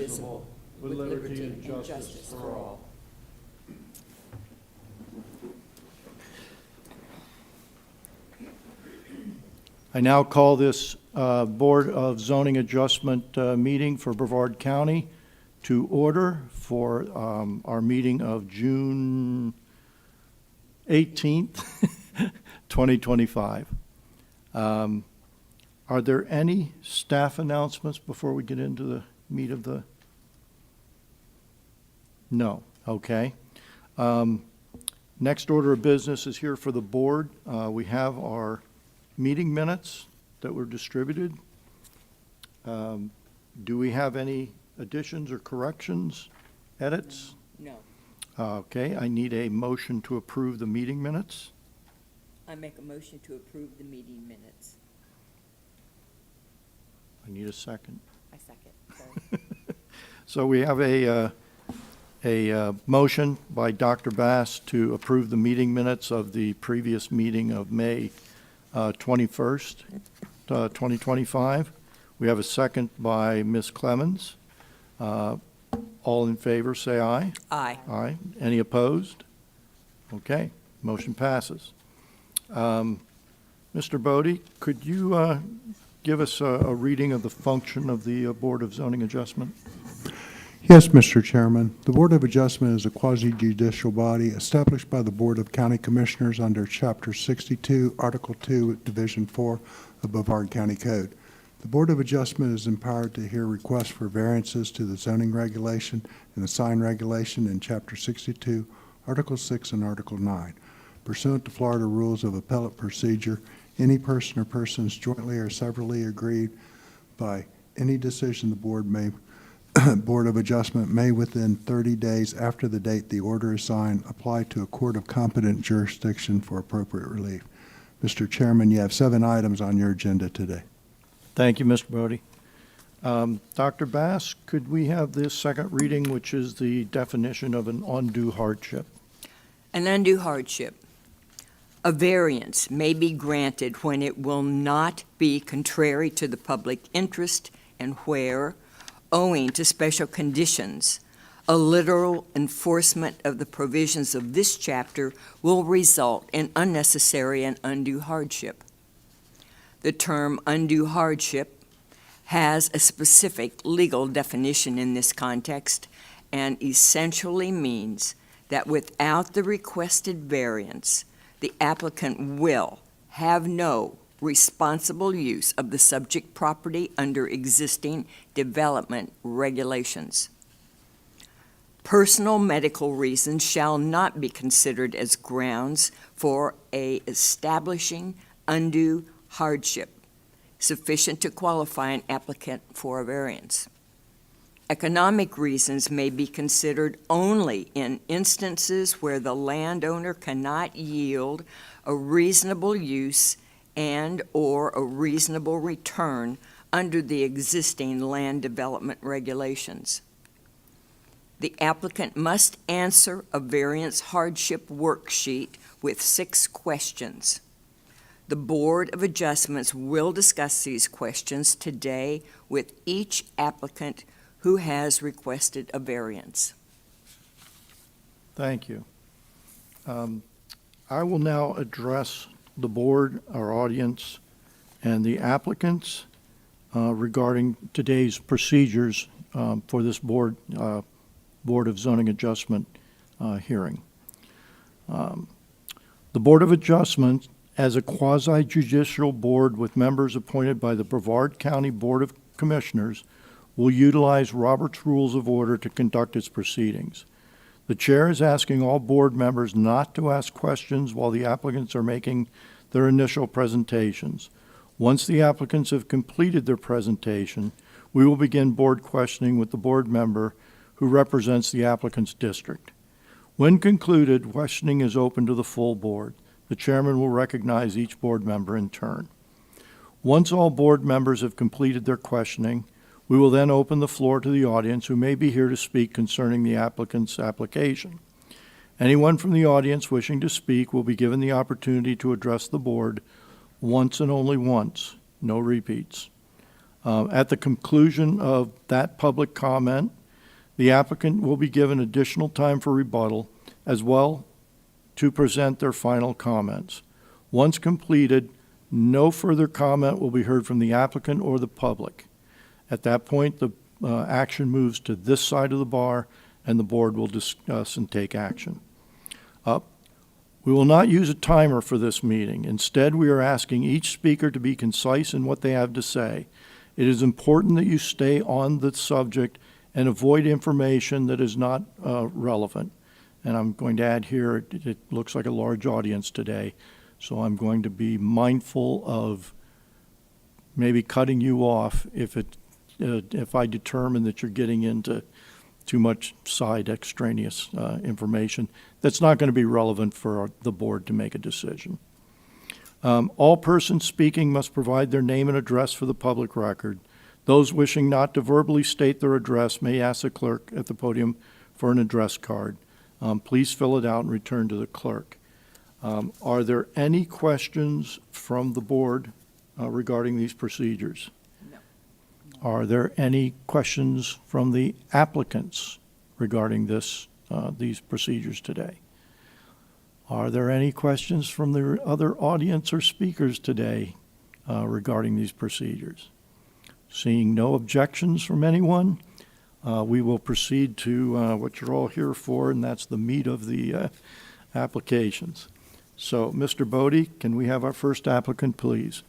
indivisible, with liberty and justice for all. I now call this Board of Zoning Adjustment meeting for Brevard County to order for our meeting of June 18th, 2025. Are there any staff announcements before we get into the meat of the? No. Okay. Next order of business is here for the board. We have our meeting minutes that were distributed. Do we have any additions or corrections, edits? No. Okay, I need a motion to approve the meeting minutes. I make a motion to approve the meeting minutes. I need a second. I second. Sorry. So we have a motion by Dr. Bass to approve the meeting minutes of the previous meeting of May 21st, 2025. We have a second by Ms. Clemens. All in favor, say aye. Aye. Aye. Any opposed? Okay, motion passes. Mr. Bodie, could you give us a reading of the function of the Board of Zoning Adjustment? Yes, Mr. Chairman. The Board of Adjustment is a quasi-judicial body established by the Board of County Commissioners under Chapter 62, Article 2, Division 4 of Brevard County Code. The Board of Adjustment is empowered to hear requests for variances to the zoning regulation and the sign regulation in Chapter 62, Article 6, and Article 9. Pursuant to Florida Rules of Appellate Procedure, any person or persons jointly or severally agreed by any decision the Board of Adjustment may within 30 days after the date the order is signed apply to a court of competent jurisdiction for appropriate relief. Mr. Chairman, you have 7 items on your agenda today. Thank you, Mr. Bodie. Dr. Bass, could we have this second reading, which is the definition of an undue hardship? An undue hardship. A variance may be granted when it will not be contrary to the public interest and where, owing to special conditions, a literal enforcement of the provisions of this chapter will result in unnecessary and undue hardship. The term undue hardship has a specific legal definition in this context and essentially means that without the requested variance, the applicant will have no responsible use of the subject property under existing development regulations. Personal medical reasons shall not be considered as grounds for establishing undue hardship sufficient to qualify an applicant for a variance. Economic reasons may be considered only in instances where the landowner cannot yield a reasonable use and or a reasonable return under the existing land development regulations. The applicant must answer a variance hardship worksheet with 6 questions. The Board of Adjustments will discuss these questions today with each applicant who has requested a variance. Thank you. I will now address the board, our audience, and the applicants regarding today's procedures for this Board of Zoning Adjustment hearing. The Board of Adjustment, as a quasi-judicial board with members appointed by the Brevard County Board of Commissioners, will utilize Robert's Rules of Order to conduct its proceedings. The chair is asking all board members not to ask questions while the applicants are making their initial presentations. Once the applicants have completed their presentation, we will begin board questioning with the board member who represents the applicant's district. When concluded, questioning is open to the full board. The chairman will recognize each board member in turn. Once all board members have completed their questioning, we will then open the floor to the audience who may be here to speak concerning the applicant's application. Anyone from the audience wishing to speak will be given the opportunity to address the board once and only once, no repeats. At the conclusion of that public comment, the applicant will be given additional time for rebuttal as well to present their final comments. Once completed, no further comment will be heard from the applicant or the public. At that point, the action moves to this side of the bar, and the board will discuss and take action. We will not use a timer for this meeting. Instead, we are asking each speaker to be concise in what they have to say. It is important that you stay on the subject and avoid information that is not relevant. And I'm going to add here, it looks like a large audience today, so I'm going to be mindful of maybe cutting you off if I determine that you're getting into too much side extraneous information that's not going to be relevant for the board to make a decision. All persons speaking must provide their name and address for the public record. Those wishing not to verbally state their address may ask the clerk at the podium for an address card. Please fill it out and return to the clerk. Are there any questions from the board regarding these procedures? No. Are there any questions from the applicants regarding these procedures today? Are there any questions from the other audience or speakers today regarding these procedures? Seeing no objections from anyone, we will proceed to what you're all here for, and that's the meat of the applications. So, Mr. Bodie, can we have our first applicant, please?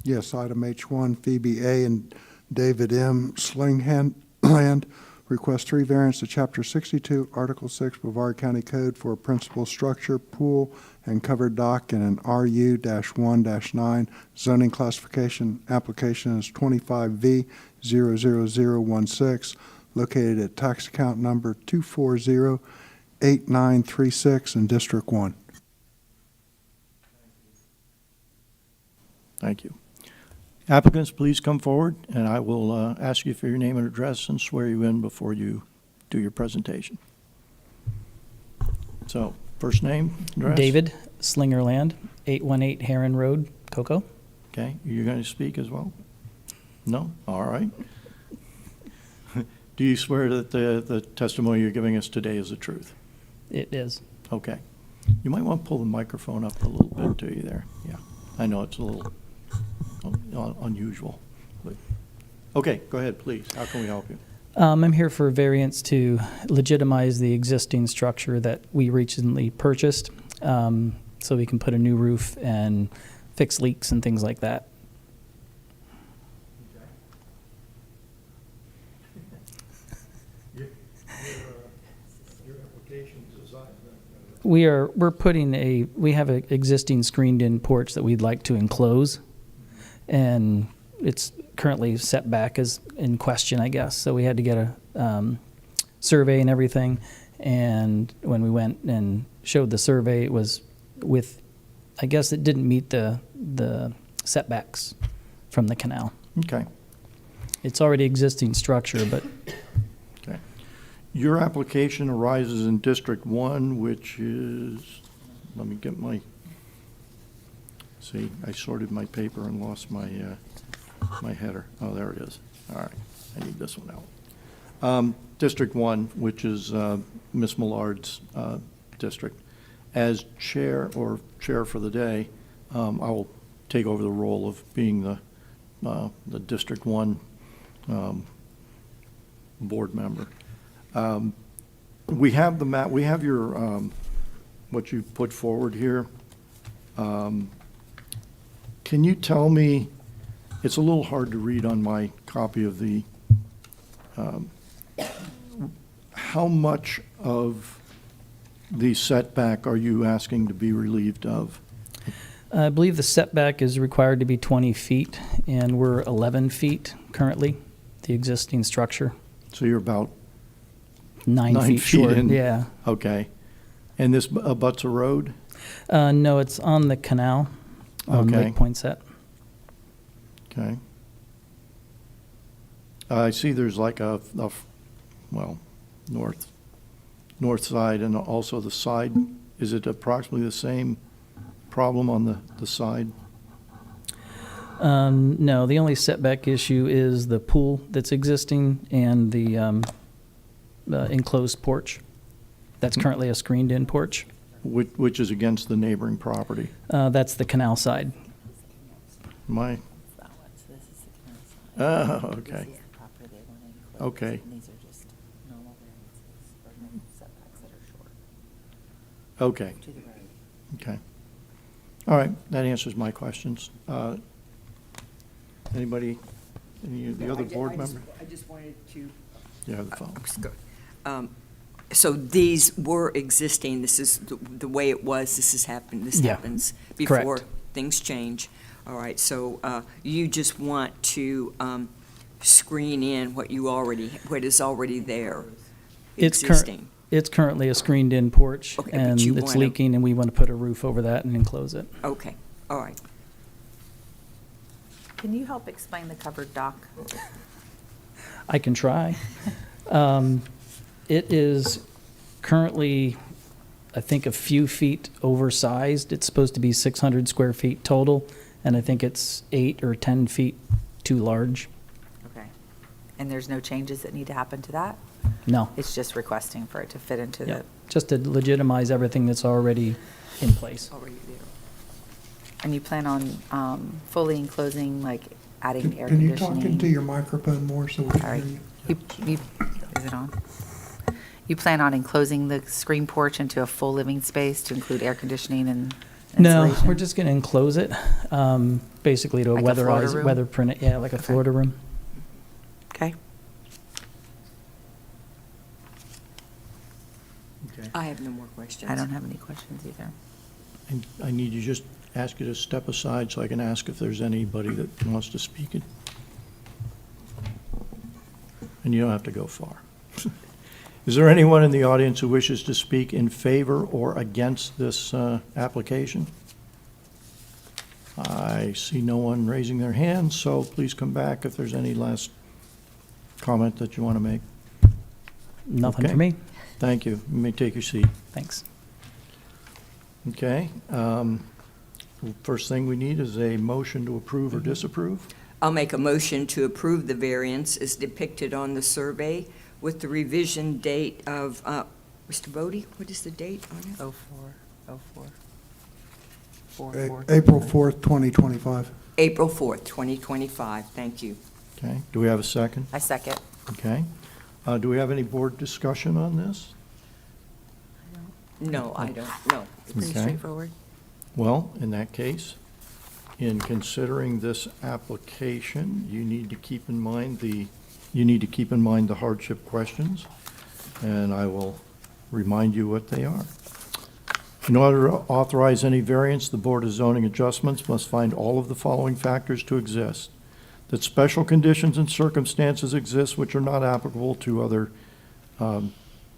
Yes, item H1, Phoebe A. and David M. Slingerland request 3 variants to Chapter 62, Article 6, Brevard County Code for a principal structure, pool, and covered dock in an RU-1-9. Zoning classification application is 25V00016, located at tax account number 2408936 in District 1. Thank you. Applicants, please come forward, and I will ask you for your name and address and swear you in before you do your presentation. So, first name, address? David Slingerland, 818 Heron Road, Cocoa. Okay, you're going to speak as well? No? All right. Do you swear that the testimony you're giving us today is the truth? It is. Okay. You might want to pull the microphone up a little bit to you there. Yeah, I know it's a little unusual. But okay, go ahead, please. How can we help you? I'm here for a variance to legitimize the existing structure that we recently purchased, so we can put a new roof and fix leaks and things like that. Your application design. We have an existing screened-in porch that we'd like to enclose, and it's currently set back as in question, I guess. So we had to get a survey and everything, and when we went and showed the survey, it was I guess it didn't meet the setbacks from the canal. Okay. It's already existing structure, but Okay. Your application arises in District 1, which is, let me get see, I sorted my paper and lost my header. Oh, there it is. All right, I need this one out. District 1, which is Ms. Millard's district. As chair for the day, I will take over the role of being the District 1 board member. We have the map. We have your what you put forward here. Can you tell me? It's a little hard to read on my copy of the. How much of the setback are you asking to be relieved of? I believe the setback is required to be 20 feet, and we're 11 feet currently, the existing structure. So you're about 9 9 feet feet short. in. Yeah. Okay. And this abuts a road? No, it's on the canal on Okay. Lake Poinsett. Okay. I see there's like north side and also the side. Is it approximately the same problem on the side? No, the only setback issue is the pool that's existing and the enclosed porch. That's currently a screened-in porch. Which is against the neighboring property. That's the canal side. My, So this is the canal side. oh, okay. This is the property they want to enclose, Okay. and these are just normal variances or normal setbacks that are short Okay, to the road. okay. All right, that answers my questions. Anybody, any of the other board members? I just wanted to. You have the phone. So these were existing, this is the way it was, this Yeah, happens before correct. things change. All right, so you just want to screen in what is already there, It's existing. It's currently a screened-in porch, Okay, but and you it's wanna- leaking, and we want to put a roof over that and enclose it. Okay, all right. Can you help explain the covered dock? I can try. It is currently, I think, a few feet oversized. It's supposed to be 600 square feet total, and I think it's 8 or 10 feet too large. Okay. And there's no changes that need to happen to that? No, It's just requesting for it to fit into the, just to legitimize everything that's already in place. Already there. and you plan on fully enclosing, like adding air Can you conditioning? talk into your microphone more so we All can right. hear you? Is it on? You plan on enclosing the screen porch into a full living space to include air conditioning and No, insulation? we're just going to enclose it, basically to Like a Florida weatherize, room? weather print it, yeah, like a Okay. Florida room. Okay. Okay. I have no more questions. I don't have any questions either. And I need to just ask you to step aside so I can ask if there's anybody that wants to speak. And you don't have to go far. Is there anyone in the audience who wishes to speak in favor or against this application? I see no one raising their hand, so please come back if there's any last comment that you want to make. Nothing Okay. for me. Thank you. You may take your seat. Thanks. Okay. First thing we need is a motion to approve or disapprove. I'll make a motion to approve the variance as depicted on the survey with the revision date of, Mr. Bodie, what is the date on it? 04. April 4th, 2025. April 4th, 2025. Thank you. Okay. Do we have a second? I second. Okay. Do we have any board discussion on this? No, I don't, no. Pretty Okay. straightforward. Well, in that case, in considering this application, you need to keep in mind the hardship questions, and I will remind you what they are. In order to authorize any variance, the Board of Zoning Adjustments must find all of the following factors to exist: that special conditions and circumstances exist which are not applicable to other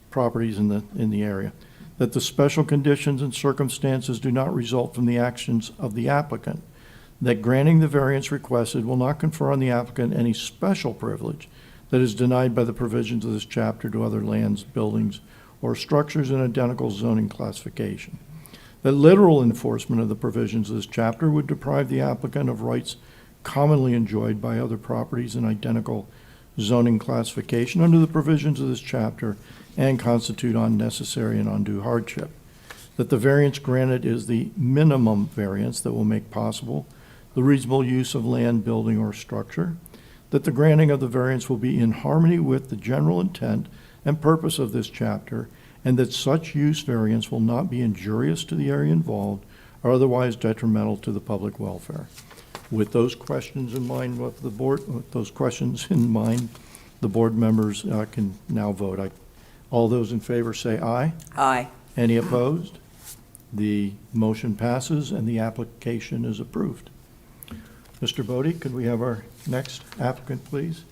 properties in the area, that the special conditions and circumstances do not result from the actions of the applicant, that granting the variance requested will not confer on the applicant any special privilege that is denied by the provisions of this chapter to other lands, buildings, or structures in identical zoning classification, that literal enforcement of the provisions of this chapter would deprive the applicant of rights commonly enjoyed by other properties in identical zoning classification under the provisions of this chapter and constitute unnecessary and undue hardship, that the variance granted is the minimum variance that will make possible the reasonable use of land, building, or structure, that the granting of the variance will be in harmony with the general intent and purpose of this chapter, and that such use variance will not be injurious to the area involved or otherwise detrimental to the public welfare. With those questions in mind, the board members can now vote. All those in favor say aye. Aye. Any opposed? The motion passes and the application is approved. Mr. Bodie, could we have our next applicant, please?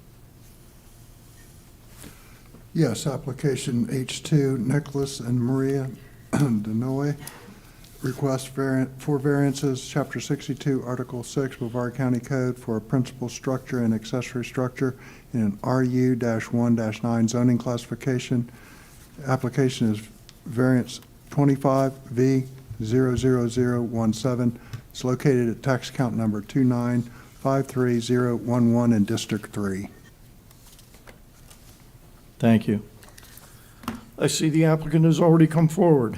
Yes, application H2, Nicholas and Marie DeNoia. Request for variances, Chapter 62, Article 6, Brevard County Code for a principal structure and accessory structure in an RU-1-9 zoning classification. Application is variance 25V00017. It's located at tax count number 53011 in District 3. Thank you. I see the applicant has already come forward.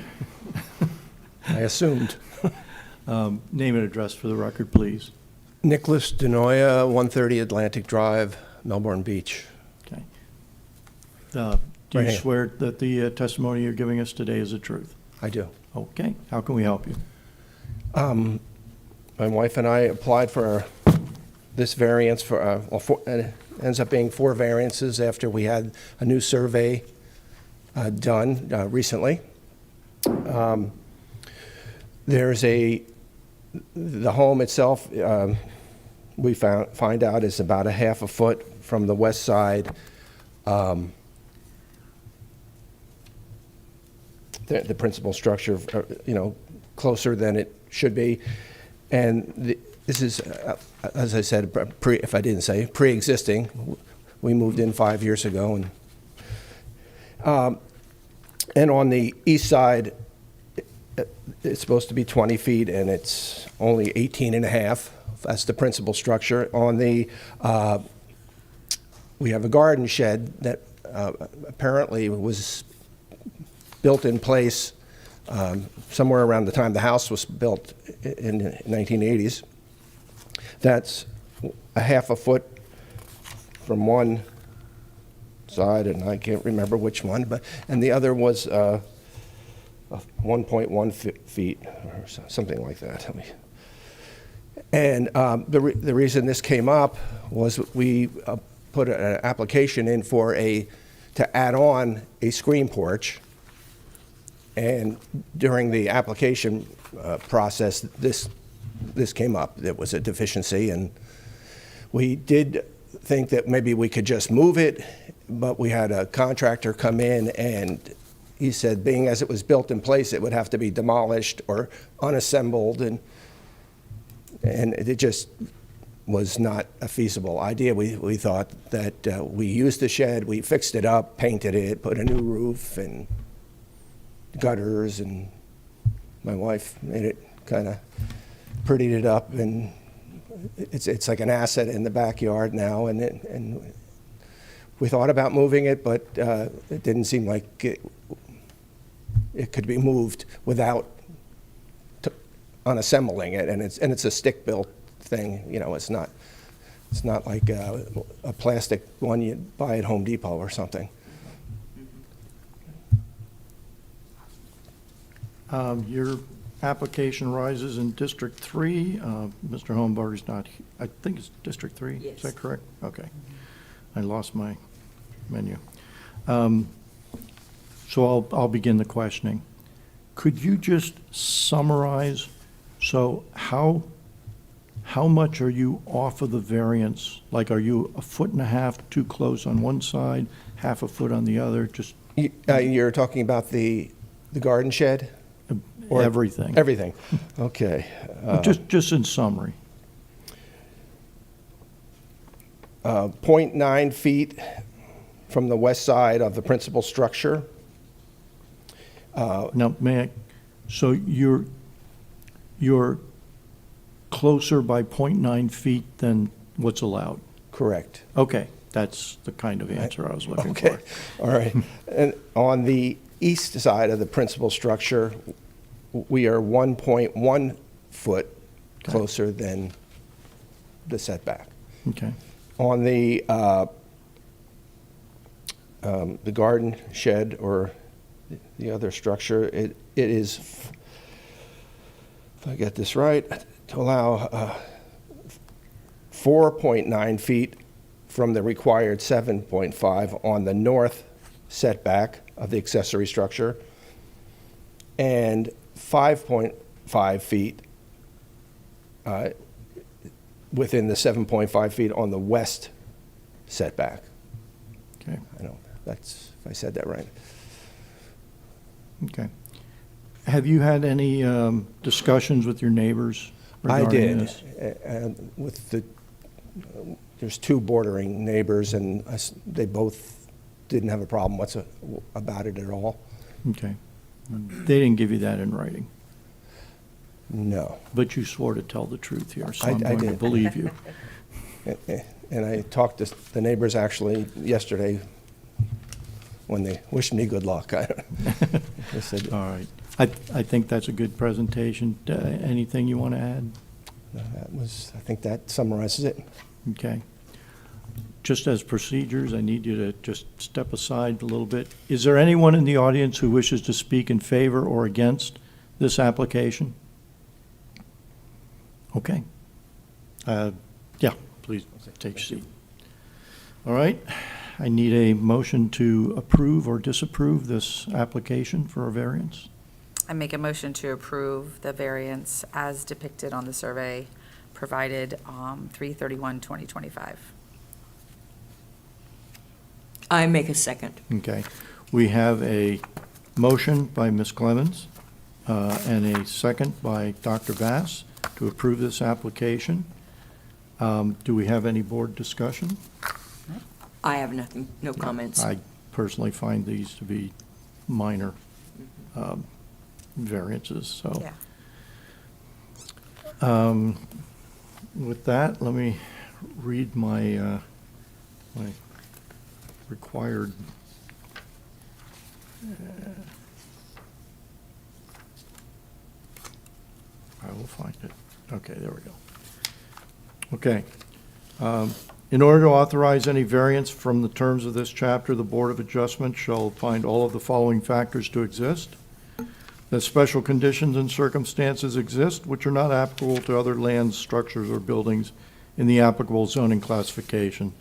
I assumed. Name and address for the record, please. Nicholas DeNoia, 130 Atlantic Drive, Melbourne Beach. Okay. Do you Right here. swear that the testimony you're giving us today is the truth? I do. Okay. How can we help you? My wife and I applied for this variance for, it ends up being 4 variances after we had a new survey done recently. There's the home itself, we find out is about a half a foot from the west side. The principal structure, closer than it should be. And this is, as I said, if I didn't say, pre-existing. We moved in 5 years ago. And on the east side, it's supposed to be 20 feet, and it's only 18 and a half. That's the principal structure. On the, we have a garden shed that apparently was built in place somewhere around the time the house was built in the 1980s. That's a half a foot from one side, and I can't remember which one, and the other was 1.1 feet or something like that. And the reason this came up was we put an application in to add on a screen porch. And during the application process, this came up. There was a deficiency, and we did think that maybe we could just move it, but we had a contractor come in, and he said, being as it was built in place, it would have to be demolished or unassembled, and it just was not a feasible idea. We thought that we used the shed, we fixed it up, painted it, put a new roof and gutters, and my wife made it kind of prettied it up, and it's like an asset in the backyard now. And we thought about moving it, but it didn't seem like it could be moved without unassembling it. And it's a stick-built thing. It's not like a plastic one you buy at Home Depot or something. Your application rises in District 3. Mr. Holmberg's not, I think it's District 3. Yes. Is that correct? Okay. I lost my menu. So I'll begin the questioning. Could you just summarize, so how much are you off of the variance? Like, are you a foot and a half too close on one side, half a foot on the other? Just You're talking about the garden shed? Or everything. Everything. Okay. Just in summary. 0.9 feet from the west side of the principal structure. Now, so you're closer by 0.9 feet than what's allowed? Correct. Okay, that's the kind of answer I was looking Okay. for. All right. And on the east side of the principal structure, we are 1.1 foot closer than the setback. Okay. On the garden shed or the other structure, it is, if I get this right, to allow 4.9 feet from the required 7.5 on the north setback of the accessory structure, and 5.5 feet within the 7.5 feet on the west setback. Okay. I know that's, if I said that right. Okay. Have you had any discussions with your neighbors I regarding did. this? There's 2 bordering neighbors, and they both didn't have a problem about it at all. Okay. They didn't give you that in writing, No. but you swore to tell the truth here, so I I'm going to did. believe you. And I talked to the neighbors actually yesterday when they wished me good luck. I said, All right. I think that's a good presentation. Anything you want to add? I think that summarizes it. Okay. Just as procedures, I need you to just step aside a little bit. Is there anyone in the audience who wishes to speak in favor or against this application? Okay. Yeah, please take your seat. All right. I need a motion to approve or disapprove this application for a variance. I make a motion to approve the variance as depicted on the survey provided 3/31/2025. I make a second. Okay. We have a motion by Ms. Clemens and a second by Dr. Bass to approve this application. Do we have any board discussion? I have nothing, no comments. I personally find these to be minor variances, so. Yeah. With that, let me read my my required I will find it. Okay, there we go. Okay. In order to authorize any variance from the terms of this chapter, the Board of Adjustment shall find all of the following factors to exist: that special conditions and circumstances exist which are not applicable to other lands, structures, or buildings in the applicable zoning classification;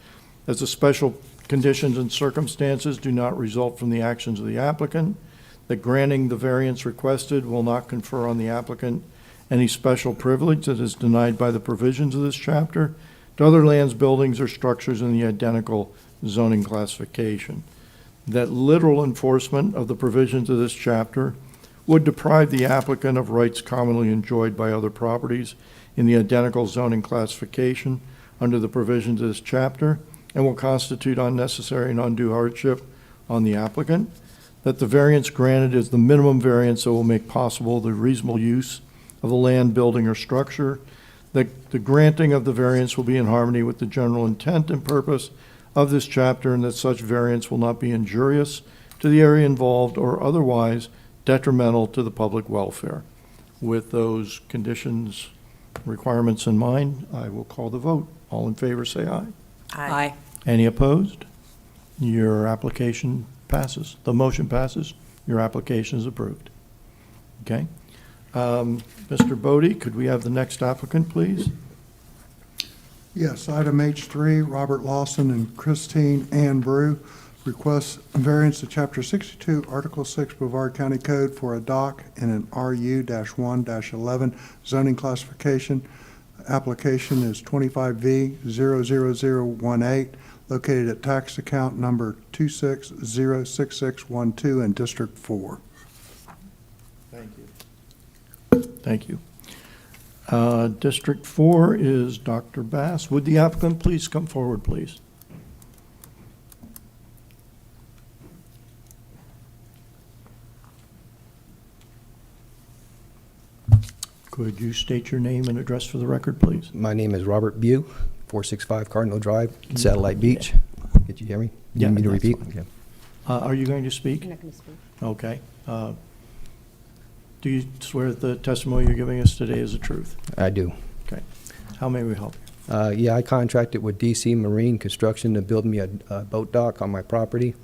as the special conditions and circumstances do not result from the actions of the applicant; that granting the variance requested will not confer on the applicant any special privilege that is denied by the provisions of this chapter to other lands, buildings, or structures in the identical zoning classification; that literal enforcement of the provisions of this chapter would deprive the applicant of rights commonly enjoyed by other properties in the identical zoning classification under the provisions of this chapter and will constitute unnecessary and undue hardship on the applicant; that the variance granted is the minimum variance that will make possible the reasonable use of the land, building, or structure; that the granting of the variance will be in harmony with the general intent and purpose of this chapter, and that such variance will not be injurious to the area involved or otherwise detrimental to the public welfare. With those conditions, requirements in mind, I will call the vote. All in favor, say aye. Aye. Any opposed? Your application passes. The motion passes. Your application is approved. Okay. Mr. Bodie, could we have the next applicant, please? Yes, item H3, Robert Lawson and Christine Ann Brew requests variance to Chapter 62, Article 6, Brevard County Code for a dock in an RU-1-11 zoning classification. Application is 25V00018, located at tax account number 2606612 in District 4. Thank you. Thank you. District 4 is Dr. Bass. Would the applicant please come forward, please? Could you state your name and address for the record, please? My name is Robert Bew, 465 Cardinal Drive, Satellite Beach. Did you hear me? Yeah, Need me to that's repeat? fine. Okay. Are you going to speak? I'm not going to speak. Okay. Do you swear that the testimony you're giving us today is the truth? I do. Okay. How may we help you? Yeah, I contracted with DC Marine Construction to build me a boat dock on my property.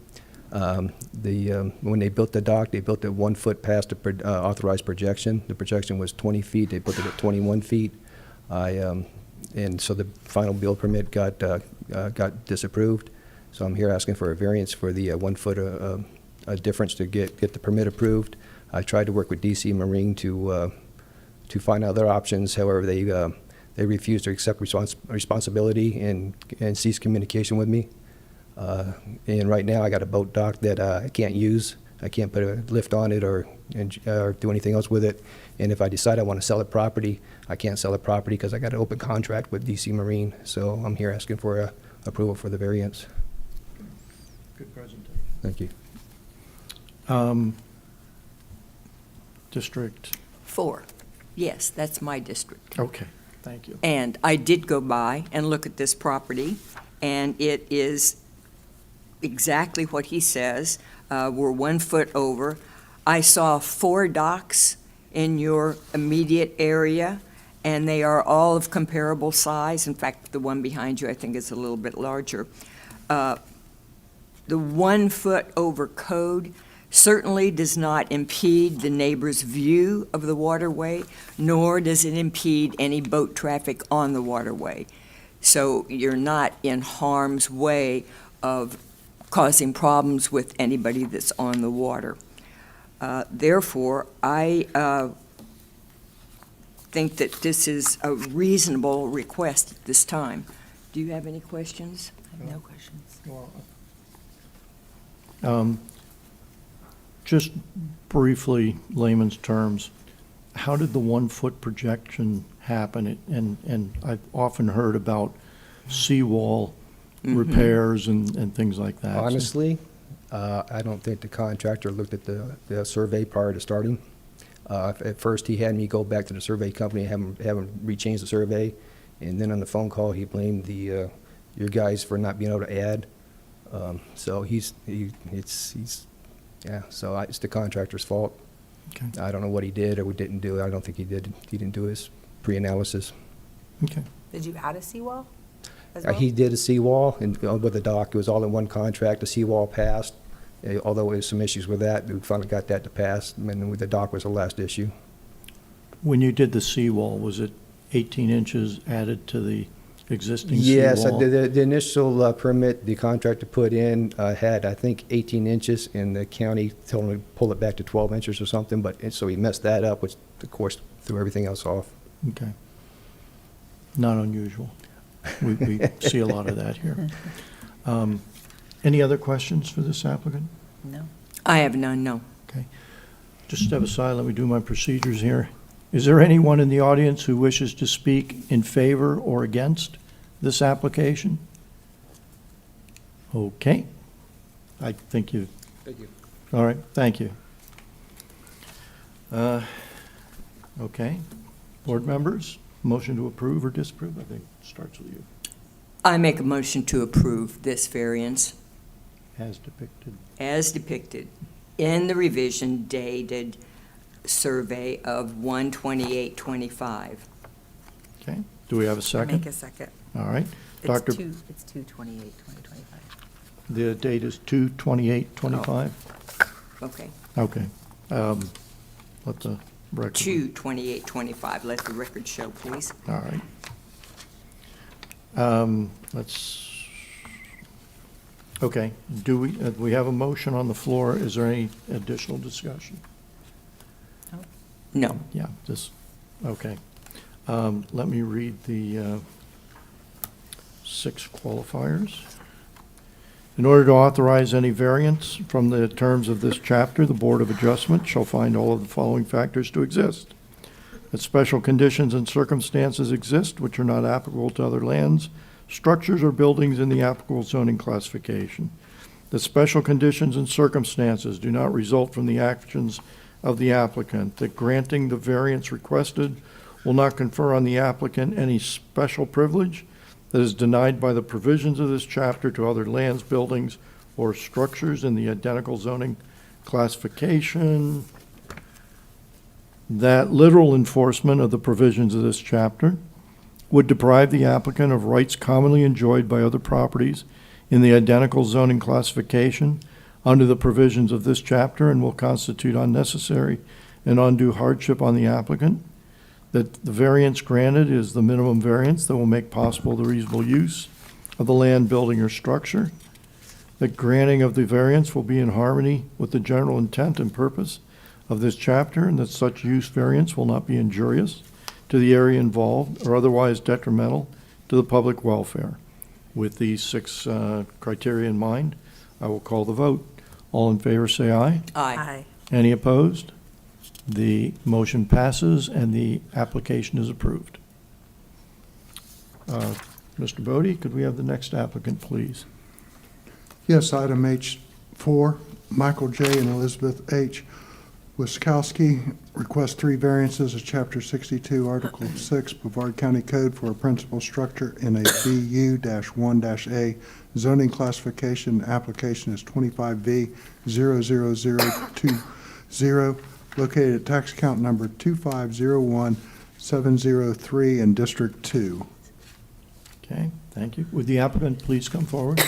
When they built the dock, they built it 1 foot past the authorized projection. The projection was 20 feet. They built it at 21 feet. And so the final build permit got disapproved. So I'm here asking for a variance for the 1 foot difference to get the permit approved. I tried to work with DC Marine to find other options. However, they refused to accept responsibility and cease communication with me. And right now, I got a boat dock that I can't use. I can't put a lift on it or do anything else with it. And if I decide I want to sell the property, I can't sell the property because I got an open contract with DC Marine. So I'm here asking for approval for the variance. Good presentation. Thank you. District, 4. Yes, that's my district. okay. Thank you. And I did go by and look at this property, and it is exactly what he says. We're 1 foot over. I saw 4 docks in your immediate area, and they are all of comparable size. In fact, the one behind you, I think, is a little bit larger. The 1 foot over code certainly does not impede the neighbor's view of the waterway, nor does it impede any boat traffic on the waterway. So you're not in harm's way of causing problems with anybody that's on the water. Therefore, I think that this is a reasonable request at this time. Do you have any questions? I have no questions. Just briefly, layman's terms, how did the 1 foot projection happen? And I've often heard about seawall repairs and things like that. Honestly, I don't think the contractor looked at the survey prior to starting. At first, he had me go back to the survey company and have him rechange the survey, and then on the phone call, he blamed your guys for not being able to add. So it's the contractor's fault. Okay. I don't know what he did or didn't do. I don't think he did. He didn't do his pre-analysis. Okay. Did you add a seawall as well? He did a seawall, and with the dock, it was all in one contract. The seawall passed, although there was some issues with that. We finally got that to pass, and then the dock was the last issue. When you did the seawall, was it 18 inches added to the existing seawall? Yes, the initial permit the contractor put in had, I think, 18 inches, and the county told him to pull it back to 12 inches or something, so he messed that up, which, of course, threw everything else off. Okay. Not unusual. We see a lot of that here. Any other questions for this applicant? No. I have none, no. Okay. Just step aside, let me do my procedures here. Is there anyone in the audience who wishes to speak in favor or against this application? Okay. I think you. Thank you. All right, thank you. Okay. Board members, motion to approve or disapprove, I think starts with you, I make a motion to approve this variance as depicted. as depicted in the revision dated survey of 1/28/25. Okay, do we have a Make second? a second. All right. It's Dr. 2/28/2025. The date is 2/28/25? Okay, Okay. Let the record. 2/28/25, let the record show, please. All right. Okay, do we have a motion on the floor? Is there any additional discussion? No. Yeah, okay. Let me read the 6 qualifiers. In order to authorize any variance from the terms of this chapter, the Board of Adjustment shall find all of the following factors to exist: that special conditions and circumstances exist which are not applicable to other lands, structures, or buildings in the applicable zoning classification; that special conditions and circumstances do not result from the actions of the applicant; that granting the variance requested will not confer on the applicant any special privilege that is denied by the provisions of this chapter to other lands, buildings, or structures in the identical zoning classification; that literal enforcement of the provisions of this chapter would deprive the applicant of rights commonly enjoyed by other properties in the identical zoning classification under the provisions of this chapter and will constitute unnecessary and undue hardship on the applicant; that the variance granted is the minimum variance that will make possible the reasonable use of the land, building, or structure; that granting of the variance will be in harmony with the general intent and purpose of this chapter, and that such use variance will not be injurious to the area involved or otherwise detrimental to the public welfare. With these 6 criteria in mind, I will call the vote. All in favor, say aye. Aye. Any opposed? The motion passes and the application is approved. Mr. Bodie, could we have the next applicant, please? Yes, item H4, Michael J. and Elizabeth H. Witkowski requests 3 variances of Chapter 62, Article 6, Brevard County Code for a principal structure in a BU-1-A zoning classification. Application is 25V00020, located at tax count number 2501703 in District 2. Okay, thank you. Would the applicant please come forward?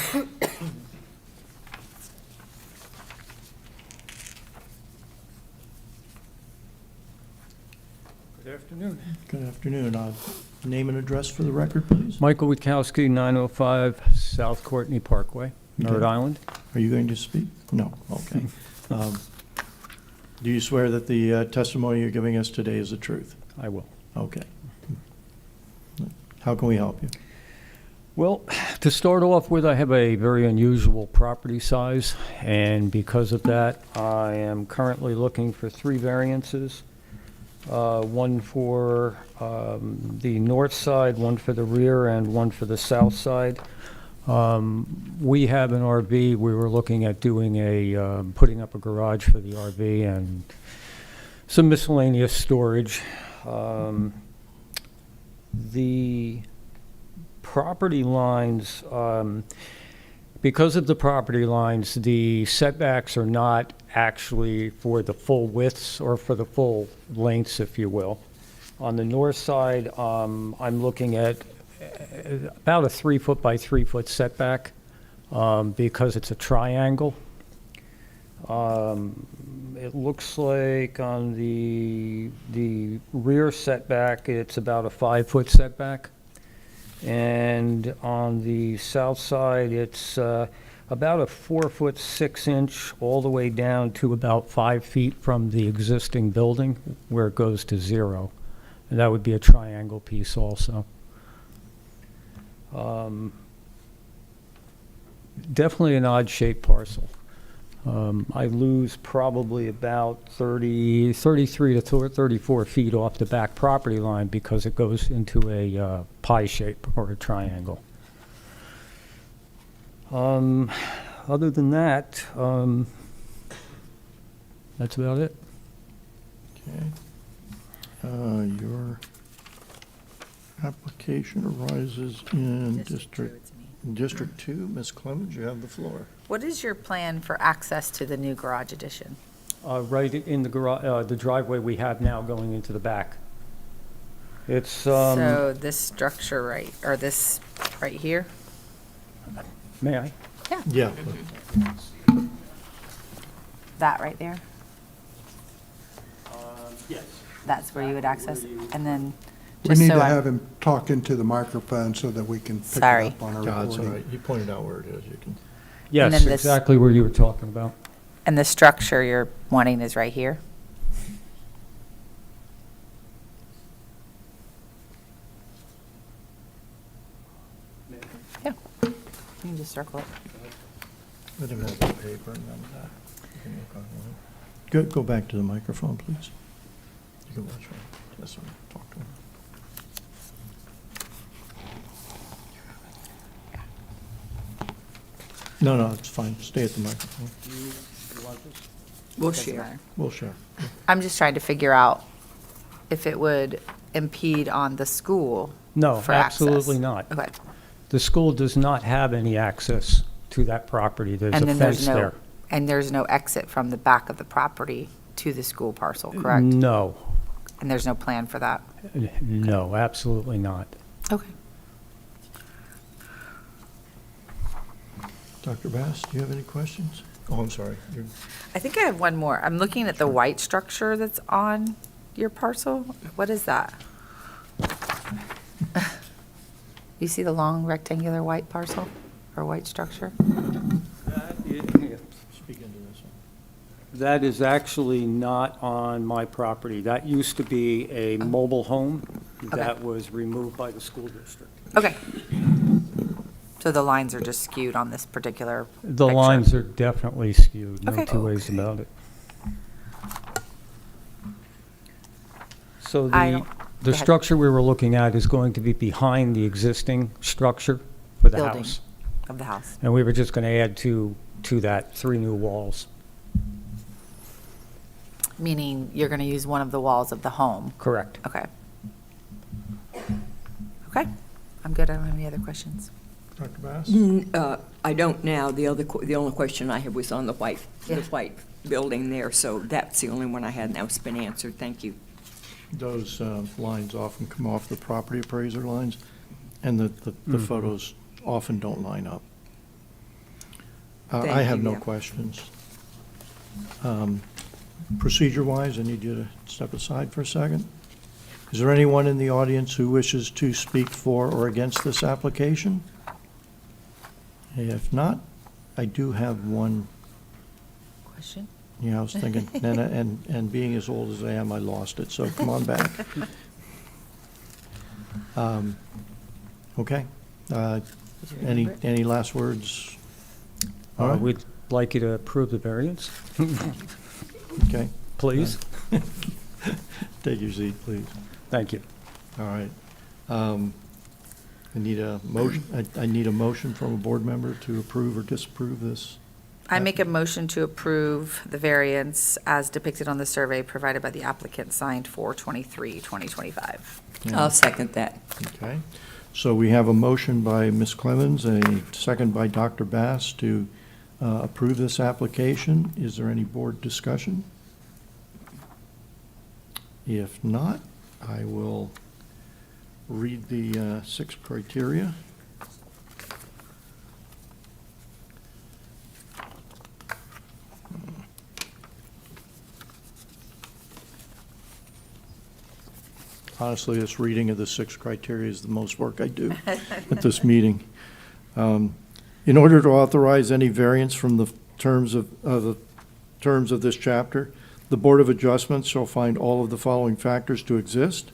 Good afternoon. Good afternoon. Name and address for the record, please. Michael Witkowski, 905 South Courtney Parkway, Rhode Okay. Island. Are you going to speak? No, okay. Do you swear that the testimony you're giving us today is the truth? I will. Okay. How can we help you? Well, to start off with, I have a very unusual property size, and because of that, I am currently looking for 3 variances. One for the north side, one for the rear, and one for the south side. We have an RV. We were looking at doing putting up a garage for the RV and some miscellaneous storage. The property lines, because of the property lines, the setbacks are not actually for the full widths or for the full lengths, if you will. On the north side, I'm looking at about a 3-foot by 3-foot setback because it's a triangle. It looks like on the rear setback, it's about a 5-foot setback. And on the south side, it's about a 4-foot 6-inch all the way down to about 5 feet from the existing building where it goes to 0. And that would be a triangle piece also. Definitely an odd-shaped parcel. I lose probably about 33 to 34 feet off the back property line because it goes into a pie shape or a triangle. Other than that, that's about it. Okay. Your application arises in District 2. Ms. Clemens, you have the floor. What is your plan for access to the new garage addition? Right in the garage, the driveway we have now going into the back. It's So this structure or this right here? may I? Yeah. That right there? Yes. That's where you would access? And then, We just need so to I, have him talk into the microphone so that we can pick it Sorry. up on our That's all recording. right. He pointed out where it is. You can. Yes, then this- exactly where you were talking about. and the structure you're wanting is right here? Yeah, you can just circle it. Let him have the paper and then that. You can look online. Go back to the microphone, please. You can watch one. This one. Talk to him. No, it's fine. Stay at the microphone. We'll Doesn't share. matter. We'll share. I'm just trying to figure out if it would impede on the school No, for access. absolutely not. Okay. The school does not have any access to that property. There's And a then fence there. And there's no exit from the back of the property to the school parcel, correct? No, And there's no plan for that? no, absolutely not. Okay. Dr. Bass, do you have any questions? Oh, I'm sorry. I think I have one more. I'm looking at the white structure that's on your parcel. What is that? You see the long rectangular white parcel or white structure? Speak into this one. That is actually not on my property. That used to be a mobile home that was removed by the school district. Okay. So the lines are just skewed on this particular The picture. lines are definitely skewed, no Okay. two ways about it. So I the, don't- the go ahead. structure we were looking at is going to be behind the existing structure for the Building. house. Of the house. And we were just going to add to that 3 new walls. Meaning you're going to use one of the walls of the home? Correct. Okay. Okay, I'm good. I don't have any other questions. Dr. Bass? I don't now. The only question I had was on the white building there, so that's the only one I had, and that's been answered. Thank you. Those lines often come off the property appraiser lines, and the photos often don't line up. Thank I have you, no yeah. questions. Procedure-wise, I need you to step aside for a second. Is there anyone in the audience who wishes to speak for or against this application? If not, I do have one. Question? Yeah, I was thinking, and being as old as I am, I lost it, so come on back. Okay. Any last words? All right. We'd like you to approve the variance, Okay, please. take your seat, please. Thank you. All right. I need a motion, I need a motion from a board member to approve or disapprove this. I make a motion to approve the variance as depicted on the survey provided by the applicant signed 4/23/2025. I'll second that. Okay. So we have a motion by Ms. Clemens, a second by Dr. Bass to approve this application. Is there any board discussion? If not, I will read the 6 criteria. Honestly, this reading of the 6 criteria is the most work I do at this meeting. In order to authorize any variance from the terms of this chapter, the Board of Adjustments shall find all of the following factors to exist: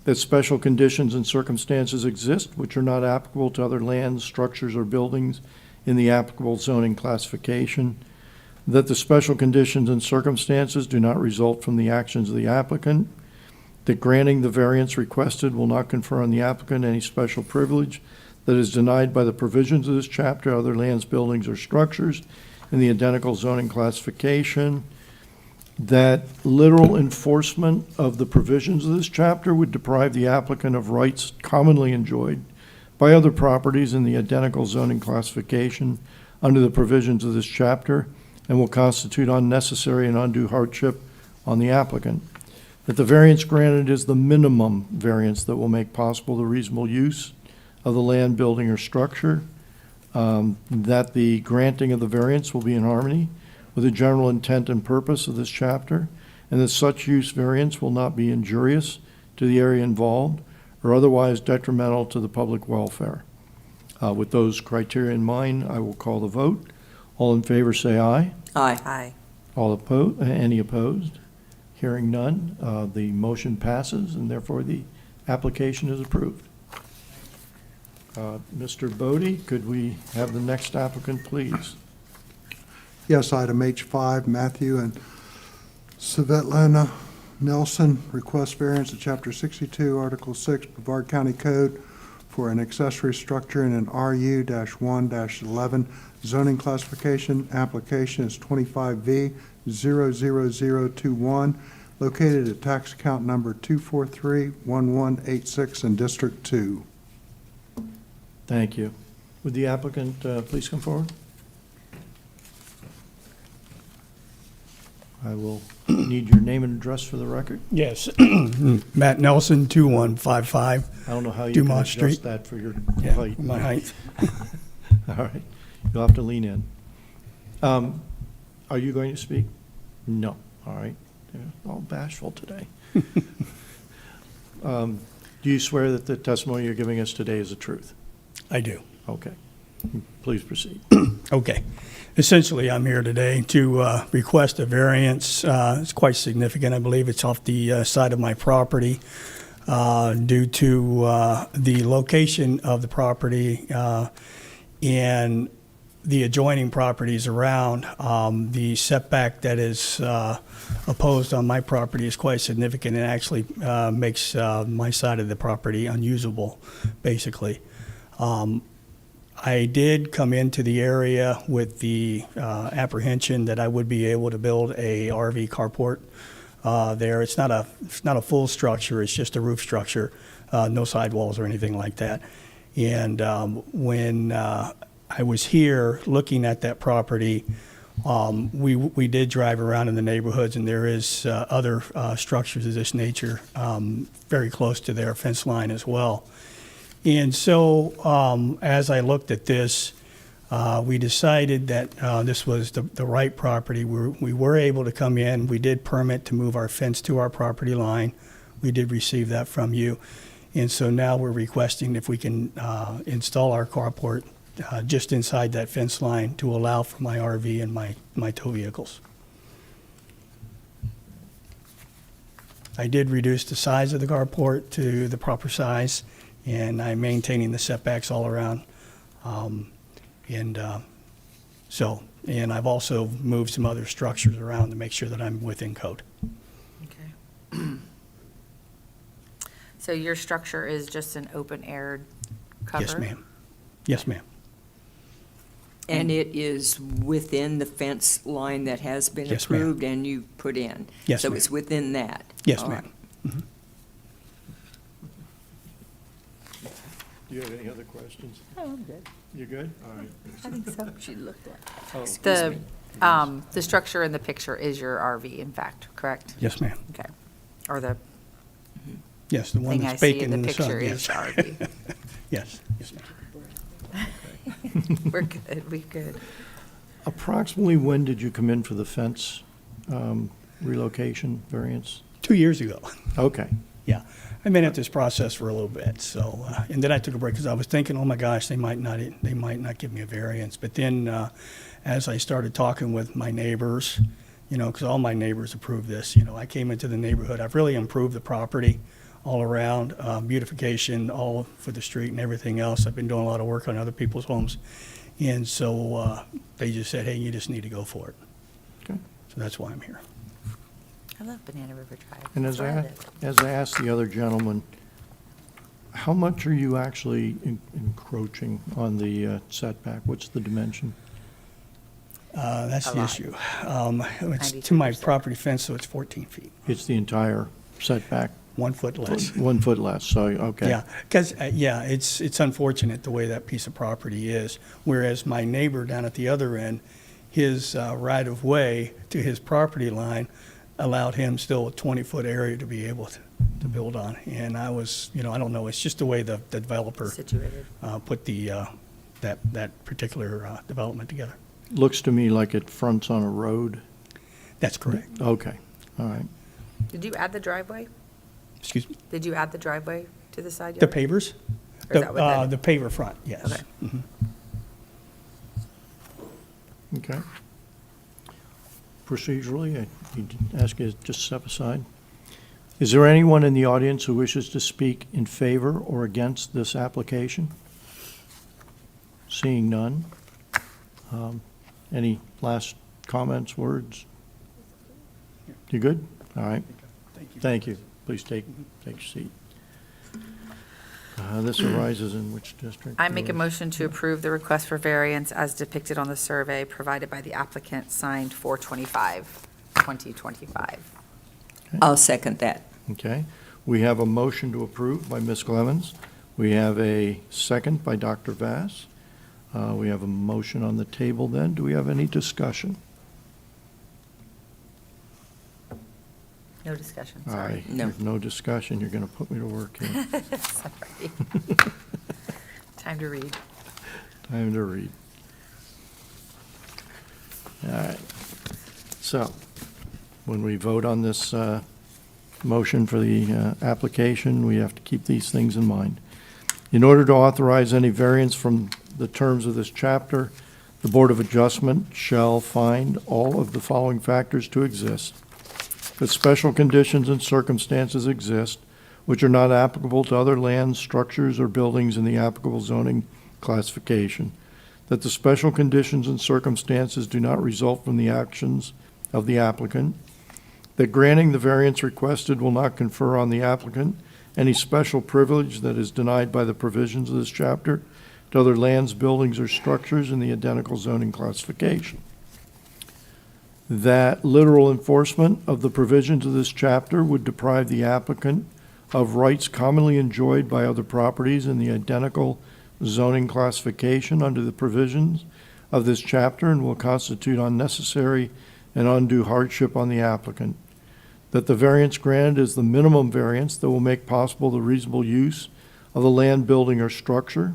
that special conditions and circumstances exist which are not applicable to other lands, structures, or buildings in the applicable zoning classification, that the special conditions and circumstances do not result from the actions of the applicant, that granting the variance requested will not confer on the applicant any special privilege that is denied by the provisions of this chapter, other lands, buildings, or structures in the identical zoning classification, that literal enforcement of the provisions of this chapter would deprive the applicant of rights commonly enjoyed by other properties in the identical zoning classification under the provisions of this chapter and will constitute unnecessary and undue hardship on the applicant. That the variance granted is the minimum variance that will make possible the reasonable use of the land, building, or structure. That the granting of the variance will be in harmony with the general intent and purpose of this chapter, and that such use variance will not be injurious to the area involved or otherwise detrimental to the public welfare. With those criteria in mind, I will call the vote. All in favor say aye. Aye. Aye. All opposed? Any opposed? Hearing none, the motion passes, and therefore the application is approved. Mr. Bodie, could we have the next applicant, please? Yes, item H5, Matthew and Svetlana Nelson request variance of Chapter 62, Article 6, Brevard County Code for an accessory structure in an RU-1-11 zoning classification. Application is 25V00021, located at tax account number 2431186 in District 2. Thank you. Would the applicant please come forward? I will need your name and address for the record. Yes, Matt Nelson, 2155. I don't know how you can Dumont adjust Street. that for your Yeah, height. my height. All right. You'll have to lean in. Are you going to speak? No. All right. They're all bashful today. Do you swear that the testimony you're giving us today is the truth? I do. Okay. Please proceed. Okay. Essentially, I'm here today to request a variance. It's quite significant. I believe it's off the side of my property due to the location of the property and the adjoining properties around. The setback that is opposed on my property is quite significant and actually makes my side of the property unusable, basically. I did come into the area with the apprehension that I would be able to build a RV carport there. It's not a full structure. It's just a roof structure, no sidewalls or anything like that. And when I was here looking at that property, we did drive around in the neighborhoods, and there is other structures of this nature very close to their fence line as well. And so as I looked at this, we decided that this was the right property. We were able to come in. We did permit to move our fence to our property line. We did receive that from you. And so now we're requesting if we can install our carport just inside that fence line to allow for my RV and my tow vehicles. I did reduce the size of the carport to the proper size, and I'm maintaining the setbacks all around. And I've also moved some other structures around to make sure that I'm within code. Okay. So your structure is just an open-air cover? Yes, ma'am. Yes, ma'am. And it is within the fence line that has been Yes, ma'am. approved and you put in? Yes, So ma'am. it's within that? Yes, All ma'am. right. Do you have any other questions? Oh, I'm good. You good? All right. I think so. She looked at. Oh, The structure in the picture is your RV, in fact, correct? Yes, ma'am. Okay. Or the Yes, the one thing I that's see baking in the in the sun, picture yes. is the RV. Yes, yes, ma'am. We're good, we're good. Approximately when did you come in for the fence relocation variance? 2 years ago. Okay. Yeah, I've been at this process for a little bit, so, and then I took a break because I was thinking, oh my gosh, they might not give me a variance. But then, as I started talking with my neighbors, because all my neighbors approve this, I came into the neighborhood, I've really improved the property all around, beautification, all for the street and everything else. I've been doing a lot of work on other people's homes. And so they just said, hey, you just need to go for it. Okay. So that's why I'm here. I love Banana River Drive. And That's as where I, live. as I asked the other gentleman, how much are you actually encroaching on the setback? What's the dimension? That's A the lot. issue. It's to my 93%. property fence, so it's 14 feet, It's the entire setback, 1 foot less. 1 foot less, so, okay. Yeah, because, it's unfortunate the way that piece of property is, whereas my neighbor down at the other end, his right-of-way to his property line allowed him still a 20-foot area to be able to build on. And I was, I don't know, it's just the way the developer Situated. put that particular development together. Looks to me like it fronts on a road. That's correct. Okay, all right. Did you add the driveway? Excuse me? Did you add the driveway to the side The yard? pavers? Or is that what The paver front, yes. Okay. Mhm. Okay. Procedurally, I need to ask you to just step aside. Is there anyone in the audience who wishes to speak in favor or against this application? Seeing none. Any last comments, words? You good? All right. Thank you. Thank you. Please take your seat. This arises in which district? I make a motion to approve the request for variance as depicted on the survey provided by the applicant, signed 4/25/2025. I'll second that. Okay. We have a motion to approve by Ms. Clemens. We have a second by Dr. Vass. We have a motion on the table then. Do we have any discussion? No discussion, All sorry. right. No. If no discussion, you're going to put me to work here. Sorry. Time to read. Time to read. All right. So, when we vote on this motion for the application, we have to keep these things in mind. In order to authorize any variance from the terms of this chapter, the Board of Adjustment shall find all of the following factors to exist: that special conditions and circumstances exist which are not applicable to other lands, structures, or buildings in the applicable zoning classification, that the special conditions and circumstances do not result from the actions of the applicant, that granting the variance requested will not confer on the applicant any special privilege that is denied by the provisions of this chapter, to other lands, buildings, or structures in the identical zoning classification. That literal enforcement of the provisions of this chapter would deprive the applicant of rights commonly enjoyed by other properties in the identical zoning classification under the provisions of this chapter and will constitute unnecessary and undue hardship on the applicant. That the variance granted is the minimum variance that will make possible the reasonable use of the land, building, or structure.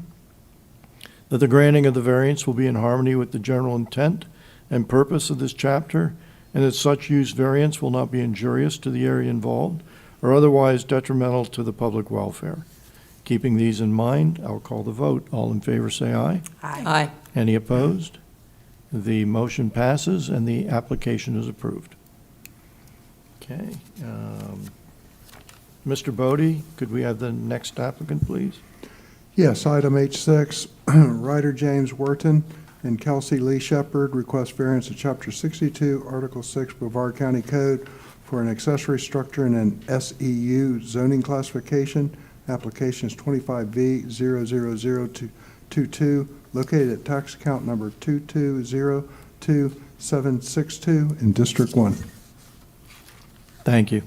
That the granting of the variance will be in harmony with the general intent and purpose of this chapter, and that such use variance will not be injurious to the area involved or otherwise detrimental to the public welfare. Keeping these in mind, I'll call the vote. All in favor say aye. Aye. Any opposed? The motion passes and the application is approved. Okay. Mr. Bodie, could we have the next applicant, please? Yes, item H6, Ryder James Wertin and Kelsey Lee Shepard request variance of Chapter 62, Article 6, Brevard County Code for an accessory structure in an SEU zoning classification. Application is 25V00022, located at tax account number 22022762 in District 1. Thank you.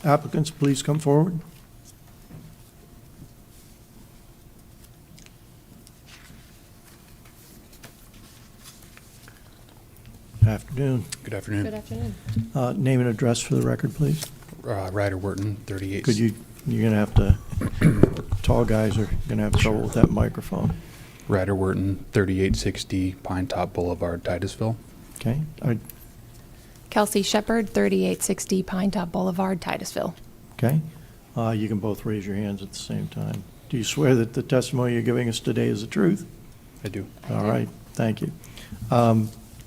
Applicants, please come forward. Afternoon. Good afternoon. Good afternoon. Name and address for the record, please. Ryder, Wertin, 38. Could you're going to have to, tall guys are going to have trouble with that microphone. Ryder, Wertin, 3860 Pine Top Boulevard, Titusville. Okay? Kelsey Shepard, 3860 Pine Top Boulevard, Titusville. Okay? You can both raise your hands at the same time. Do you swear that the testimony you're giving us today is the truth? I do. All right. Thank you.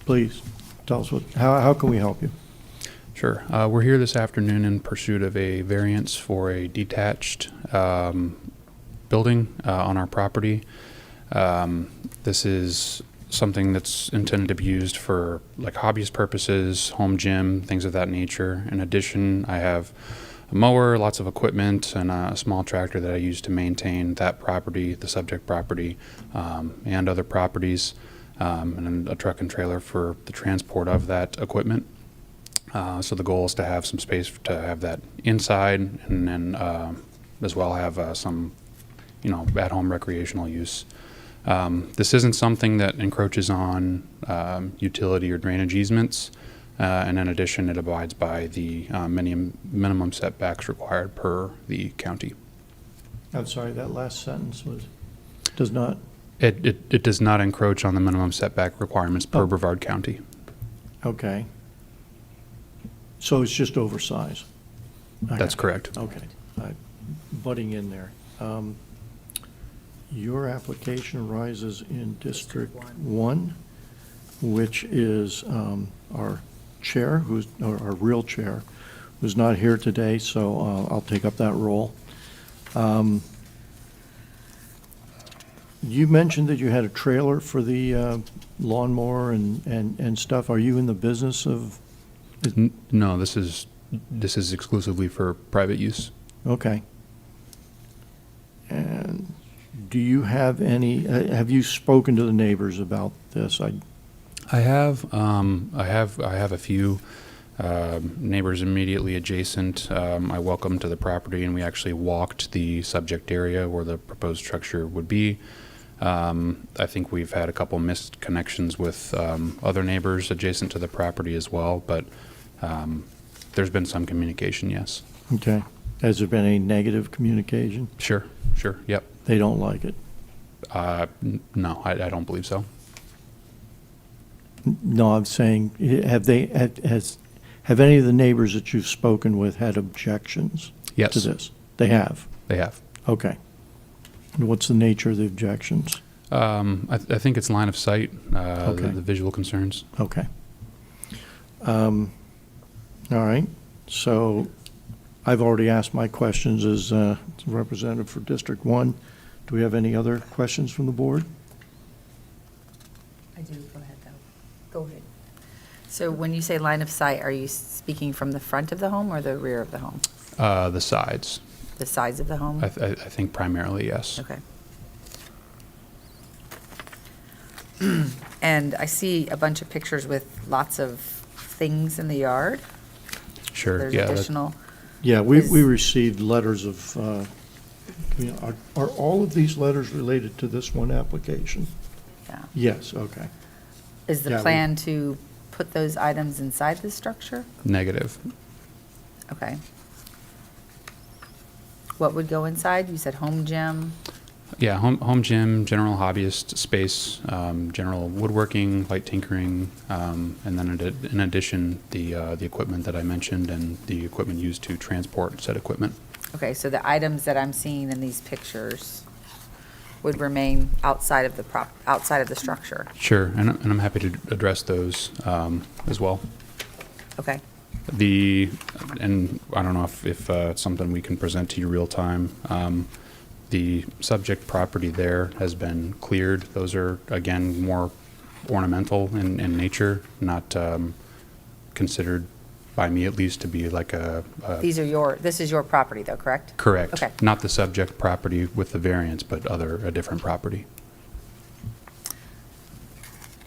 Please, tell us how can we help you? Sure. We're here this afternoon in pursuit of a variance for a detached building on our property. This is something that's intended to be used for like hobbyist purposes, home gym, things of that nature. In addition, I have a mower, lots of equipment, and a small tractor that I use to maintain that property, the subject property, and other properties, and a truck and trailer for the transport of that equipment. So the goal is to have some space to have that inside, and then as well have some, at-home recreational use. This isn't something that encroaches on utility or drainage easements, and in addition, it abides by the minimum setbacks required per the county. I'm sorry, that last sentence does not. It does not encroach on the minimum setback requirements per Brevard County. Okay. So it's just oversized? That's correct. Okay. Butting in there. Your application arises in District 1, which is our chair, our real chair, who's not here today, so I'll take up that role. You mentioned that you had a trailer for the lawnmower and stuff. Are you in the business of? No, this is exclusively for private use. Okay. And do you have any? Have you spoken to the neighbors about this? I have a few neighbors immediately adjacent. I welcomed to the property, and we actually walked the subject area where the proposed structure would be. I think we've had a couple missed connections with other neighbors adjacent to the property as well, but there's been some communication, yes. Okay. Has there been any negative communication? Sure, yep. They don't like it? No, I don't believe so. No, I'm saying, have any of the neighbors that you've spoken with had objections Yes. to this? They have? They have. Okay. And what's the nature of the objections? I think it's line of sight, Okay. the visual concerns. Okay. All right. So I've already asked my questions as representative for District 1. Do we have any other questions from the board? I do. Go ahead, though. Go ahead. So when you say line of sight, are you speaking from the front of the home or the rear of the home? The sides. the size of the home? I think primarily, yes. Okay. And I see a bunch of pictures with lots of things in the yard. Sure, There's yeah. additional, Yeah, we Is- received letters of, are all of these letters related to this one application? yeah. Yes, okay. Is the Yeah, we- plan to put those items inside the structure? Negative. Okay. What would go inside? You said home gym. Yeah, home gym, general hobbyist space, general woodworking, light tinkering, and then in addition, the equipment that I mentioned and the equipment used to transport said equipment. Okay, so the items that I'm seeing in these pictures would remain outside of the outside of the structure. Sure, and I'm happy to address those as well. Okay. And I don't know if it's something we can present to you real time. The subject property there has been cleared. Those are, again, more ornamental in nature, not considered by me at least to be like This is your property though, correct? correct. Okay. Not the subject property with the variance, but a different property.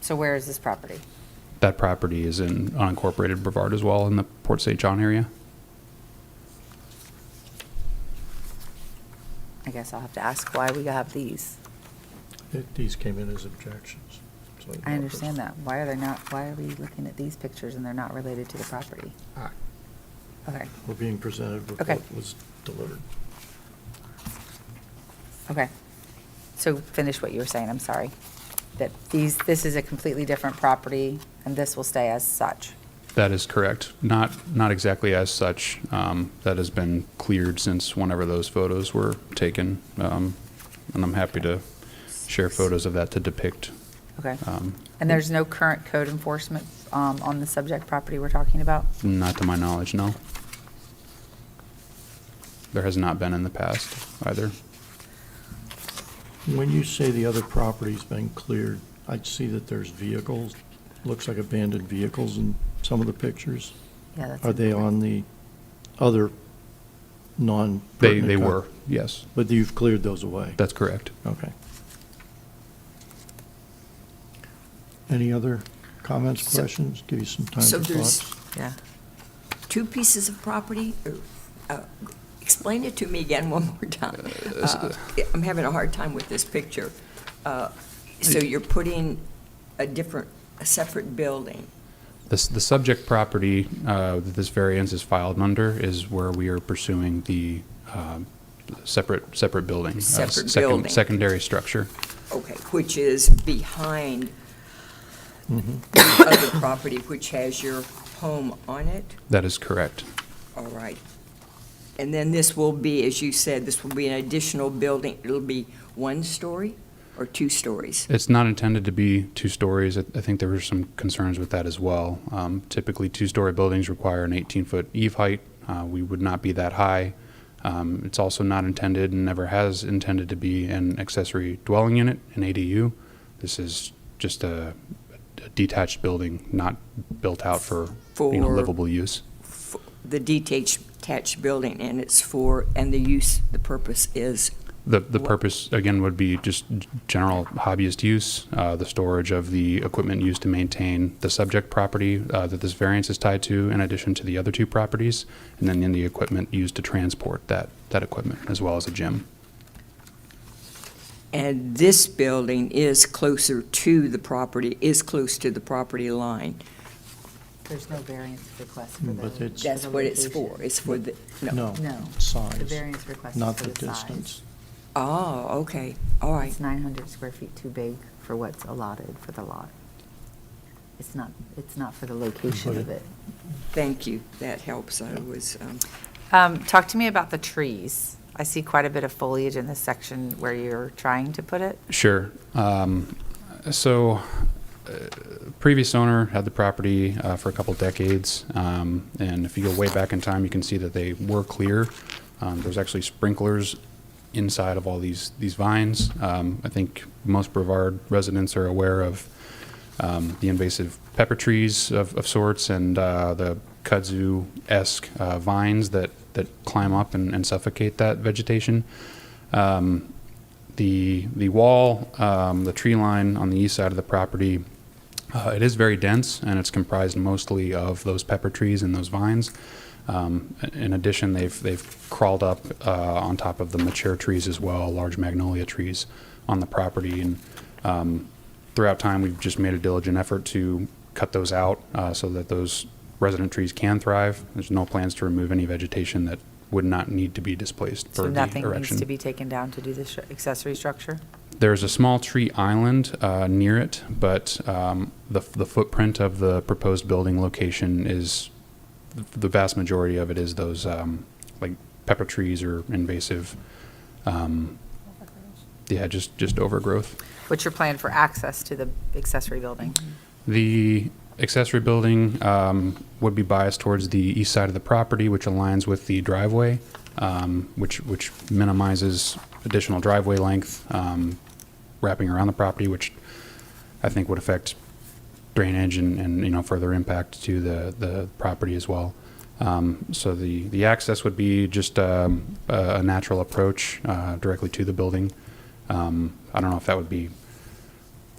So where is this property? That property is in unincorporated Brevard as well, in the Port St. John area. I guess I'll have to ask why we have these. These came in as objections. So I understand that. Why are we looking at these pictures and they're not related to the property? Ah. Okay, We're being presented with Okay. what was delivered. okay. So finish what you were saying, I'm sorry. That this is a completely different property and this will stay as such. That is correct. Not exactly as such. That has been cleared since whenever those photos were taken. And I'm happy to share photos of that to depict. Okay. And there's no current code enforcement on the subject property we're talking about? Not to my knowledge, no. There has not been in the past either. When you say the other property's been cleared, I see that there's vehicles, looks like abandoned vehicles in some of the pictures. Yeah, that's. Are they on the other They non-pertinent were, yes. But you've cleared those away? That's correct. Okay. Any other comments, So- questions? Give you some time So for there's thoughts. Yeah. two pieces of property? Explain it to me again one more time. I'm having a hard time with this picture. So you're putting a separate building. The subject property that this variance is filed under is where we are pursuing the separate building. Separate building. Secondary structure. Okay, which is behind the other property, which has your home on it? That is correct. All right. And then this will be, as you said, this will be an additional building. It'll be 1 story or 2 stories? It's not intended to be 2 stories. I think there were some concerns with that as well. Typically, 2-story buildings require an 18-foot eave height. We would not be that high. It's also not intended and never has intended to be an accessory dwelling unit, an ADU. This is just a detached building, not built out for livable use. The detached building, and it's and the purpose is? The purpose, again, would be just general hobbyist use, the storage of the equipment used to maintain the subject property that this variance is tied to, in addition to the other 2 properties, and then the equipment used to transport that equipment, as well as a gym. And this building is closer to the property, is close to the property line. There's no variance request for But the. it's- That's the what it's location. for. It's for the, no. No, No. size, The variance request is not for the the size. distance. Oh, okay, all right. It's 900 square feet too big for what's allotted for the lot. It's not for the location But of it. Thank you, that helps. I was, Talk to me about the trees. I see quite a bit of foliage in this section where you're trying to put it. Sure. Previous owner had the property for a couple decades, and if you go way back in time, you can see that they were clear. There's actually sprinklers inside of all these vines. I think most Brevard residents are aware of the invasive pepper trees of sorts and the kudzu-esque vines that that climb up and suffocate that vegetation. The wall, the tree line on the east side of the property, it is very dense, and it's comprised mostly of those pepper trees and those vines. In addition, they've crawled up on top of the mature trees as well, large magnolia trees on the property. And throughout time, we've just made a diligent effort to cut those out so that those resident trees can thrive. There's no plans to remove any vegetation that would not need to be displaced So for the nothing erection. needs to be taken down to do this accessory structure? There's a small tree island near it, but the footprint of the proposed building location is, the vast majority of it is those like pepper trees or invasive, just overgrowth. What's your plan for access to the accessory building? The accessory building would be biased towards the east side of the property, which aligns with the driveway, which minimizes additional driveway length wrapping around the property, which I think would affect drainage and further impact to the property as well. So the access would be just a natural approach directly to the building. I don't know if that would be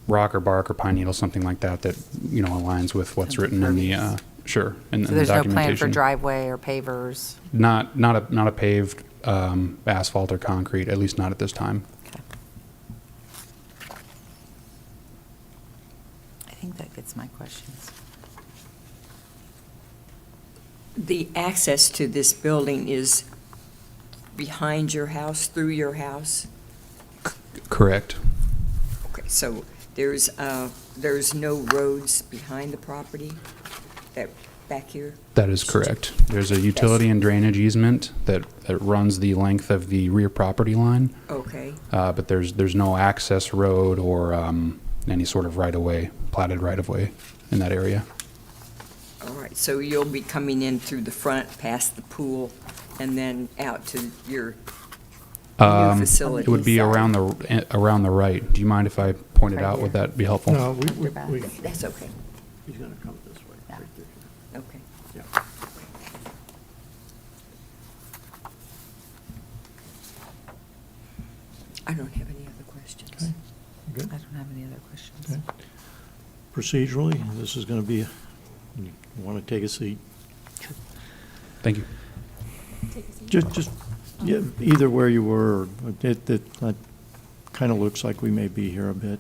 rock or bark or pine needle, something like that aligns with what's written in the in So the there's no plan for documentation. driveway or pavers? Not a paved asphalt or concrete, at least not at this time. Okay. I think that gets my questions. The access to this building is behind your house, through your house? Correct. Okay, so there's no roads behind the property that back here? That is correct. There's a utility and drainage easement that runs the length of the rear property line, Okay, but there's no access road or any sort of right-of-way, platted right-of-way in that area. all right, so you'll be coming in through the front, past the pool, and then out to your new facility? It would be around the right. Do you mind if I point it out? Would that be helpful? No, That's okay, he's going to come this way. right there. okay. Yeah. I don't have any other questions. Okay. Good. I don't have any other questions. Okay. Procedurally, this is going to be, you want to take a seat? Thank you. Just yeah, either where you were, or it kind of looks like we may be here a bit.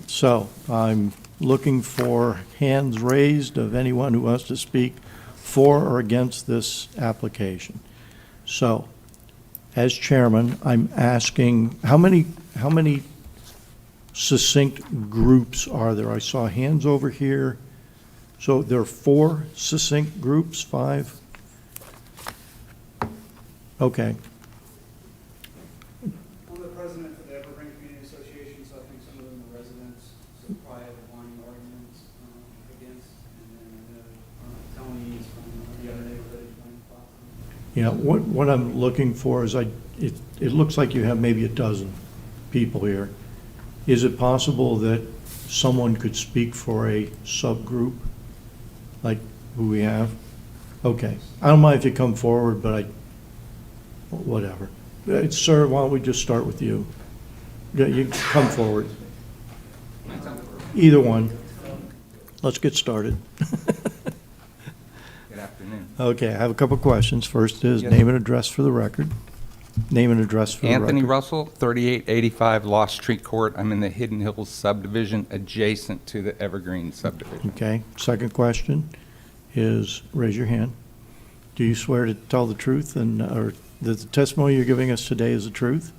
So I'm looking for hands raised of anyone who wants to speak for or against this application. So, as chairman, I'm asking, how many succinct groups are there? I saw hands over here. So there are 4 succinct groups, 5? Okay. I'm the president for the Evergreen Community Association, so I think some of them are residents, so probably have one argument against, and then Tony's from the other neighborhood is one platform. Yeah, what I'm looking for is it looks like you have maybe a dozen people here. Is it possible that someone could speak for a subgroup, like who we have? Okay. I don't mind if you come forward, but whatever. Sir, why don't we just start with you? Yeah, you come forward. Either one. Let's get started. Good afternoon. Okay, I have a couple questions. First is Yes. name and address for the record. Name and address for the record. Anthony Russell, 3885 Lost Street Court. I'm in the Hidden Hills subdivision adjacent to the Evergreen subdivision. Okay. Second question is, raise your hand. Do you swear to tell the truth or that the testimony you're giving us today is the truth?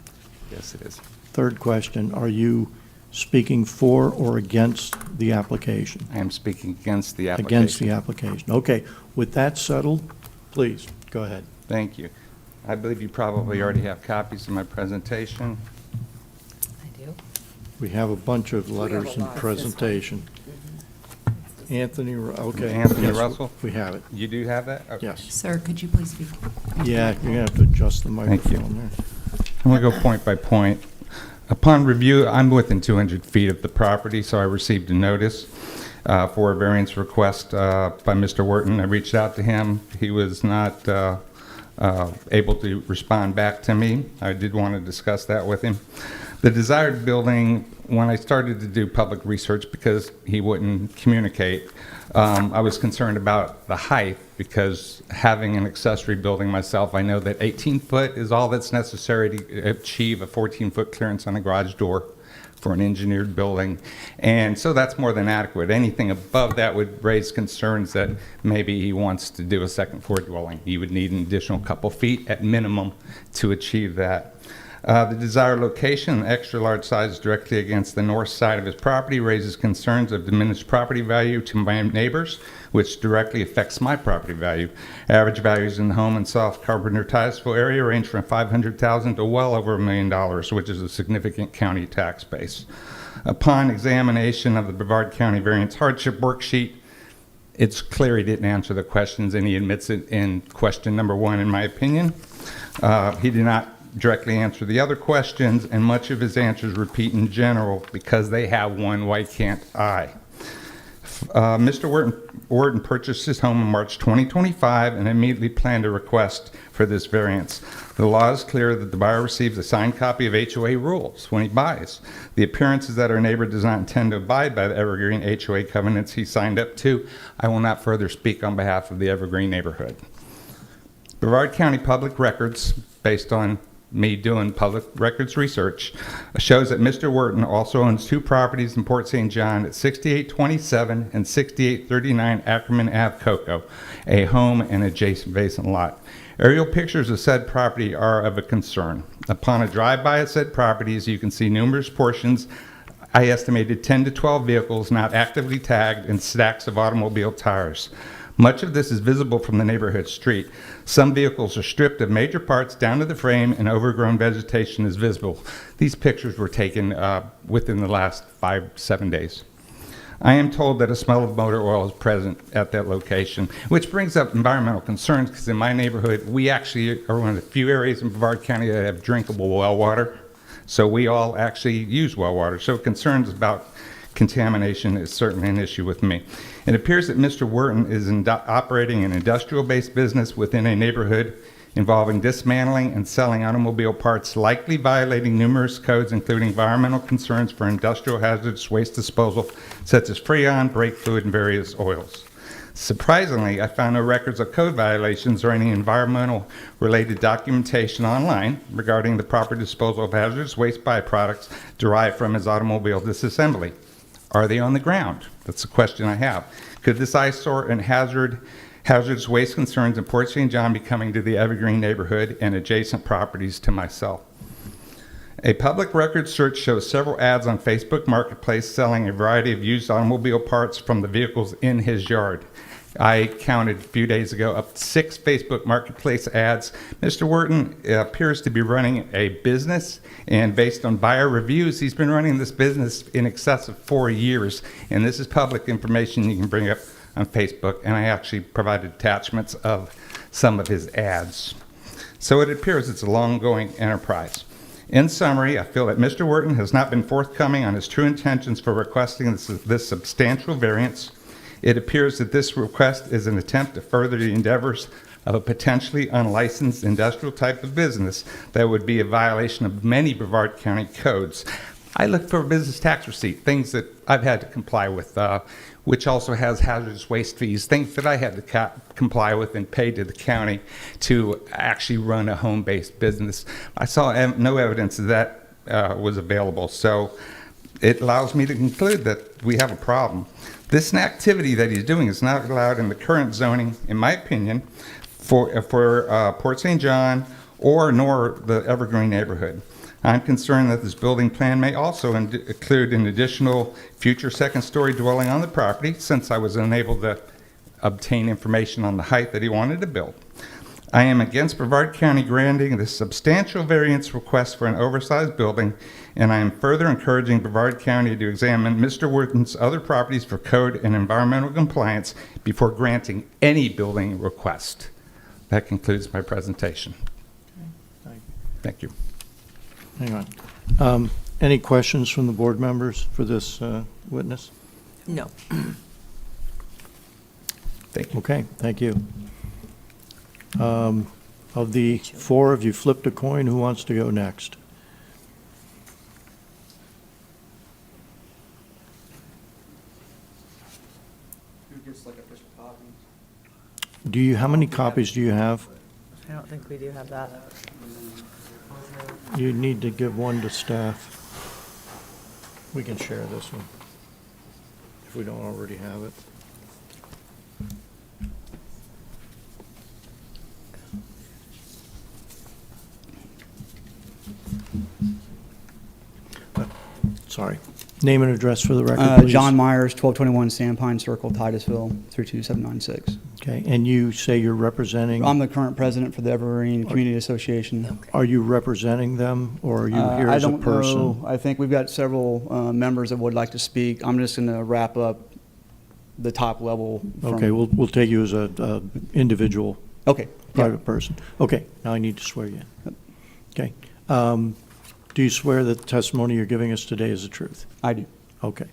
Yes, it is. Third question, are you speaking for or against the application? I am speaking against the application. Against the application. Okay. With that settled, please, go ahead. Thank you. I believe you probably already have copies of my presentation. I do. We have a bunch of have letters a in lot. presentation. Anthony, okay. Anthony Yes, Russell? We have it. You do have that? Okay. Yes. Sir, could you please speak? Yeah, you're going to have to adjust the Thank you. microphone there. I'm going to go point by point. Upon review, I'm within 200 feet of the property, so I received a notice. for a variance request by Mr. Wertin. I reached out to him. He was not able to respond back to me. I did want to discuss that with him. The desired building, when I started to do public research because he wouldn't communicate, I was concerned about the height because having an accessory building myself, I know that 18 foot is all that's necessary to achieve a 14-foot clearance on a garage door for an engineered building. And so that's more than adequate. Anything above that would raise concerns that maybe he wants to do a second floor dwelling. He would need an additional couple feet at minimum to achieve that. The desired location, an extra large size directly against the north side of his property, raises concerns of diminished property value to my neighbors, which directly affects my property value. Average values in the home and South Carpenter-Titusville area range from $500,000 to well over $1 million, which is a significant county tax base. Upon examination of the Brevard County Variance Hardship Worksheet, it's clear he didn't answer the questions, and he admits it in question number 1, in my opinion. He did not directly answer the other questions, and much of his answers repeat in general because they have one, why can't I? Mr. Wertin purchased his home in March 2025 and immediately planned a request for this variance. The law is clear that the buyer receives a signed copy of HOA rules when he buys. The appearance is that our neighbor does not intend to abide by the Evergreen HOA covenants he signed up to. I will not further speak on behalf of the Evergreen neighborhood. Brevard County Public Records, based on me doing public records research, shows that Mr. Wertin also owns 2 properties in Port St. John at 6827 and 6839 Ackerman Ave, Cocoa, a home and adjacent vacant lot. Aerial pictures of said property are of a concern. Upon a drive-by of said properties, you can see numerous portions, I estimated 10 to 12 vehicles not actively tagged, and stacks of automobile tires. Much of this is visible from the neighborhood street. Some vehicles are stripped of major parts down to the frame, and overgrown vegetation is visible. These pictures were taken within the last 5-7 days. I am told that a smell of motor oil is present at that location, which brings up environmental concerns because in my neighborhood, we actually are one of the few areas in Brevard County that have drinkable well water. So we all actually use well water. So concerns about contamination is certainly an issue with me. It appears that Mr. Wertin is operating an industrial-based business within a neighborhood involving dismantling and selling automobile parts, likely violating numerous codes, including environmental concerns for industrial hazardous waste disposal, such as Freon, brake fluid, and various oils. Surprisingly, I found no records of code violations or any environmental-related documentation online regarding the proper disposal of hazardous waste byproducts derived from his automobile disassembly. Are they on the ground? That's the question I have. Could this eyesore and hazardous waste concerns in Port St. John be coming to the Evergreen neighborhood and adjacent properties to myself? A public records search shows several ads on Facebook Marketplace selling a variety of used automobile parts from the vehicles in his yard. I counted a few days ago up to 6 Facebook Marketplace ads. Mr. Wertin appears to be running a business, and based on buyer reviews, he's been running this business in excess of 4 years. And this is public information you can bring up on Facebook, and I actually provided attachments of some of his ads. So it appears it's a long-going enterprise. In summary, I feel that Mr. Wertin has not been forthcoming on his true intentions for requesting this substantial variance. It appears that this request is an attempt to further the endeavors of a potentially unlicensed industrial type of business that would be a violation of many Brevard County codes. I look for a business tax receipt, things that I've had to comply with, which also has hazardous waste fees, things that I had to comply with and pay to the county to actually run a home-based business. I saw no evidence that was available, so it allows me to conclude that we have a problem. This activity that he's doing is not allowed in the current zoning, in my opinion, for Port St. John nor the Evergreen neighborhood. I'm concerned that this building plan may also include an additional future second-story dwelling on the property, since I was unable to obtain information on the height that he wanted to build. I am against Brevard County granting this substantial variance request for an oversized building, and I am further encouraging Brevard County to examine Mr. Wertin's other properties for code and environmental compliance before granting any building request. That concludes my presentation. Thank you. Hang on. Any questions from the board members for this witness? No. Thank you. Okay, thank you. Of the four, have you flipped a coin? Who wants to go next? Who gets like official copies? How many copies do you have? I don't think we do have that. You need to give one to staff. We can share this one, if we don't already have it. Sorry. Name and address for the record, please. John Myers, 1221 Sandpine Circle, Titusville, 32796. Okay, and you say you're representing? I'm the current president for the Evergreen Community Association. Are you representing them, or are you here as a person? I don't know. I think we've got several members that would like to speak. I'm just going to wrap up the top level. Okay, we'll take you as a individual. Okay. Private person. Okay, now I need to swear you in. Okay. Do you swear that the testimony you're giving us today is the truth? I do. Okay.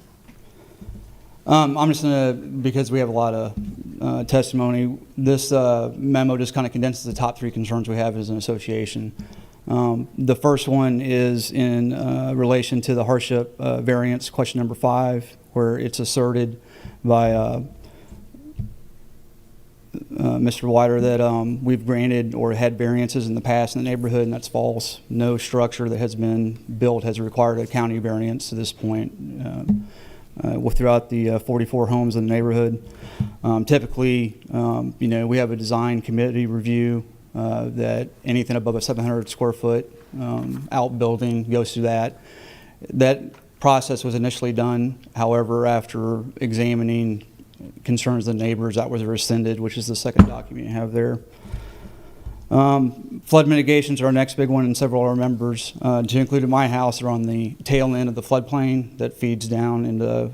I'm just going to, because we have a lot of testimony, this memo just kind of condenses the top three concerns we have as an association. The first one is in relation to the hardship variance, question number 5, where it's asserted by Mr. Ryder that we've granted or had variances in the past in the neighborhood, and that's false. No structure that has been built has required a county variance to this point throughout the 44 homes in the neighborhood. Typically, we have a design committee review that anything above a 700 square foot outbuilding goes through that. That process was initially done. However, after examining concerns of the neighbors, that was rescinded, which is the second document you have there. Flood mitigations are our next big one, and several of our members, to include my house, are on the tail end of the floodplain that feeds down into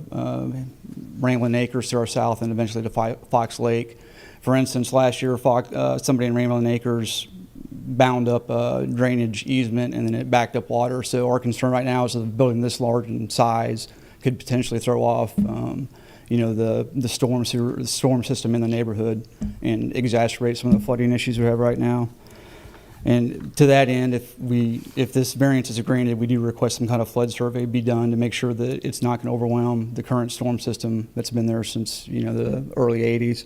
Ramblin' Acres to our south and eventually to Fox Lake. For instance, last year, somebody in Ramblin' Acres bound up a drainage easement and then it backed up water. So our concern right now is that a building this large in size could potentially throw off the storm system in the neighborhood and exacerbate some of the flooding issues we have right now. And to that end, if this variance is granted, we do request some kind of flood survey be done to make sure that it's not going to overwhelm the current storm system that's been there since the early 80s.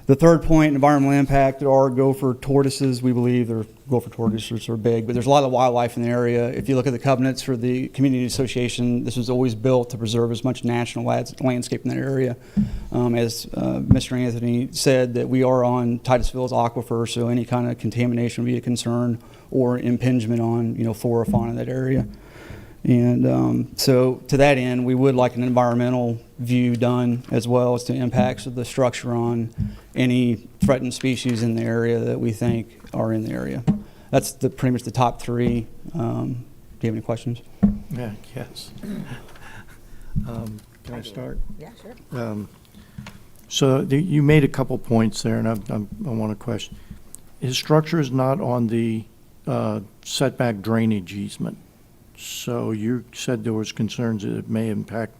The third point, environmental impact, there are gopher tortoises. We believe gopher tortoises are big, but there's a lot of wildlife in the area. If you look at the covenants for the community association, this was always built to preserve as much national landscape in that area. As Mr. Anthony said, that we are on Titusville's aquifer, so any kind of contamination would be a concern or impingement on flora or fauna in that area. And so to that end, we would like an environmental view done as well as the impacts of the structure on any threatened species in the area that we think are in the area. That's pretty much the top three. Do you have any questions? Yeah, yes. Can I start? Yeah, sure. So you made a couple points there, and I want to question. His structure is not on the setback drainage easement. So you said there was concerns that it may impact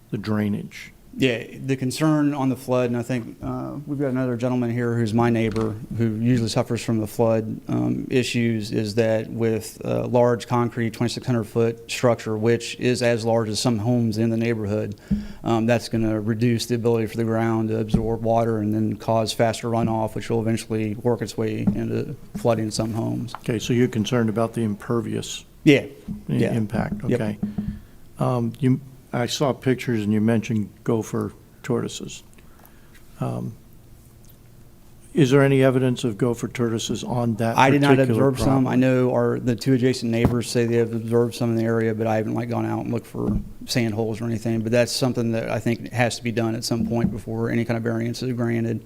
the drainage. Yeah, the concern on the flood, and I think we've got another gentleman here who's my neighbor who usually suffers from the flood issues, is that with a large concrete 2,600-foot structure, which is as large as some homes in the neighborhood, that's going to reduce the ability for the ground to absorb water and then cause faster runoff, which will eventually work its way into flooding some homes. Okay, so you're concerned about the impervious Yeah. impact, okay. Yep. I saw pictures and you mentioned gopher tortoises. Is there any evidence of gopher tortoises on that I did not particular observe some. I property? know the two adjacent neighbors say they have observed some in the area, but I haven't gone out and looked for sand holes or anything. But that's something that I think has to be done at some point before any kind of variance is granted.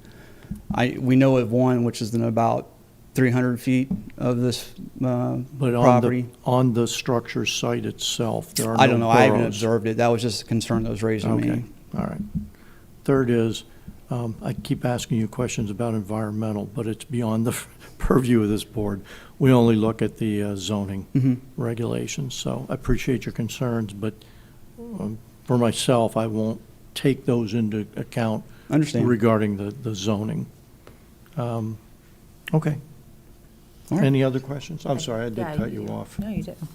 We know of one, which is in about 300 feet of this property. On the structure site itself, there are no I don't know. I haven't burrows. observed it. That was just a concern that was raised to Okay, me. all right. Third is, I keep asking you questions about environmental, but it's beyond the purview of this board. We only look at the zoning regulations, so I appreciate your concerns, but for myself, I won't take those into account Understand. regarding the zoning. Okay. All right. Any other questions? I'm sorry, I did Yeah, cut you off. No, you didn't.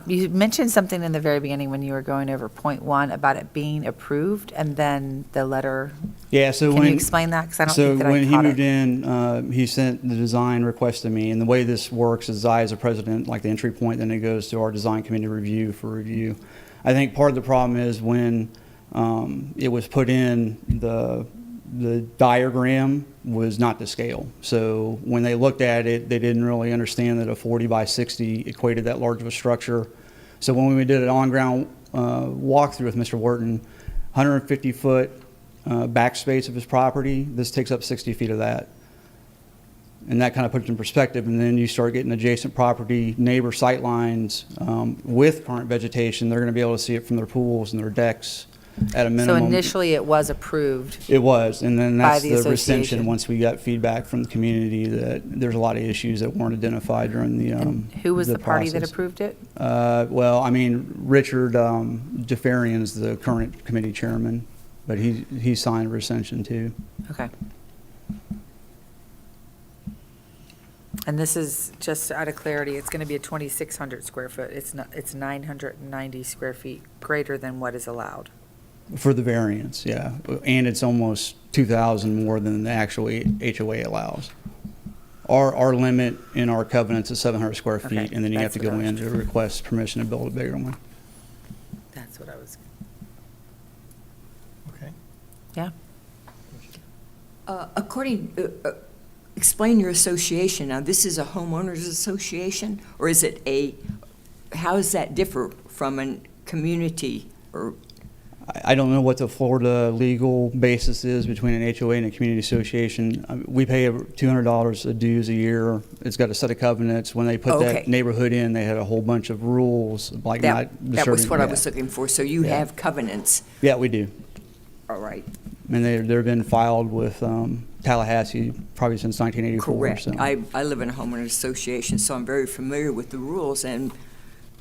You mentioned something in the very beginning when you were going over point 1 about it being approved, and then the letter. Yeah, so Can when. you explain that? Because I don't So think that I when he caught moved it. in, he sent the design request to me, and the way this works is I, as a president, like the entry point, then it goes to our design committee review for review. I think part of the problem is when it was put in, the diagram was not to scale. So when they looked at it, they didn't really understand that a 40 by 60 equated that large of a structure. So when we did an on-ground walkthrough with Mr. Wertin, 150-foot backspace of his property, this takes up 60 feet of that. And that kind of puts it in perspective. And then you start getting adjacent property, neighbor sight lines with current vegetation. They're going to be able to see it from their pools and their decks at a So minimum. initially, it was approved. It was, and then By that's the the association. recension, once we got feedback from the community that there's a lot of issues that weren't identified during the Who was the party that process. approved it? Well, I mean, Richard Jafarian is the current committee chairman, but he signed recension too. Okay. And this is, just out of clarity, it's going to be a 2,600 square foot. It's not, it's 990 square feet greater than what is allowed. For the variance, yeah. And it's almost 2,000 more than the actual HOA allows. Our limit in our covenants is 700 square feet, Okay, and then you have that's to what go I in was- to request permission to build a bigger one. That's what I was, Okay. yeah. Explain your association. Now, this is a homeowners association, or is it how does that differ from a community or? I don't know what the Florida legal basis is between an HOA and a community association. We pay $200 of dues a year. It's got a set of covenants. When they put Okay. that neighborhood in, they had a whole bunch of rules, like not That was disturbing- what I yeah. was looking for. So you Yeah. have covenants. Yeah, we do. All right. And they've been filed with Tallahassee probably since 1984. Correct. So. I live in a homeowners association, so I'm very familiar with the rules, and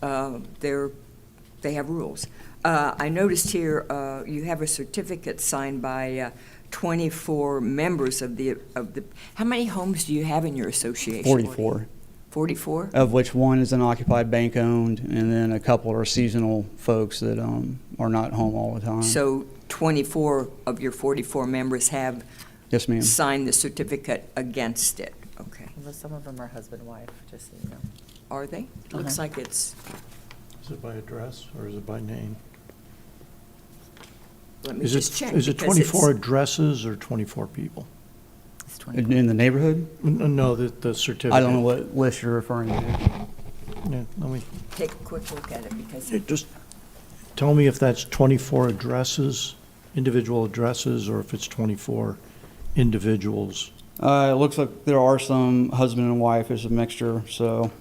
they have rules. I noticed here you have a certificate signed by 24 members of the. How many homes do you have in your association? 44, 44? of which one is unoccupied bank-owned, and then a couple are seasonal folks that are not home all the time. So 24 of your 44 members have Yes, ma'am. signed the certificate against it. Okay. Well, some of them are husband and wife, just so you know. Are they? Looks like it's, Is it by address or is it by name? let me Is just check. it because it's- 24 addresses or 24 people? It's 20. In the neighborhood? No, the certificate. I don't know what list you're referring to. Yeah, let me, Take a quick look at it because just tell me if that's 24 addresses, individual addresses, or if it's 24 individuals. It looks like there are some husband and wife. It's a mixture, so.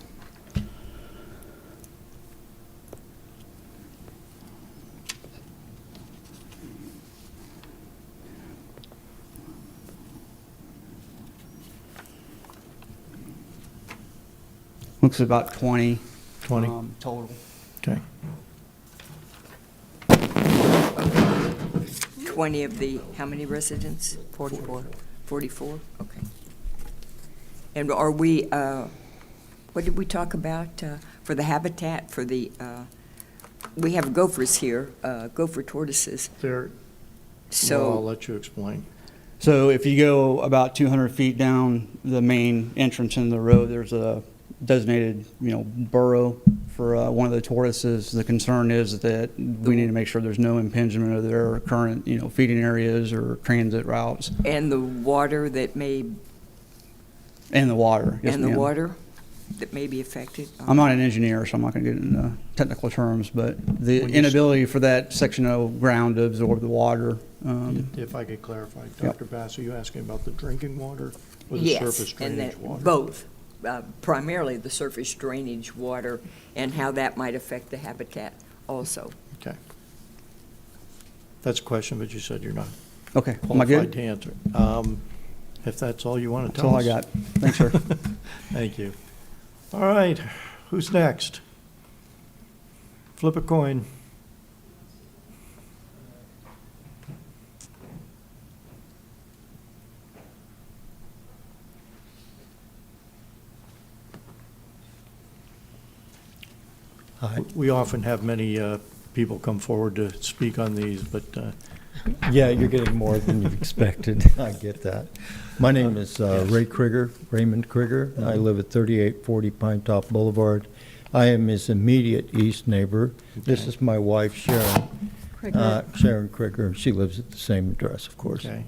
Looks about 20. 20? Total. Okay. 20 of the, how many residents? 44. 44? Okay. And are we, what did we talk about for the habitat for the, we have gophers here, gopher tortoises. There, So. well, I'll let you explain. So if you go about 200 feet down the main entrance in the road, there's a designated, burrow for one of the tortoises. The concern is that we need to make sure there's no impingement of their current, feeding areas or transit routes. And the water that may, And the water. Yes, and the ma'am. water that may be affected? I'm not an engineer, so I'm not going to get into technical terms, but the When you inability for that section of ground to absorb the water. If I could clarify, Dr. Bass, are you asking about the drinking water or the Yes, surface and drainage that, water? both, primarily the surface drainage water and how that might affect the habitat also. Okay. That's a question, but you said you're not Okay, am I qualified good? to answer. If that's all you want to That's tell all us. I got. Thanks, sir. Thank you. All right, who's next? Flip a coin. We often have many people come forward to speak on these, but Yeah, you're getting more than you expected. I get that. My name is Raymond Krieger. I live at 3840 Pine Top Boulevard. I am his immediate east neighbor. This is my wife, Sharon. Sharon Krieger. She lives at the same address, of course. okay.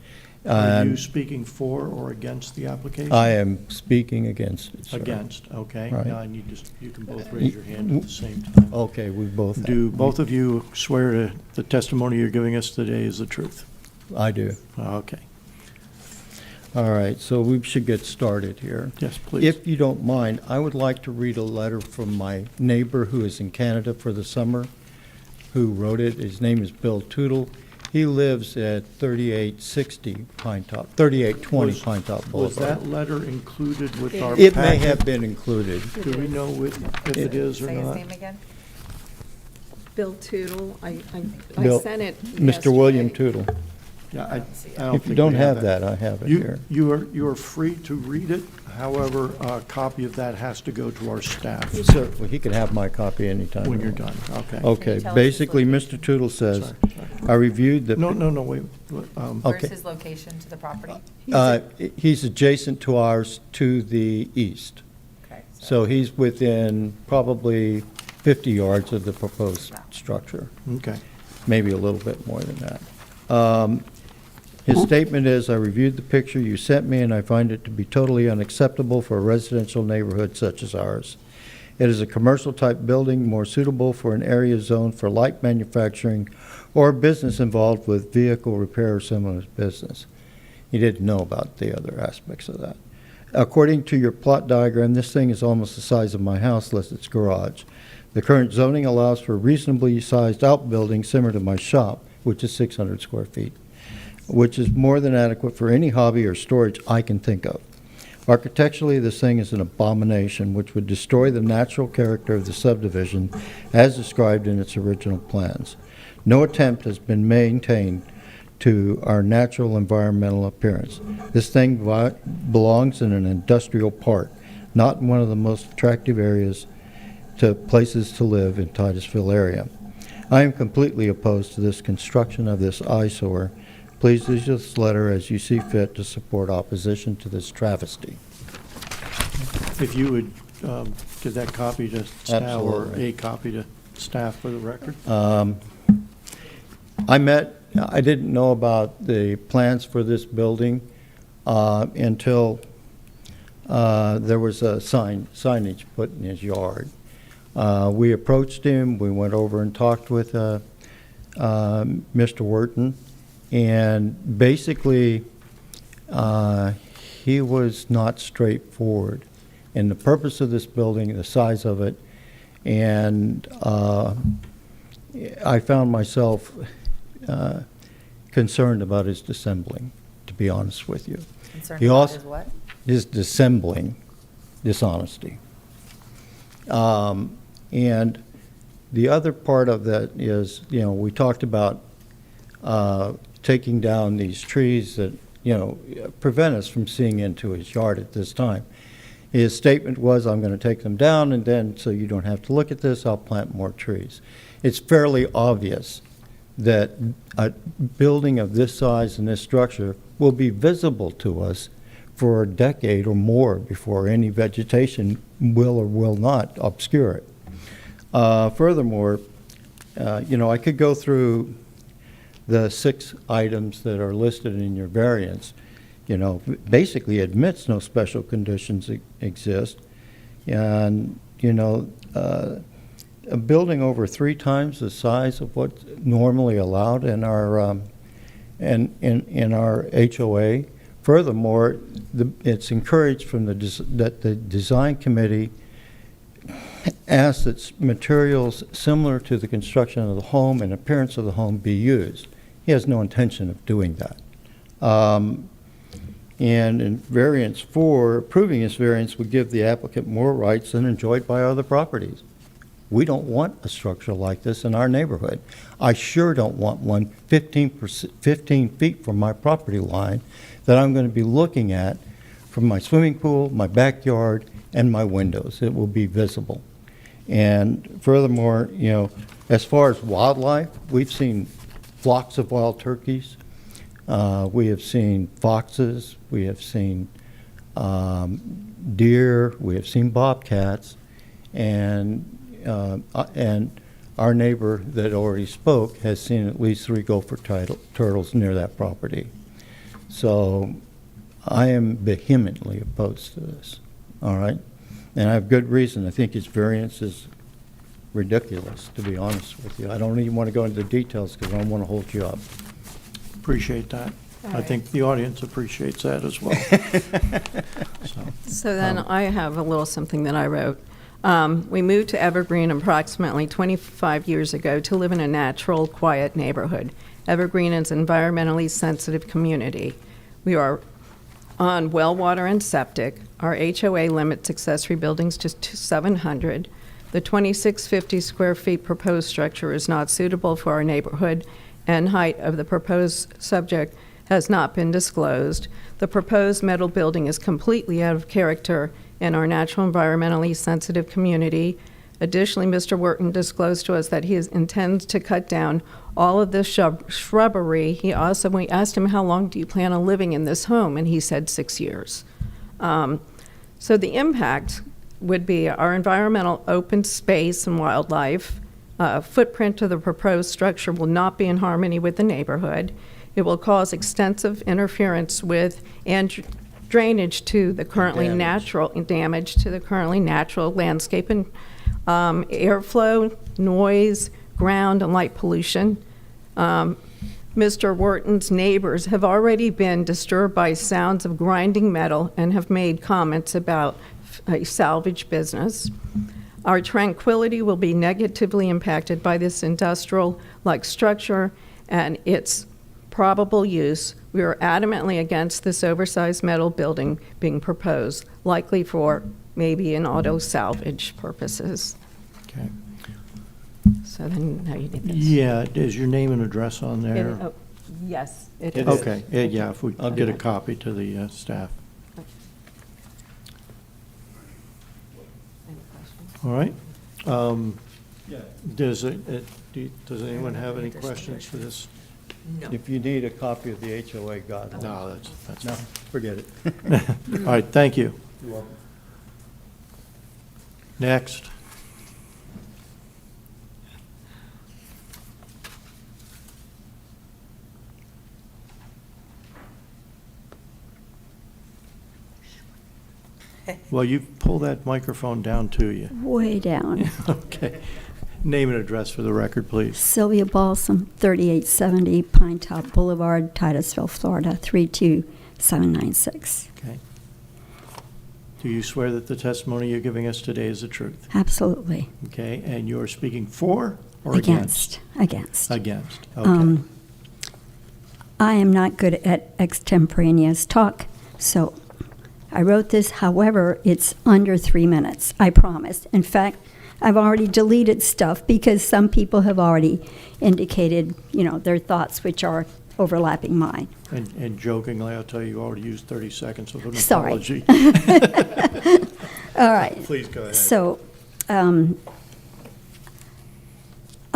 Are you And speaking for or against the application? I am speaking against it, sir. Against, okay. Right. Now, you can both raise your hand at the same time. Okay, we both have. Do both of you swear to the testimony you're giving us today is the truth? I do. Okay. All right, so we should get started here. Yes, please. If you don't mind, I would like to read a letter from my neighbor who is in Canada for the summer, who wrote it. His name is Bill Tootle. He lives at 3860 Pine Top, 3820 Was- Pine Top Was Boulevard. that letter included with our It may packet? have been included. Do we know if it is or Say his not? name again? Bill Tootle, I Bill- sent it Mr. William yesterday. Tootle. Yeah, I If you think don't we have that, I have it here. You are free to read it. However, a copy of that has to go to our staff Certainly, he can have my copy anytime. when he you're wants. done. Okay. Okay, tell us his basically, Mr. Tootle says, Sorry, I reviewed the. No, wait. Where's Okay. his location to the property? He's adjacent to ours to the east. Okay. So he's within probably 50 yards of the proposed structure, Okay. maybe a little bit more than that. His statement is, I reviewed the picture you sent me, and I find it to be totally unacceptable for a residential neighborhood such as ours. It is a commercial-type building more suitable for an area zoned for light manufacturing or business involved with vehicle repair or similar business. He didn't know about the other aspects of that. According to your plot diagram, this thing is almost the size of my house, less its garage. The current zoning allows for a reasonably sized outbuilding similar to my shop, which is 600 square feet, which is more than adequate for any hobby or storage I can think of. Architecturally, this thing is an abomination which would destroy the natural character of the subdivision as described in its original plans. No attempt has been maintained to our natural environmental appearance. This thing belongs in an industrial park, not in one of the most attractive areas to places to live in Titusville area. I am completely opposed to this construction of this eyesore. Please use this letter as you see fit to support opposition to this travesty. If you would give that copy to staff or Absolutely. a copy to staff for the record. I didn't know about the plans for this building until there was a signage put in his yard. We approached him, we went over and talked with Mr. Wertin, and basically he was not straightforward in the purpose of this building, the size of it, and I found myself concerned about his dissembling, to be honest with you. Concerned He about also- his what? His dissembling dishonesty. And the other part of that is, we talked about taking down these trees that, prevent us from seeing into his yard at this time. His statement was, I'm going to take them down, and then, so you don't have to look at this, I'll plant more trees. It's fairly obvious that a building of this size and this structure will be visible to us for a decade or more before any vegetation will or will not obscure it. Furthermore, I could go through the 6 items that are listed in your variance. Basically admits no special conditions exist. And, a building over 3 times the size of what's normally allowed in our in our HOA. Furthermore, it's encouraged from that the design committee asks that materials similar to the construction of the home and appearance of the home be used. He has no intention of doing that. And in variance 4, approving this variance would give the applicant more rights than enjoyed by other properties. We don't want a structure like this in our neighborhood. I sure don't want one 15 feet from my property line that I'm going to be looking at from my swimming pool, my backyard, and my windows. It will be visible. And furthermore, as far as wildlife, we've seen flocks of wild turkeys. We have seen foxes. We have seen deer. We have seen bobcats. And our neighbor that already spoke has seen at least 3 gopher turtles near that property. So I am vehemently opposed to this, all right? And I have good reason. I think his variance is ridiculous, to be honest with you. I don't even want to go into the details because I don't want to hold you up. Appreciate that. I think the audience appreciates that as well. So then I have a little something that I wrote. We moved to Evergreen approximately 25 years ago to live in a natural, quiet neighborhood. Evergreen is an environmentally sensitive community. We are on well water and septic. Our HOA limits accessory buildings to 700. The 2650 square feet proposed structure is not suitable for our neighborhood, and height of the proposed subject has not been disclosed. The proposed metal building is completely out of character in our natural environmentally sensitive community. Additionally, Mr. Wertin disclosed to us that he intends to cut down all of this shrubbery. We asked him, how long do you plan on living in this home? And he said 6 years. So the impact would be our environmental open space and wildlife. Footprint of the proposed structure will not be in harmony with the neighborhood. It will cause extensive interference with and drainage to the currently natural damage to the currently natural landscape and airflow, noise, ground, and light pollution. Mr. Wertin's neighbors have already been disturbed by sounds of grinding metal and have made comments about a salvage business. Our tranquility will be negatively impacted by this industrial-like structure and its probable use. We are adamantly against this oversized metal building being proposed, likely for maybe in auto salvage purposes. Okay. So then, now you need this. Yeah, is your name and address on there? Yes, it is. is. Okay, yeah, if we I'll get get a it. copy to the staff. All right. Does anyone have any questions for this? No. If you need a copy of the HOA guidelines. No, that's No, fine. forget it. All right, thank you. You're welcome. Next. Well, you pull that microphone down to you. Way down. Okay. Name and address for the record, please. Sylvia Balsam, 3870 Pine Top Boulevard, Titusville, Florida, 32796. Okay. Do you swear that the testimony you're giving us today is the truth? Absolutely. Okay, and you're speaking for or against? Against. Against, okay. I am not good at extemporaneous talk, so I wrote this. However, it's under 3 minutes, I promise. In fact, I've already deleted stuff because some people have already indicated, their thoughts, which are overlapping mine. And jokingly, I'll tell you, you already used 30 seconds of an Sorry. apology. All right. Please go ahead. So, I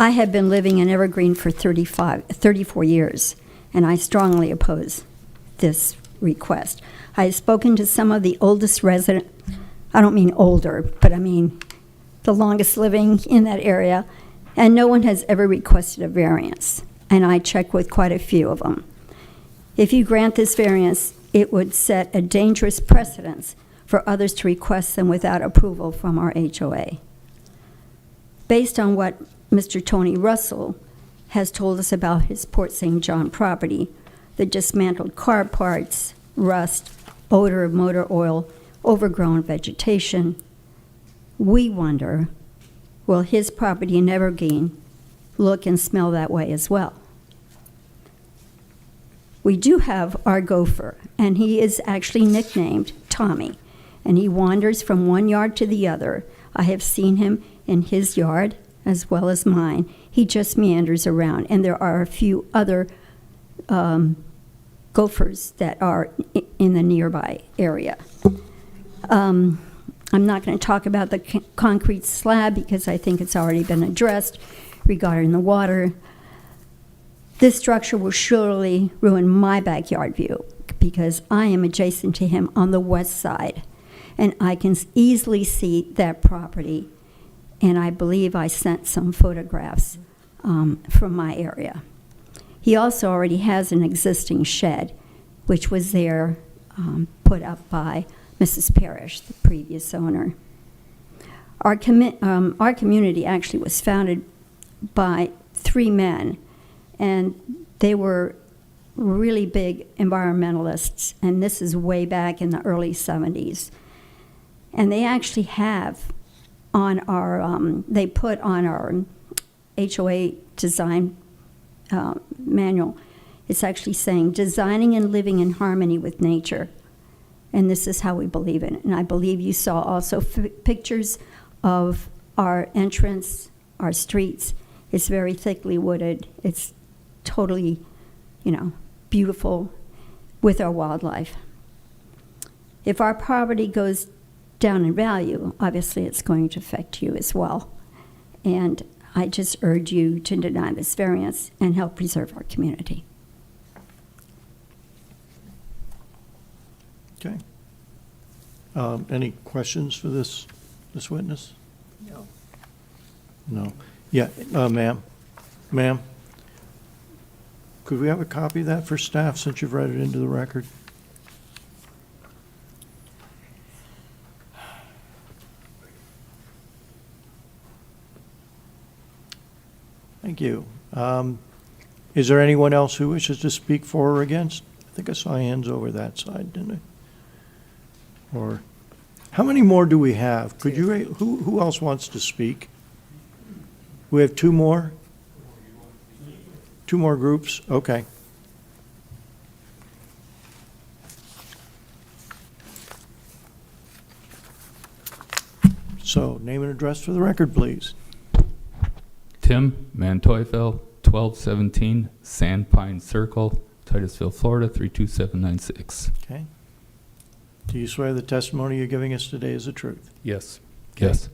have been living in Evergreen for 34 years, and I strongly oppose this request. I have spoken to some of the oldest residents, I don't mean older, but I mean the longest living in that area, and no one has ever requested a variance, and I checked with quite a few of them. If you grant this variance, it would set a dangerous precedence for others to request them without approval from our HOA. Based on what Mr. Tony Russell has told us about his Port St. John property, the dismantled car parts, rust, odor of motor oil, overgrown vegetation, we wonder, will his property in Evergreen look and smell that way as well? We do have our gopher, and he is actually nicknamed Tommy, and he wanders from one yard to the other. I have seen him in his yard as well as mine. He just meanders around, and there are a few other gophers that are in the nearby area. I'm not going to talk about the concrete slab because I think it's already been addressed regarding the water. This structure will surely ruin my backyard view because I am adjacent to him on the west side, and I can easily see that property, and I believe I sent some photographs from my area. He also already has an existing shed, which was there, put up by Mrs. Parrish, the previous owner. Our community actually was founded by 3 men, and they were really big environmentalists, and this is way back in the early 70s. And they actually have on our, they put on our HOA design manual, it's actually saying designing and living in harmony with nature. And this is how we believe in it. And I believe you saw also pictures of our entrance, our streets. It's very thickly wooded. It's totally, beautiful with our wildlife. If our property goes down in value, obviously it's going to affect you as well. And I just urge you to deny this variance and help preserve our community. Okay. Any questions for this witness? No. No. Yeah, ma'am. Ma'am, could we have a copy of that for staff since you've read it into the record? Thank you. Is there anyone else who wishes to speak for or against? I think I saw hands over that side, didn't I? Or how many more do we have? Could you, who else wants to speak? We have 2 more? 2 more groups? Okay. So, name and address for the record, please. Tim Mantoyfel, 1217 Sandpine Circle, Titusville, Florida, 32796. Okay. Do you swear the testimony you're giving us today is the truth? Yes. Okay. Yes.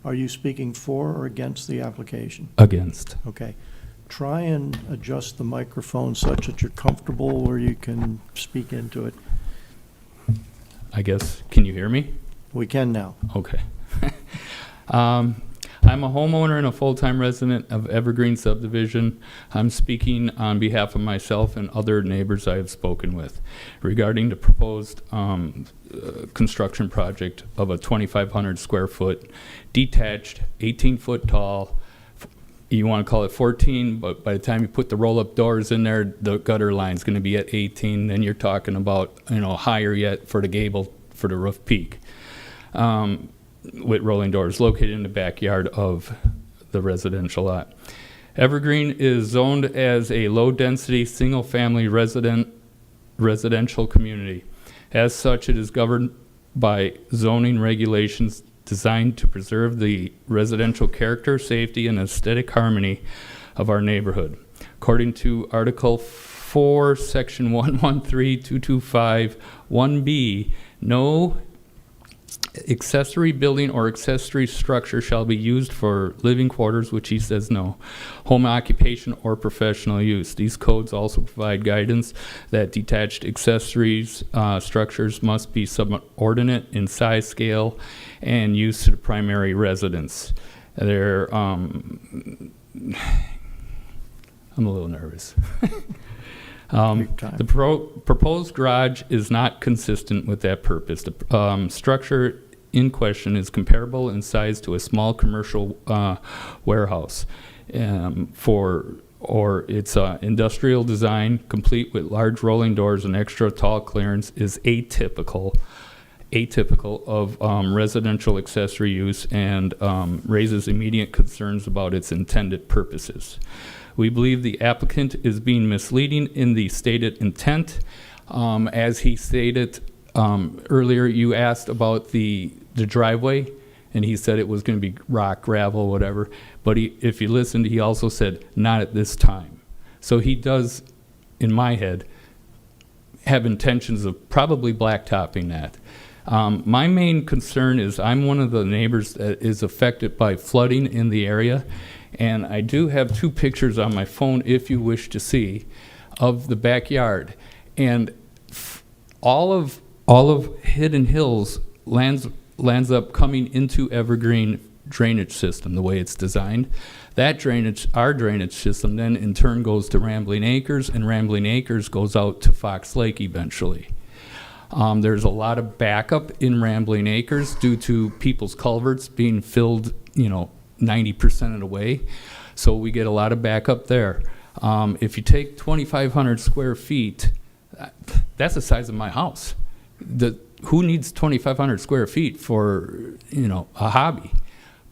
Are you speaking for or against the application? Against. Okay. Try and adjust the microphone such that you're comfortable where you can speak into it. I guess. Can you hear me? We can now. Okay. I'm a homeowner and a full-time resident of Evergreen Subdivision. I'm speaking on behalf of myself and other neighbors I have spoken with regarding the proposed construction project of a 2,500 square foot detached, 18-foot tall, you want to call it 14, but by the time you put the roll-up doors in there, the gutter line's going to be at 18. Then you're talking about, higher yet for the gable, for the roof peak. With rolling doors located in the backyard of the residential lot. Evergreen is zoned as a low-density, single-family residential community. As such, it is governed by zoning regulations designed to preserve the residential character, safety, and aesthetic harmony of our neighborhood. According to Article 4, Section 113.225, 1B, no accessory building or accessory structure shall be used for living quarters, which he says no, home occupation or professional use. These codes also provide guidance that detached accessories structures must be subordinate in size, scale, and use to the primary residence. They're, I'm a little nervous. The proposed garage is not consistent with that purpose. The structure in question is comparable in size to a small commercial warehouse, or its industrial design, complete with large rolling doors and extra tall clearance, is atypical of residential accessory use and raises immediate concerns about its intended purposes. We believe the applicant is being misleading in the stated intent. As he stated earlier, you asked about the driveway, and he said it was going to be rock, gravel, whatever. But if you listened, he also said, not at this time. So he does, in my head, have intentions of probably blacktopping that. My main concern is I'm one of the neighbors that is affected by flooding in the area, and I do have 2 pictures on my phone, if you wish to see, of the backyard. And all of Hidden Hills lands up coming into Evergreen drainage system, the way it's designed. That drainage, our drainage system, then in turn goes to Rambling Acres, and Rambling Acres goes out to Fox Lake eventually. There's a lot of backup in Rambling Acres due to people's culverts being filled, 90% of the way. So we get a lot of backup there. If you take 2,500 square feet, that's the size of my house. Who needs 2,500 square feet for, a hobby?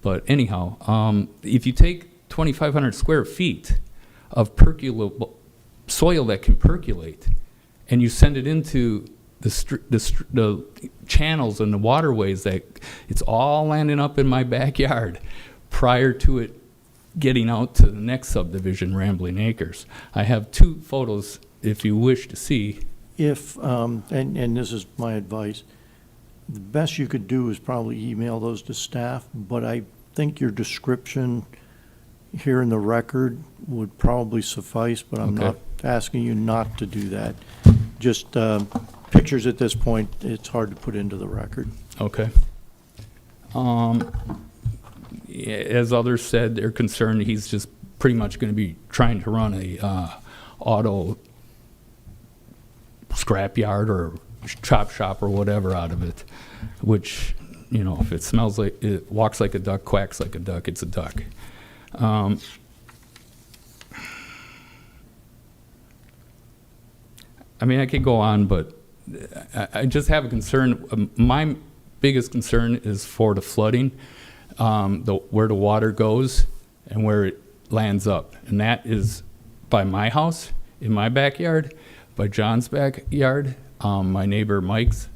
But anyhow, if you take 2,500 square feet of percolable soil that can percolate, and you send it into the channels and the waterways, that it's all landing up in my backyard prior to it getting out to the next subdivision, Rambling Acres. I have 2 photos if you wish to see. If, and this is my advice, the best you could do is probably email those to staff, but I think your description here in the record would probably suffice, but I'm not asking you not to do that. Just pictures at this point, it's hard to put into the record. Okay. As others said, they're concerned he's just pretty much going to be trying to run a auto scrapyard or chop shop or whatever out of it, which, if it smells like, it walks like a duck, quacks like a duck, it's a duck. I could go on, but I just have a concern. My biggest concern is for the flooding, where the water goes and where it lands up. And that is by my house, in my backyard, by John's backyard, my neighbor Mike's.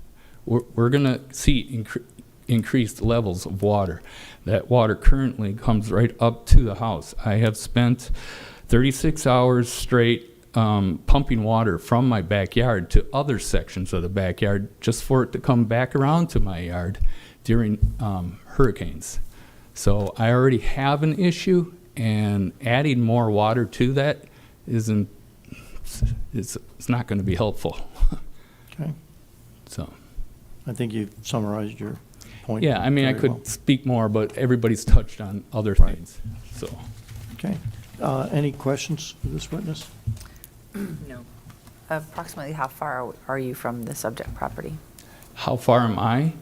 We're going to see increased levels of water. That water currently comes right up to the house. I have spent 36 hours straight pumping water from my backyard to other sections of the backyard just for it to come back around to my yard during hurricanes. So I already have an issue, and adding more water to that it's not going to be helpful. Okay. So I think you've summarized your point. Yeah, I could well. speak more, but everybody's touched on other things. So. Okay. Any questions for this witness? No. Approximately how far are you from the subject property? How far am I?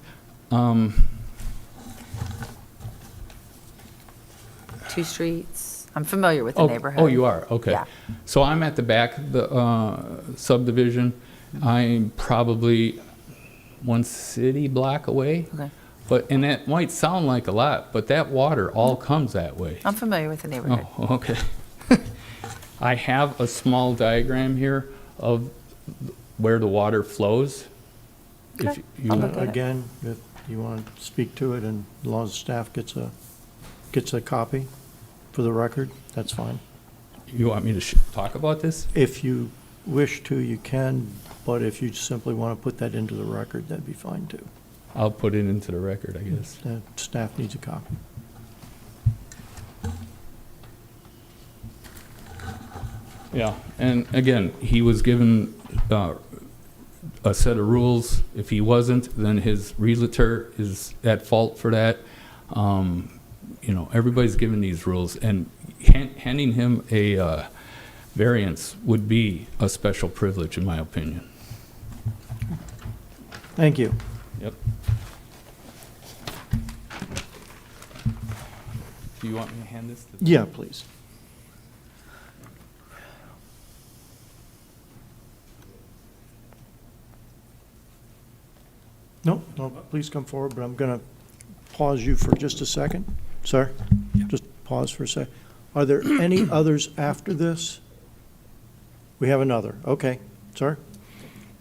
2 streets? I'm familiar with the neighborhood. Oh, you are? Okay. Yeah. So I'm at the back of the subdivision. I'm probably 1 city block away. Okay. And that might sound like a lot, but that water all comes that way. I'm familiar with the neighborhood. Oh, okay. I have a small diagram here of where the water flows. Okay. If I'll look at it. Again, if you want to speak to it, and as long as staff gets a copy for the record, that's fine. You want me to talk about this? If you wish to, you can, but if you simply want to put that into the record, that'd be fine too. I'll put it into the record, I guess. The staff needs a copy. Yeah, and again, he was given a set of rules. If he wasn't, then his realtor is at fault for that. Everybody's given these rules, and handing him a variance would be a special privilege, in my opinion. Thank you. Yep. Do you want me to hand this to? Yeah, please. No, please come forward, but I'm going to pause you for just a second. Sir, just pause for a sec. Are there any others after this? We have another. Okay, sir.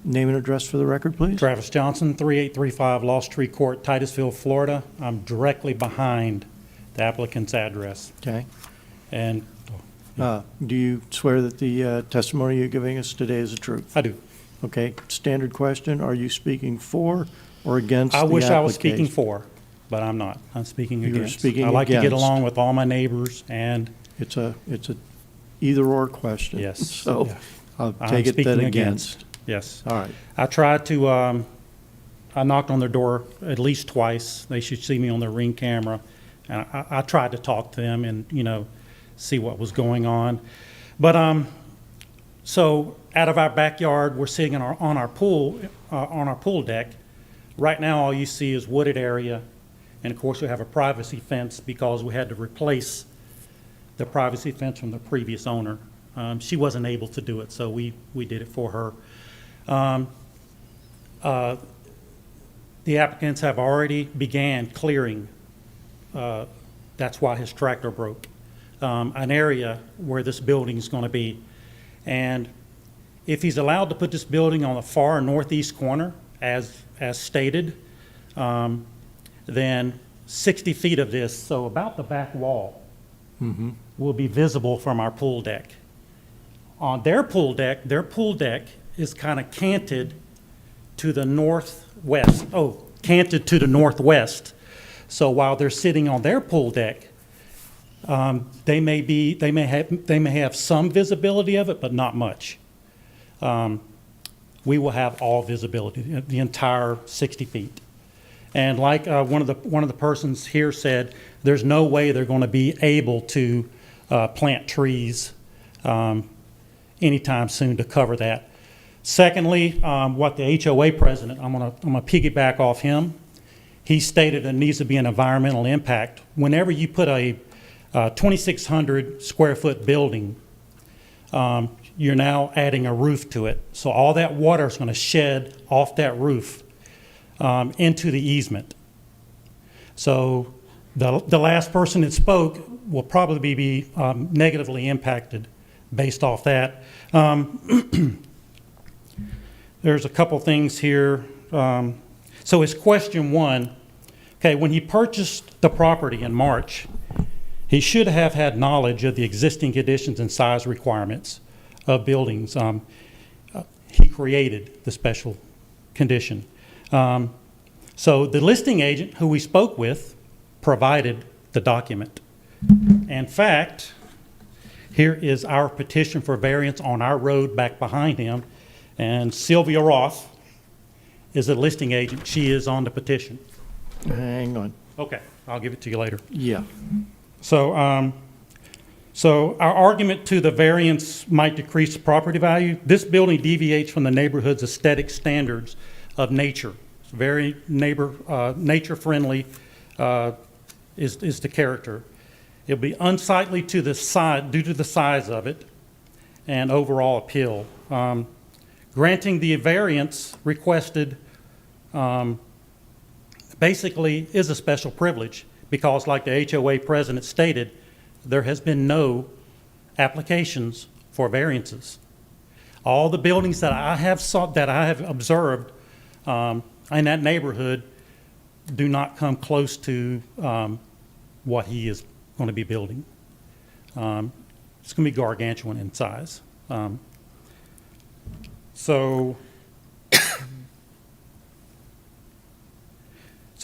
Name and address for the record, please. Travis Johnson, 3835 Lost Tree Court, Titusville, Florida. I'm directly behind the applicant's address. Okay. And do you swear that the testimony you're giving us today is the truth? I do. Okay. Standard question. Are you speaking for or against the I wish I was speaking application? for, but I'm not. I'm speaking You're against. speaking I like to get against. along with all my neighbors, and It's a either-or question. yes. So yeah. I'll I'm take it that speaking against. Yes. All right. I tried to, I knocked on their door at least twice. They should see me on their Ring camera. And I tried to talk to them and, see what was going on. But, so out of our backyard, we're sitting on our pool deck. Right now, all you see is wooded area. And of course, we have a privacy fence because we had to replace the privacy fence from the previous owner. She wasn't able to do it, so we did it for her. The applicants have already began clearing, that's why his tractor broke, an area where this building is going to be. And if he's allowed to put this building on the far northeast corner, as stated, then 60 feet of this, so about the back wall, will be visible from our pool deck. On their pool deck is kind of canted to the northwest. Canted to the northwest. So while they're sitting on their pool deck, they may have some visibility of it, but not much. We will have all visibility, the entire 60 feet. And like one of the persons here said, there's no way they're going to be able to plant trees anytime soon to cover that. Secondly, what the HOA president, I'm gonna piggyback off him. He stated there needs to be an environmental impact. Whenever you put a 2,600 square foot building, you're now adding a roof to it. So all that water is going to shed off that roof into the easement. So the last person that spoke will probably be negatively impacted based off that. There's a couple things here. So it's question one. Okay, when he purchased the property in March, he should have had knowledge of the existing conditions and size requirements of buildings. He created the special condition. So the listing agent who we spoke with provided the document. In fact, here is our petition for variance on our road back behind him. And Sylvia Roth is a listing agent. She is on the petition. Hang on. Okay, I'll give it to you later. Yeah. So, so our argument to the variance might decrease the property value. This building deviates from the neighborhood's aesthetic standards of nature. It's very nature-friendly is the character. It'll be unsightly to the side due to the size of it and overall appeal. Granting the variance requested basically is a special privilege because, like the HOA president stated, there has been no applications for variances. All the buildings that I have observed in that neighborhood do not come close to what he is going to be building. It's going to be gargantuan in size. So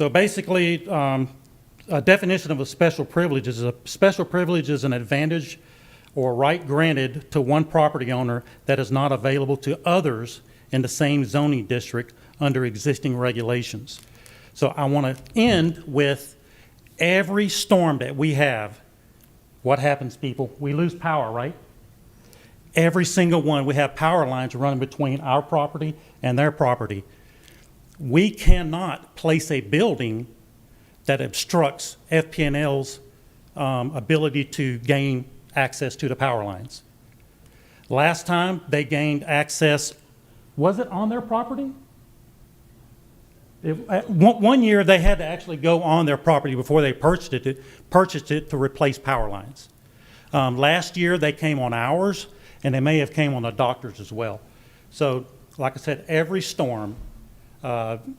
basically, a definition of a special privilege is an advantage or right granted to one property owner that is not available to others in the same zoning district under existing regulations. So I want to end with every storm that we have. What happens, people? We lose power, right? Every single one. We have power lines running between our property and their property. We cannot place a building that obstructs FP&L's ability to gain access to the power lines. Last time they gained access, was it on their property? One year they had to actually go on their property before they purchased it to replace power lines. Last year they came on ours, and they may have came on the doctor's as well. So, like I said, every storm,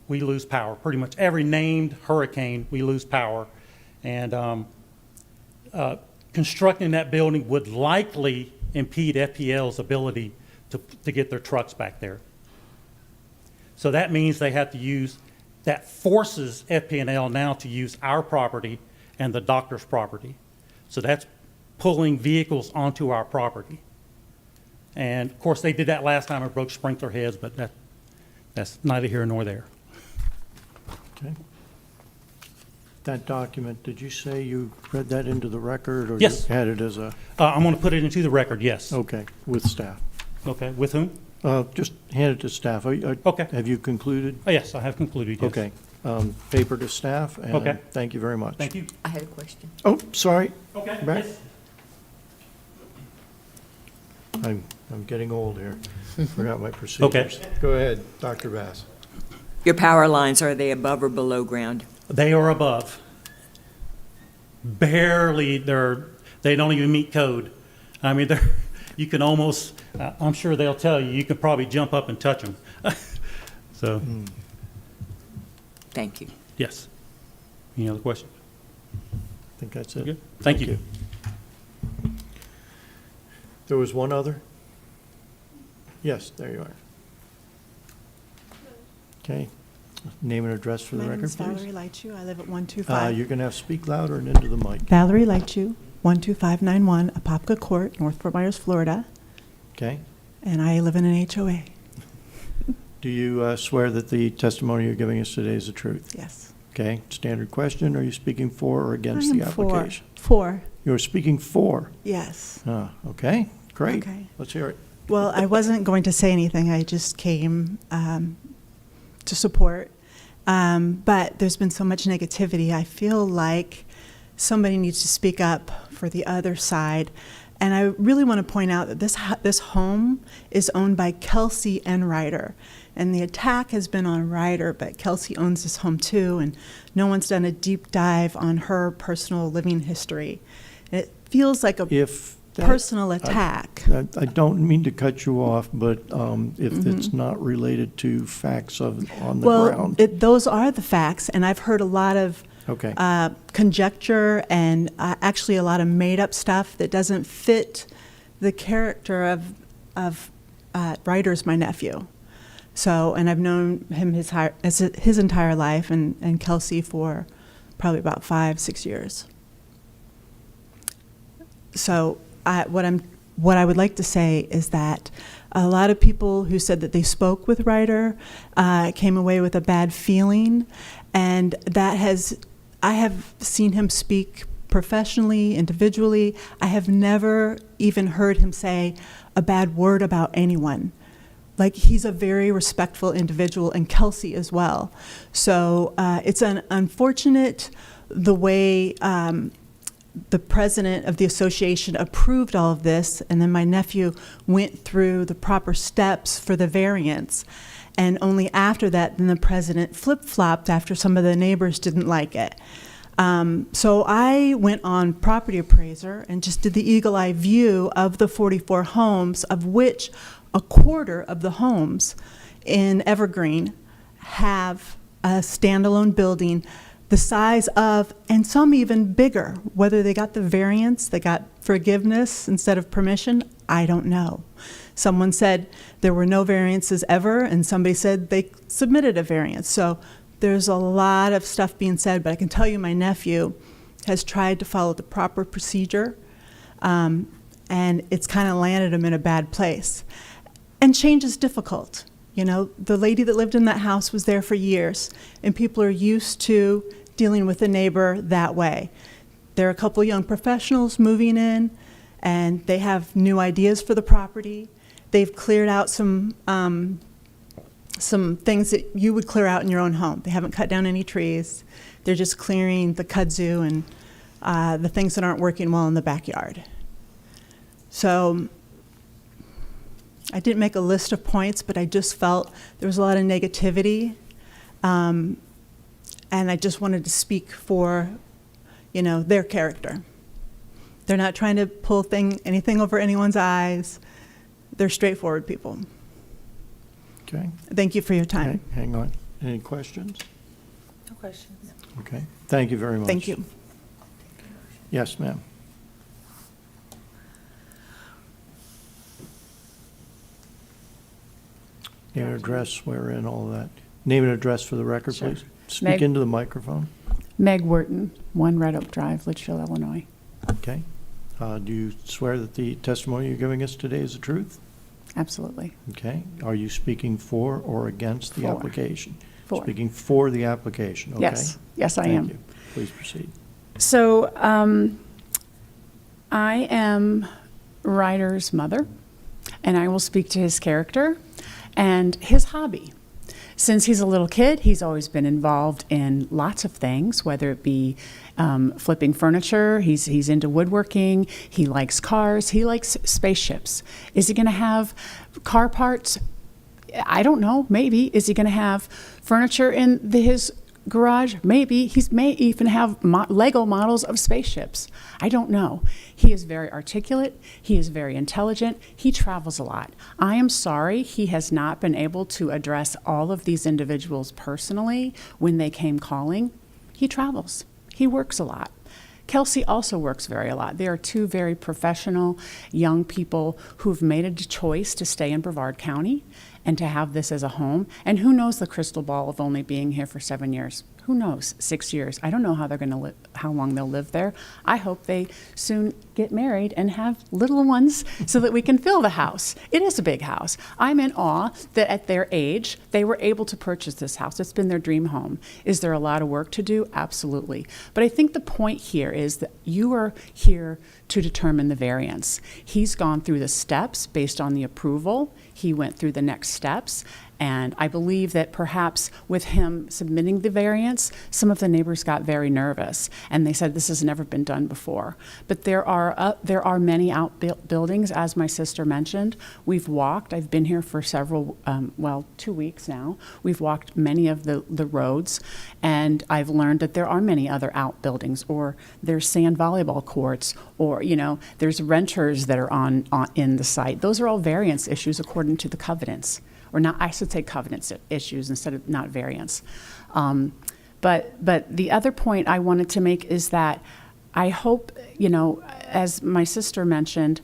we lose power. Pretty much every named hurricane, we lose power. And constructing that building would likely impede FPL's ability to get their trucks back there. So that means they have to use that forces FP&L now to use our property and the doctor's property. So that's pulling vehicles onto our property. And of course, they did that last time. It broke sprinkler heads, but that's neither here nor there. Okay. That document, did you say you read that into the record? Or Yes. you had it as a, I'm going to put it into the record, yes. okay, with staff? Okay, with whom? Just hand it to staff. Okay. Have you concluded? Oh, yes, I have concluded, yes. Okay. Paper to staff, and Okay. thank you very much. Thank you. I had a question. Oh, sorry. Okay, Back. yes. I'm getting old here. Forgot my procedures. Go ahead, Dr. Bass. Your power lines, are they above or below ground? They are above. Barely, they don't even meet code. I mean, you can almost, I'm sure they'll tell you, you can probably jump up and touch them. So, Thank you. yes. Any other questions? I think that's it. Good. Thank you. There was one other? Yes, there you are. Okay. Name and address for the My name record, is please. Valerie Lightshoe. I live at 125. You're going to have to speak louder and into the mic. Valerie Lightshoe, 12591 Apopka Court, North Fort Myers, Florida. Okay. And I live in an HOA. Do you swear that the testimony you're giving us today is the truth? Yes. Okay. Standard question. Are you speaking for or against I the am for. application? For. You're speaking for? Yes. Okay. Great. Okay. Let's hear it. Well, I wasn't going to say anything. I just came to support. But there's been so much negativity. I feel like somebody needs to speak up for the other side. And I really want to point out that this home is owned by Kelsey and Ryder. And the attack has been on Ryder, but Kelsey owns this home too, and no one's done a deep dive on her personal living history. It feels like a personal attack. I don't mean to cut you off, but if it's not related to facts on the ground. Well, those are the facts, and I've heard a lot of conjecture and actually a lot of made-up stuff that doesn't fit the character of Ryder's my nephew. So, and I've known him his entire life, and Kelsey for probably about 5-6 years. So, what I would like to say is that a lot of people who said that they spoke with Ryder came away with a bad feeling, and I have seen him speak professionally, individually. I have never even heard him say a bad word about anyone. Like, he's a very respectful individual, and Kelsey as well. So it's unfortunate the way the president of the association approved all of this, and then my nephew went through the proper steps for the variance. And only after that, then the president flip-flopped after some of the neighbors didn't like it. So I went on Property Appraiser and just did the eagle eye view of the 44 homes, of which a quarter of the homes in Evergreen have a standalone building the size of, and some even bigger. Whether they got the variance, they got forgiveness instead of permission, I don't know. Someone said there were no variances ever, and somebody said they submitted a variance. So there's a lot of stuff being said, but I can tell you my nephew has tried to follow the proper procedure, and it's kind of landed him in a bad place. And change is difficult. You know, the lady that lived in that house was there for years, and people are used to dealing with a neighbor that way. There are a couple young professionals moving in, and they have new ideas for the property. They've cleared out some things that you would clear out in your own home. They haven't cut down any trees. They're just clearing the kudzu and the things that aren't working well in the backyard. So I didn't make a list of points, but I just felt there was a lot of negativity. And I just wanted to speak for, their character. They're not trying to pull anything over anyone's eyes. They're straightforward people. Okay. Thank you for your time. Okay, hang on. Any questions? No questions. Okay. Thank you very much. Thank you. Yes, ma'am. Name and address, swear in, all that. Name and address for the record, Sure. please. Speak into the microphone. Meg Wertin, 1 Red Oak Drive, Litchfield, Illinois. Okay. Do you swear that the testimony you're giving us today is the truth? Absolutely. Okay. Are you speaking for or against the For. application? For. Speaking for the application, okay? Yes. Yes, I am. Thank you. Please proceed. So I am Ryder's mother, and I will speak to his character and his hobby. Since he's a little kid, he's always been involved in lots of things, whether it be flipping furniture, he's into woodworking, he likes cars, he likes spaceships. Is he going to have car parts? I don't know, maybe. Is he going to have furniture in his garage? Maybe. He may even have Lego models of spaceships. I don't know. He is very articulate. He is very intelligent. He travels a lot. I am sorry he has not been able to address all of these individuals personally when they came calling. He travels. He works a lot. Kelsey also works a lot. They are two very professional young people who've made a choice to stay in Brevard County and to have this as a home. And who knows the crystal ball of only being here for 7 years? Who knows? 6 years. I don't know how they're going to live, how long they'll live there. I hope they soon get married and have little ones so that we can fill the house. It is a big house. I'm in awe that at their age, they were able to purchase this house. It's been their dream home. Is there a lot of work to do? Absolutely. But I think the point here is that you are here to determine the variance. He's gone through the steps based on the approval. He went through the next steps. And I believe that perhaps with him submitting the variance, some of the neighbors got very nervous, and they said this has never been done before. But there are many outbuildings, as my sister mentioned. We've walked. I've been here for 2 weeks now. We've walked many of the roads, and I've learned that there are many other outbuildings, or there's sand volleyball courts, or there's renters that are in the site. Those are all variance issues according to the covenants. Or not, I should say covenants issues instead of not variance. But the other point I wanted to make is that I hope, as my sister mentioned,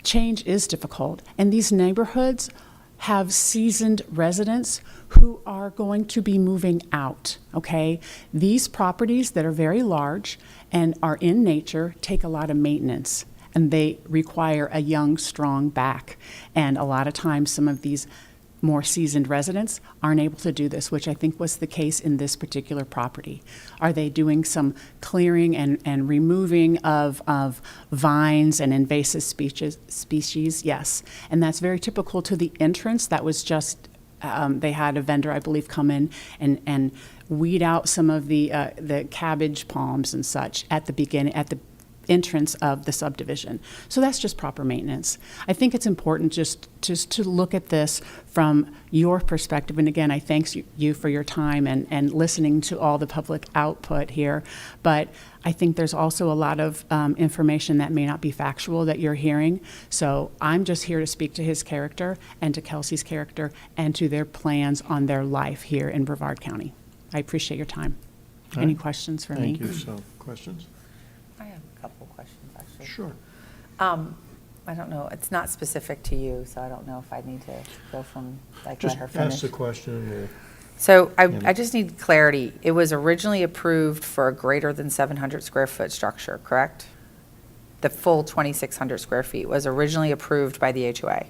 change is difficult. And these neighborhoods have seasoned residents who are going to be moving out, okay? These properties that are very large and are in nature take a lot of maintenance. And they require a young, strong back. And a lot of times some of these more seasoned residents aren't able to do this, which I think was the case in this particular property. Are they doing some clearing and removing of vines and invasive species? Yes. And that's very typical to the entrance. That was just, they had a vendor, I believe, come in and weed out some of the cabbage palms and such at the beginning, at the entrance of the subdivision. So that's just proper maintenance. I think it's important just to look at this from your perspective. And again, I thank you for your time and listening to all the public output here. But I think there's also a lot of information that may not be factual that you're hearing. So I'm just here to speak to his character and to Kelsey's character and to their plans on their life here in Brevard County. I appreciate your time. All Any right. questions for Thank me? you. So, questions? I have a couple questions, actually. Sure. I don't know, it's not specific to you, so I don't know if I need to go from, Just let her finish. ask the question and we'll. So I just need clarity. It was originally approved for a greater than 700 square foot structure, correct? The full 2,600 square feet was originally approved by the HOA.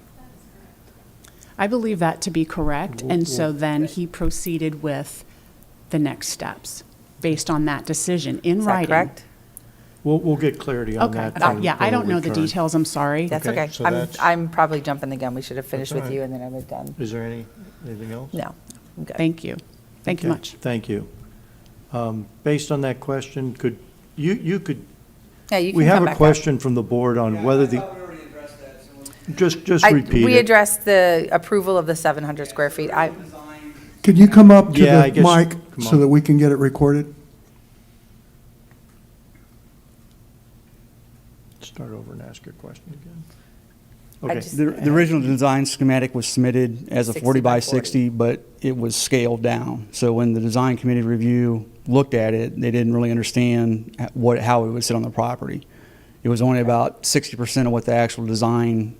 I believe that to be correct, and so then he proceeded with the next steps based on that decision in Is writing. that correct? We'll get clarity on Okay. that. Yeah, I don't know the details, I'm sorry. That's Okay, okay. so I'm, that's- I'm probably jumping the gun. We should have finished That's with all you right. and then I would have done. Is there anything else? No, I'm good. Thank you. Thank you Okay, much. Thank you. Based on that question, could, you could, Yeah, you can we have come a back up. question from the board on whether the, just repeat We it. addressed the approval of the 700 square feet. Could you come up to Yeah, I the guess- mic come so on. that we can get it recorded? Start over and ask your question again. I Okay. just- The original design schematic was submitted as a 60 40 by by 40. 60, but it was scaled down. So when the design committee review looked at it, they didn't really understand how it would sit on the property. It was only about 60% of what the actual design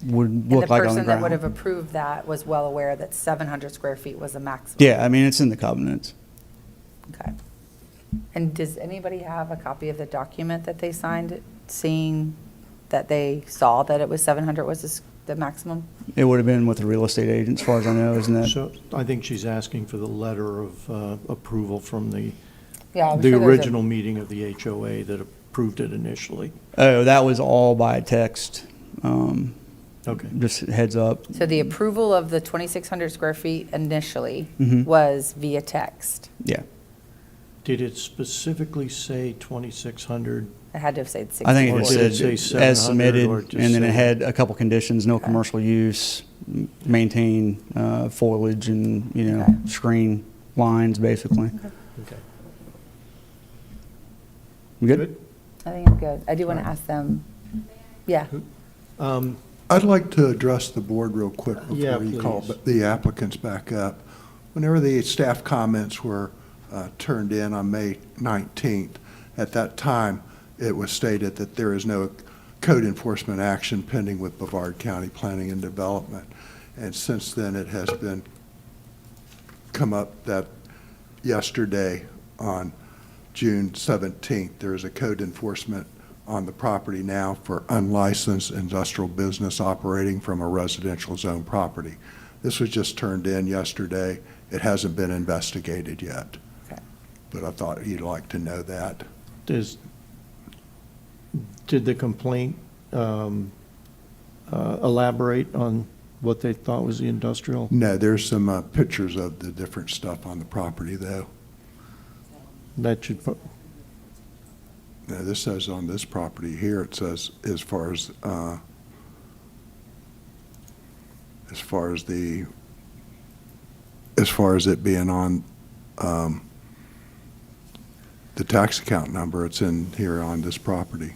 would And the look like on the person that would have ground. approved that was well aware that 700 square feet was a maximum. Yeah, I mean, it's in the covenants. Okay. And does anybody have a copy of the document that they signed, seeing that they saw that it was 700 was the maximum? It would have been with the real estate agent, as far as I know, isn't it? So I think she's asking for the letter of approval from the Yeah, original meeting of the HOA that approved it initially. Oh, that was all by text. Okay. Just heads up. So the approval of the 2,600 square feet initially Mhm. was via text. Yeah. Did it specifically say 2,600? It had to have said 60. I think Or it did it just say said as 700, submitted, or just and then it say- had a couple conditions: no commercial use, maintain foliage, and screen lines, basically. Okay. You good? I think I'm good. I do want to ask them. Yeah. I'd like to address the board real quick Yeah, before you call please. the applicants back up. Whenever the staff comments were turned in on May 19th, at that time, it was stated that there is no code enforcement action pending with Brevard County Planning and Development. And since then, it has been come up that yesterday on June 17th, there is a code enforcement on the property now for unlicensed industrial business operating from a residential zone property. This was just turned in yesterday. It hasn't been investigated yet. Okay. But I thought you'd like to know that. Did the complaint elaborate on what they thought was the industrial? No, there's some pictures of the different stuff on the property, though. That should, Now, this says on this property here, it says as far as it being on the tax account number, it's in here on this property.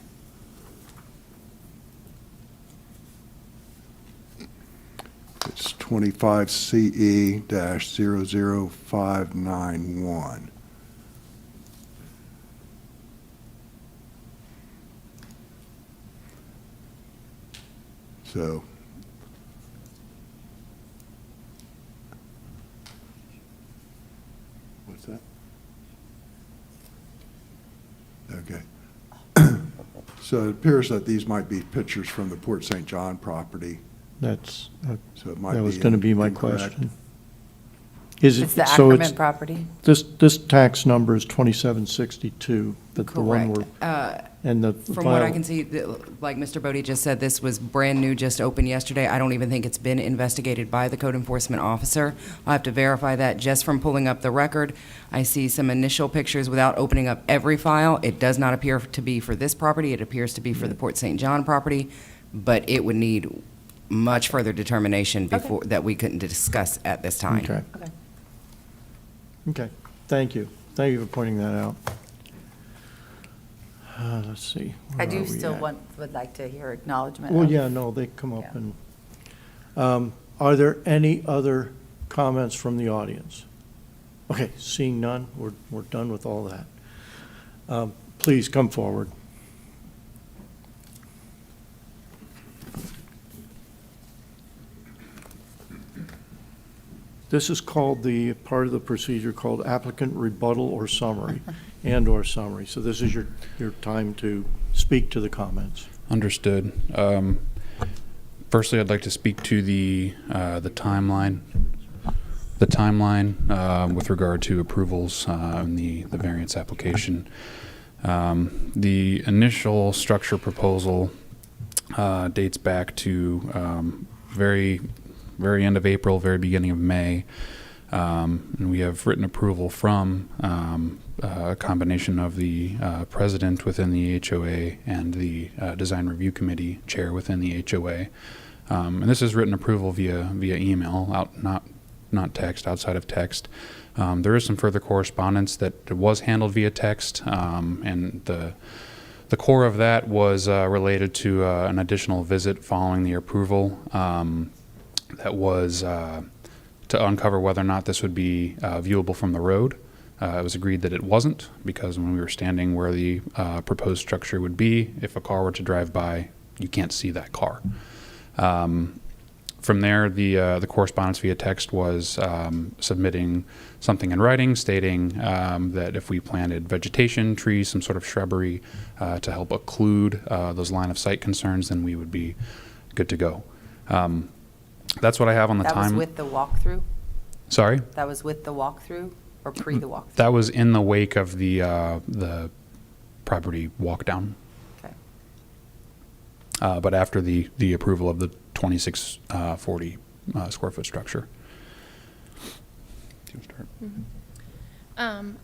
It's 25 CE-00591. So, what's that? Okay. So it appears that these might be pictures from the Port St. John property. that's, So it might that was be going to be my incorrect. question. Is it, It's the so Ackerman it's, property? this tax number is 2762, the one Correct. we're, and the From what I file- can see, like Mr. Bodie just said, this was brand new, just opened yesterday. I don't even think it's been investigated by the code enforcement officer. I'll have to verify that. Just from pulling up the record, I see some initial pictures without opening up every file. It does not appear to be for this property. It appears to be for the Port St. John property, but it would need much further determination before, that we couldn't discuss at this time. Okay. Okay. Okay, thank you. Thank you for pointing that out. Let's see. I where do are we still at? would like to hear acknowledgement. Well, of- yeah, no, they come up Yeah. and, are there any other comments from the audience? Okay, seeing none, we're done with all that. Please come forward. This is called the, part of the procedure called applicant rebuttal or summary, and/or summary. So this is your time to speak to the comments. Understood. Firstly, I'd like to speak to the timeline. The timeline with regard to approvals in the variance application. The initial structure proposal dates back to very end of April, very beginning of May. And we have written approval from a combination of the president within the HOA and the design review committee chair within the HOA. And this is written approval via email, not text, outside of text. There is some further correspondence that was handled via text, and the core of that was related to an additional visit following the approval. That was to uncover whether or not this would be viewable from the road. It was agreed that it wasn't, because when we were standing where the proposed structure would be, if a car were to drive by, you can't see that car. From there, the correspondence via text was submitting something in writing stating that if we planted vegetation, trees, some sort of shrubbery to help occlude those line of sight concerns, then we would be good to go. That's what I have on the That time. was with the walkthrough? Sorry? That was with the walkthrough or pre the walkthrough? That was in the wake of the property walk down. Okay. But after the approval of the 2640 square foot structure. Do you start?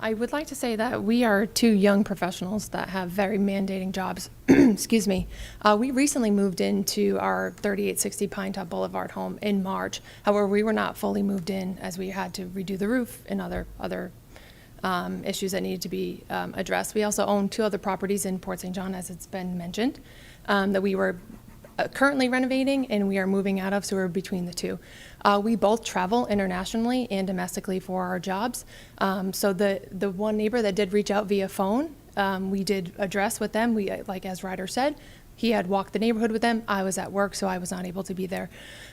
I would like to say that we are two young professionals that have very mandating jobs. Excuse me. We recently moved into our 3860 Pinetop Boulevard home in March. However, we were not fully moved in as we had to redo the roof and other issues that needed to be addressed. We also own 2 other properties in Port St. John, as it's been mentioned, that we were currently renovating and we are moving out of, so we're between the 2. We both travel internationally and domestically for our jobs. So the one neighbor that did reach out via phone, we did address with them. We, like as Ryder said, he had walked the neighborhood with them. I was at work, so I was not able to be there.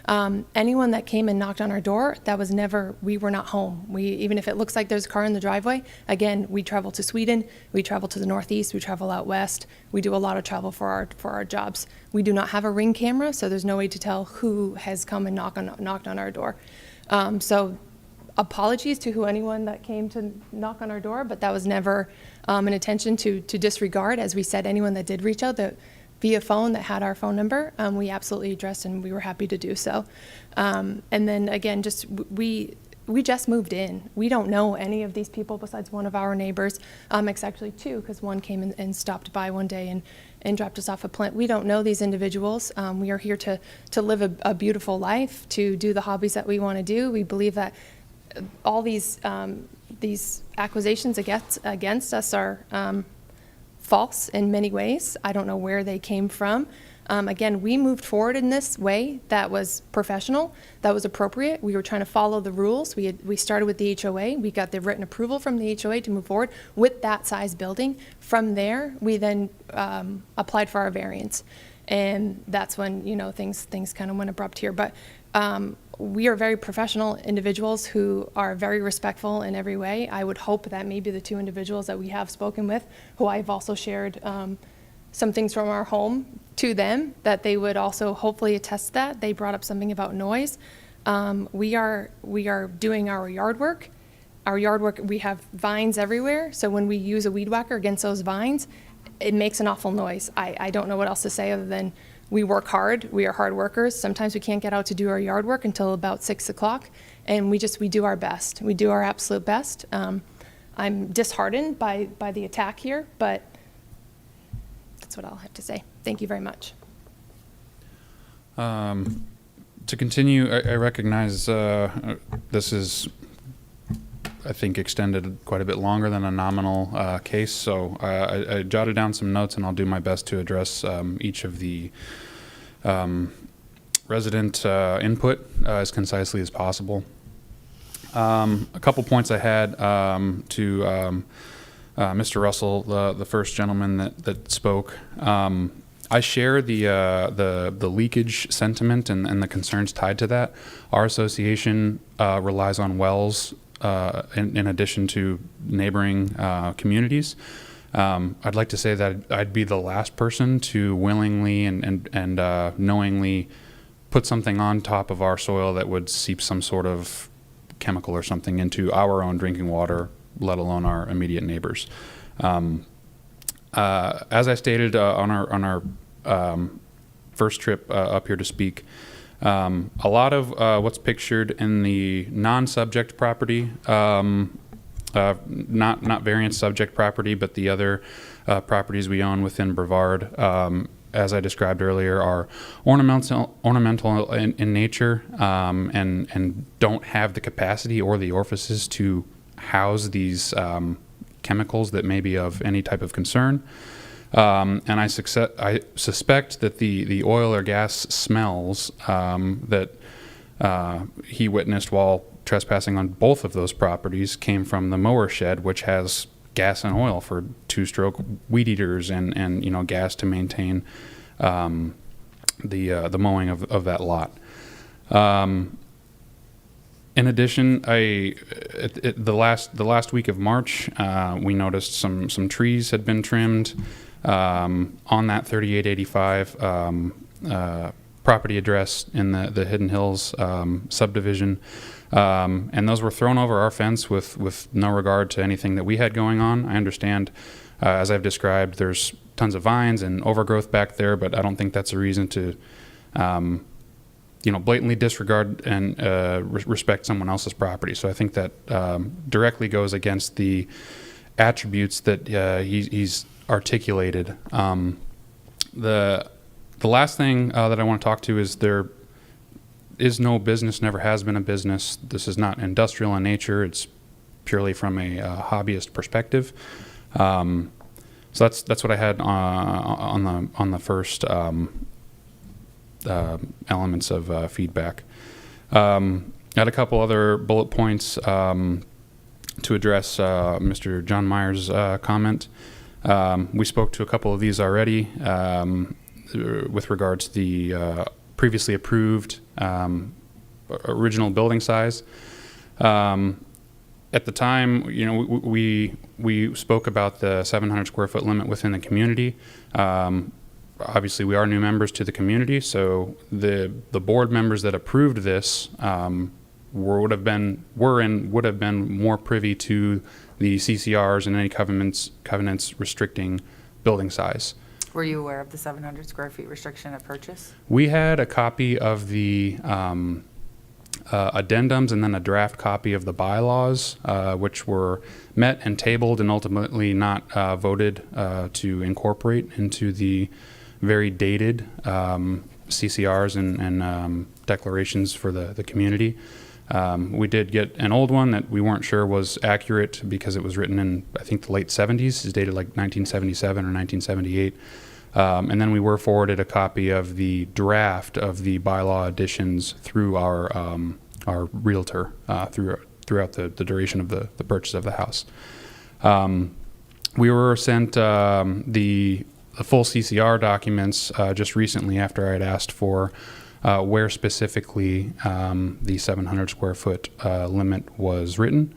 Anyone that came and knocked on our door, that was never, we were not home. Even if it looks like there's a car in the driveway, again, we travel to Sweden, we travel to the Northeast, we travel out west. We do a lot of travel for our jobs. We do not have a Ring camera, so there's no way to tell who has come and knocked on our door. So apologies to anyone that came to knock on our door, but that was never an intention to disregard. As we said, anyone that did reach out via phone that had our phone number, we absolutely addressed, and we were happy to do so. And then again, we just moved in. We don't know any of these people besides one of our neighbors. It's actually 2, because one came and stopped by one day and dropped us off a plant. We don't know these individuals. We are here to live a beautiful life, to do the hobbies that we want to do. We believe that all these accusations against us are false in many ways. I don't know where they came from. Again, we moved forward in this way that was professional, that was appropriate. We were trying to follow the rules. We started with the HOA. We got the written approval from the HOA to move forward with that size building. From there, we then applied for our variance. And that's when, things kind of went abrupt here. But we are very professional individuals who are very respectful in every way. I would hope that maybe the 2 individuals that we have spoken with, who I've also shared some things from our home to them, that they would also hopefully attest to that. They brought up something about noise. We are doing our yard work. Our yard work, we have vines everywhere. So when we use a weed whacker against those vines, it makes an awful noise. I don't know what else to say other than we work hard. We are hard workers. Sometimes we can't get out to do our yard work until about 6 o'clock, and we do our best. We do our absolute best. I'm disheartened by the attack here, but that's what I'll have to say. Thank you very much. To continue, I recognize this is, I think, extended quite a bit longer than a nominal case, so I jotted down some notes, and I'll do my best to address each of the resident input as concisely as possible. A couple points I had to Mr. Russell, the first gentleman that spoke. I share the leakage sentiment and the concerns tied to that. Our association relies on wells in addition to neighboring communities. I'd like to say that I'd be the last person to willingly and knowingly put something on top of our soil that would seep some sort of chemical or something into our own drinking water, let alone our immediate neighbors. As I stated on our first trip up here to speak, a lot of what's pictured in the non-subject property, not variance subject property, but the other properties we own within Brevard, as I described earlier, are ornamental in nature and don't have the capacity or the orifices to house these chemicals that may be of any type of concern. And I suspect that the oil or gas smells that he witnessed while trespassing on both of those properties came from the mower shed, which has gas and oil for 2-stroke weed eaters and gas to maintain the mowing of that lot. In addition, the last week of March, we noticed some trees had been trimmed on that 3885 property address in the Hidden Hills subdivision, and those were thrown over our fence with no regard to anything that we had going on. I understand, as I've described, there's tons of vines and overgrowth back there, but I don't think that's a reason to blatantly disregard and respect someone else's property. So I think that directly goes against the attributes that he's articulated. The last thing that I want to talk to is there is no business, never has been a business. This is not industrial in nature. It's purely from a hobbyist perspective. So that's what I had on the first elements of feedback. I had a couple other bullet points to address Mr. John Meyer's comment. We spoke to a couple of these already with regards to the previously approved original building size. At the time, we spoke about the 700 square foot limit within the community. Obviously, we are new members to the community, so the board members that approved this would have been more privy to the CCRs and any covenants restricting building size. Were you aware of the 700 square feet restriction at purchase? We had a copy of the addendums and then a draft copy of the bylaws, which were met and tabled and ultimately not voted to incorporate into the very dated CCRs and declarations for the community. We did get an old one that we weren't sure was accurate because it was written in, I think, the late 70s. It's dated like 1977 or 1978. And then we were forwarded a copy of the draft of the bylaw additions through our realtor throughout the duration of the purchase of the house. We were sent the full CCR documents just recently after I had asked for where specifically the 700 square foot limit was written.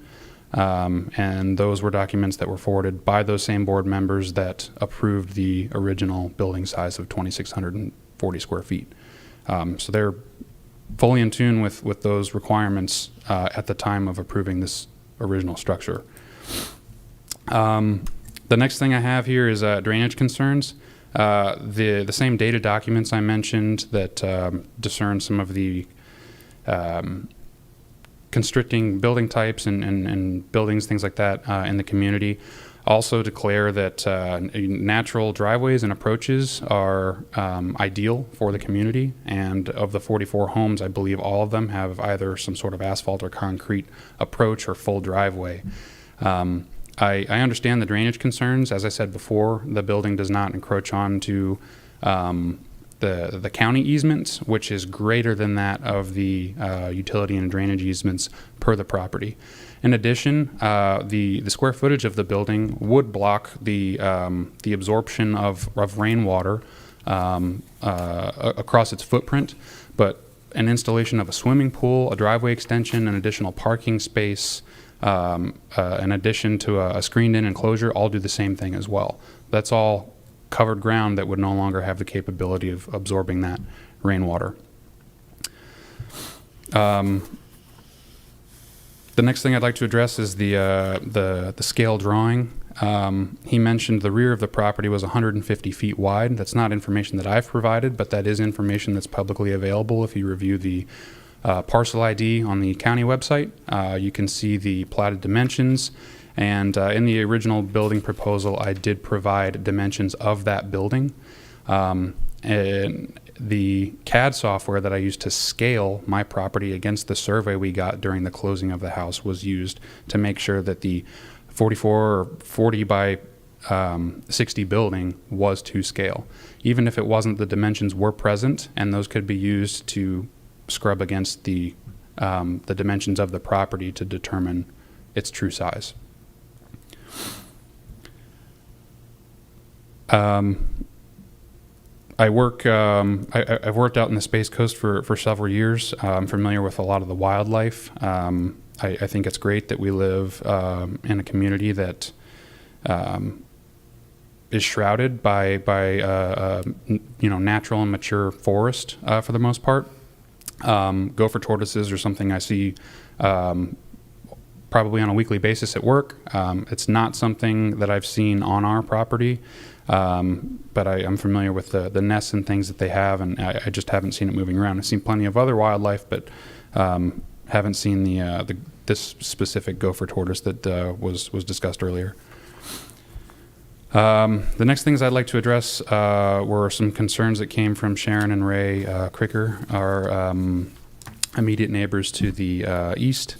And those were documents that were forwarded by those same board members that approved the original building size of 2,640 square feet. So they're fully in tune with those requirements at the time of approving this original structure. The next thing I have here is drainage concerns. The same data documents I mentioned that discern some of the constricting building types and buildings, things like that in the community, also declare that natural driveways and approaches are ideal for the community. And of the 44 homes, I believe all of them have either some sort of asphalt or concrete approach or full driveway. I understand the drainage concerns. As I said before, the building does not encroach on to the county easements, which is greater than that of the utility and drainage easements per the property. In addition, the square footage of the building would block the absorption of rainwater across its footprint, but an installation of a swimming pool, a driveway extension, an additional parking space, in addition to a screened-in enclosure, all do the same thing as well. That's all covered ground that would no longer have the capability of absorbing that rainwater. The next thing I'd like to address is the scale drawing. He mentioned the rear of the property was 150 feet wide. That's not information that I've provided, but that is information that's publicly available. If you review the parcel ID on the county website, you can see the platted dimensions. And in the original building proposal, I did provide dimensions of that building. And the CAD software that I used to scale my property against the survey we got during the closing of the house was used to make sure that the 44 or 40 by 60 building was to scale. Even if it wasn't, the dimensions were present, and those could be used to scrub against the dimensions of the property to determine its true size. I work. I've worked out in the Space Coast for several years. I'm familiar with a lot of the wildlife. I think it's great that we live in a community that is shrouded by natural and mature forest for the most part. Gopher tortoises are something I see probably on a weekly basis at work. It's not something that I've seen on our property, but I'm familiar with the nests and things that they have, and I just haven't seen it moving around. I've seen plenty of other wildlife, but haven't seen this specific gopher tortoise that was discussed earlier. The next things I'd like to address were some concerns that came from Sharon and Ray Cricker, our immediate neighbors to the east.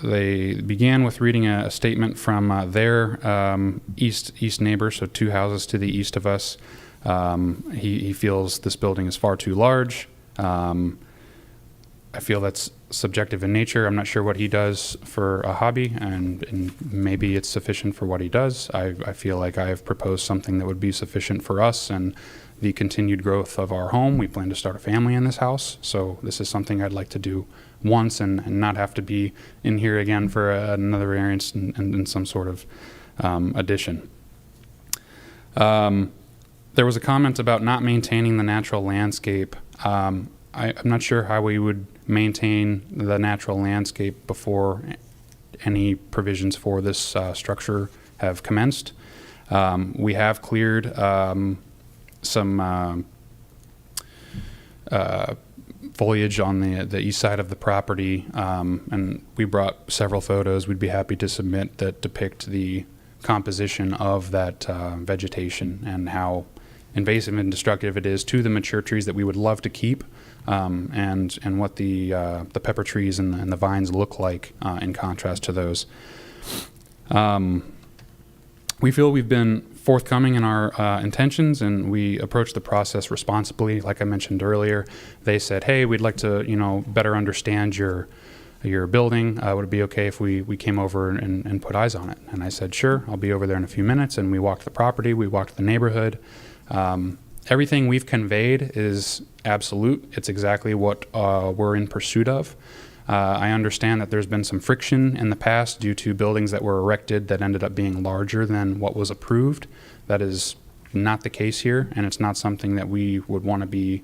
They began with reading a statement from their east neighbor, so 2 houses to the east of us. He feels this building is far too large. I feel that's subjective in nature. I'm not sure what he does for a hobby, and maybe it's sufficient for what he does. I feel like I have proposed something that would be sufficient for us and the continued growth of our home. We plan to start a family in this house, so this is something I'd like to do once and not have to be in here again for another variance and some sort of addition. There was a comment about not maintaining the natural landscape. I'm not sure how we would maintain the natural landscape before any provisions for this structure have commenced. We have cleared some foliage on the east side of the property, and we brought several photos we'd be happy to submit that depict the composition of that vegetation and how invasive and destructive it is to the mature trees that we would love to keep, and what the pepper trees and the vines look like in contrast to those. We feel we've been forthcoming in our intentions, and we approached the process responsibly. Like I mentioned earlier, they said, "Hey, we'd like to, better understand your building. Would it be okay if we came over and put eyes on it?" And I said, "Sure, I'll be over there in a few minutes." And we walked the property, we walked the neighborhood. Everything we've conveyed is absolute. It's exactly what we're in pursuit of. I understand that there's been some friction in the past due to buildings that were erected that ended up being larger than what was approved. That is not the case here, and it's not something that we would want to be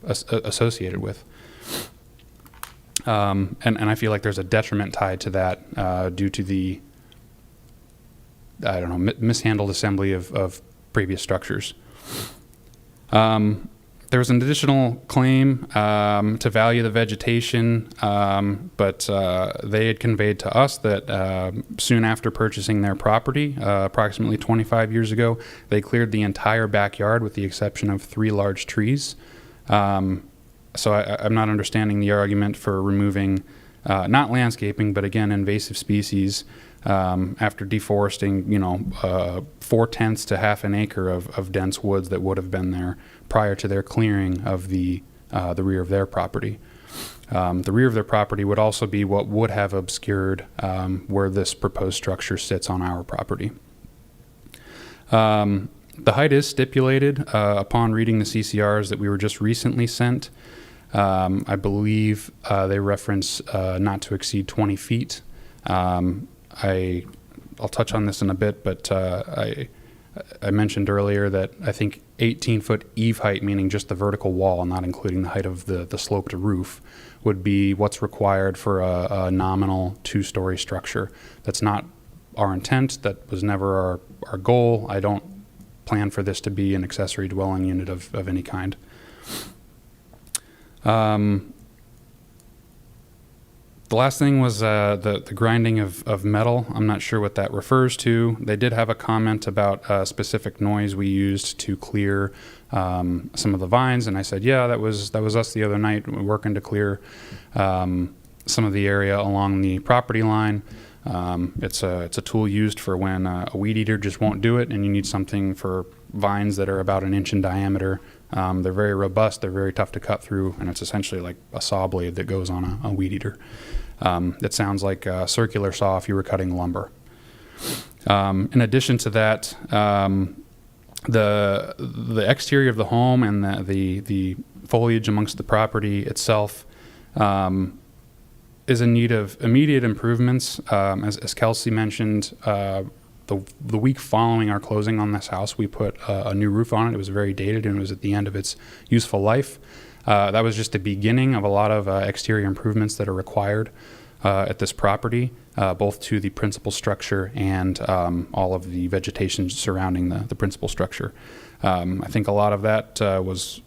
associated with. And I feel like there's a detriment tied to that due to the, mishandled assembly of previous structures. There was an additional claim to value the vegetation, but they had conveyed to us that soon after purchasing their property, approximately 25 years ago, they cleared the entire backyard with the exception of 3 large trees. So I'm not understanding the argument for removing, not landscaping, but again, invasive species after deforesting, 4/10 to half an acre of dense woods that would have been there prior to their clearing of the rear of their property. The rear of their property would also be what would have obscured where this proposed structure sits on our property. The height is stipulated upon reading the CCRs that we were just recently sent. I believe they reference not to exceed 20 feet. I'll touch on this in a bit, but I mentioned earlier that I think 18-foot eave height, meaning just the vertical wall, not including the height of the sloped roof, would be what's required for a nominal 2-story structure. That's not our intent. That was never our goal. I don't plan for this to be an accessory dwelling unit of any kind. The last thing was the grinding of metal. I'm not sure what that refers to. They did have a comment about specific noise we used to clear some of the vines, and I said, yeah, that was us the other night working to clear some of the area along the property line. It's a tool used for when a weed eater just won't do it, and you need something for vines that are about 1 inch in diameter. They're very robust, they're very tough to cut through, and it's essentially like a saw blade that goes on a weed eater. It sounds like a circular saw if you were cutting lumber. In addition to that, The exterior of the home and the foliage amongst the property itself is in need of immediate improvements. As Kelsey mentioned, the week following our closing on this house, we put a new roof on it. It was very dated and it was at the end of its useful life. That was just the beginning of a lot of exterior improvements that are required at this property, both to the principal structure and all of the vegetation surrounding the principal structure. I think a lot of that was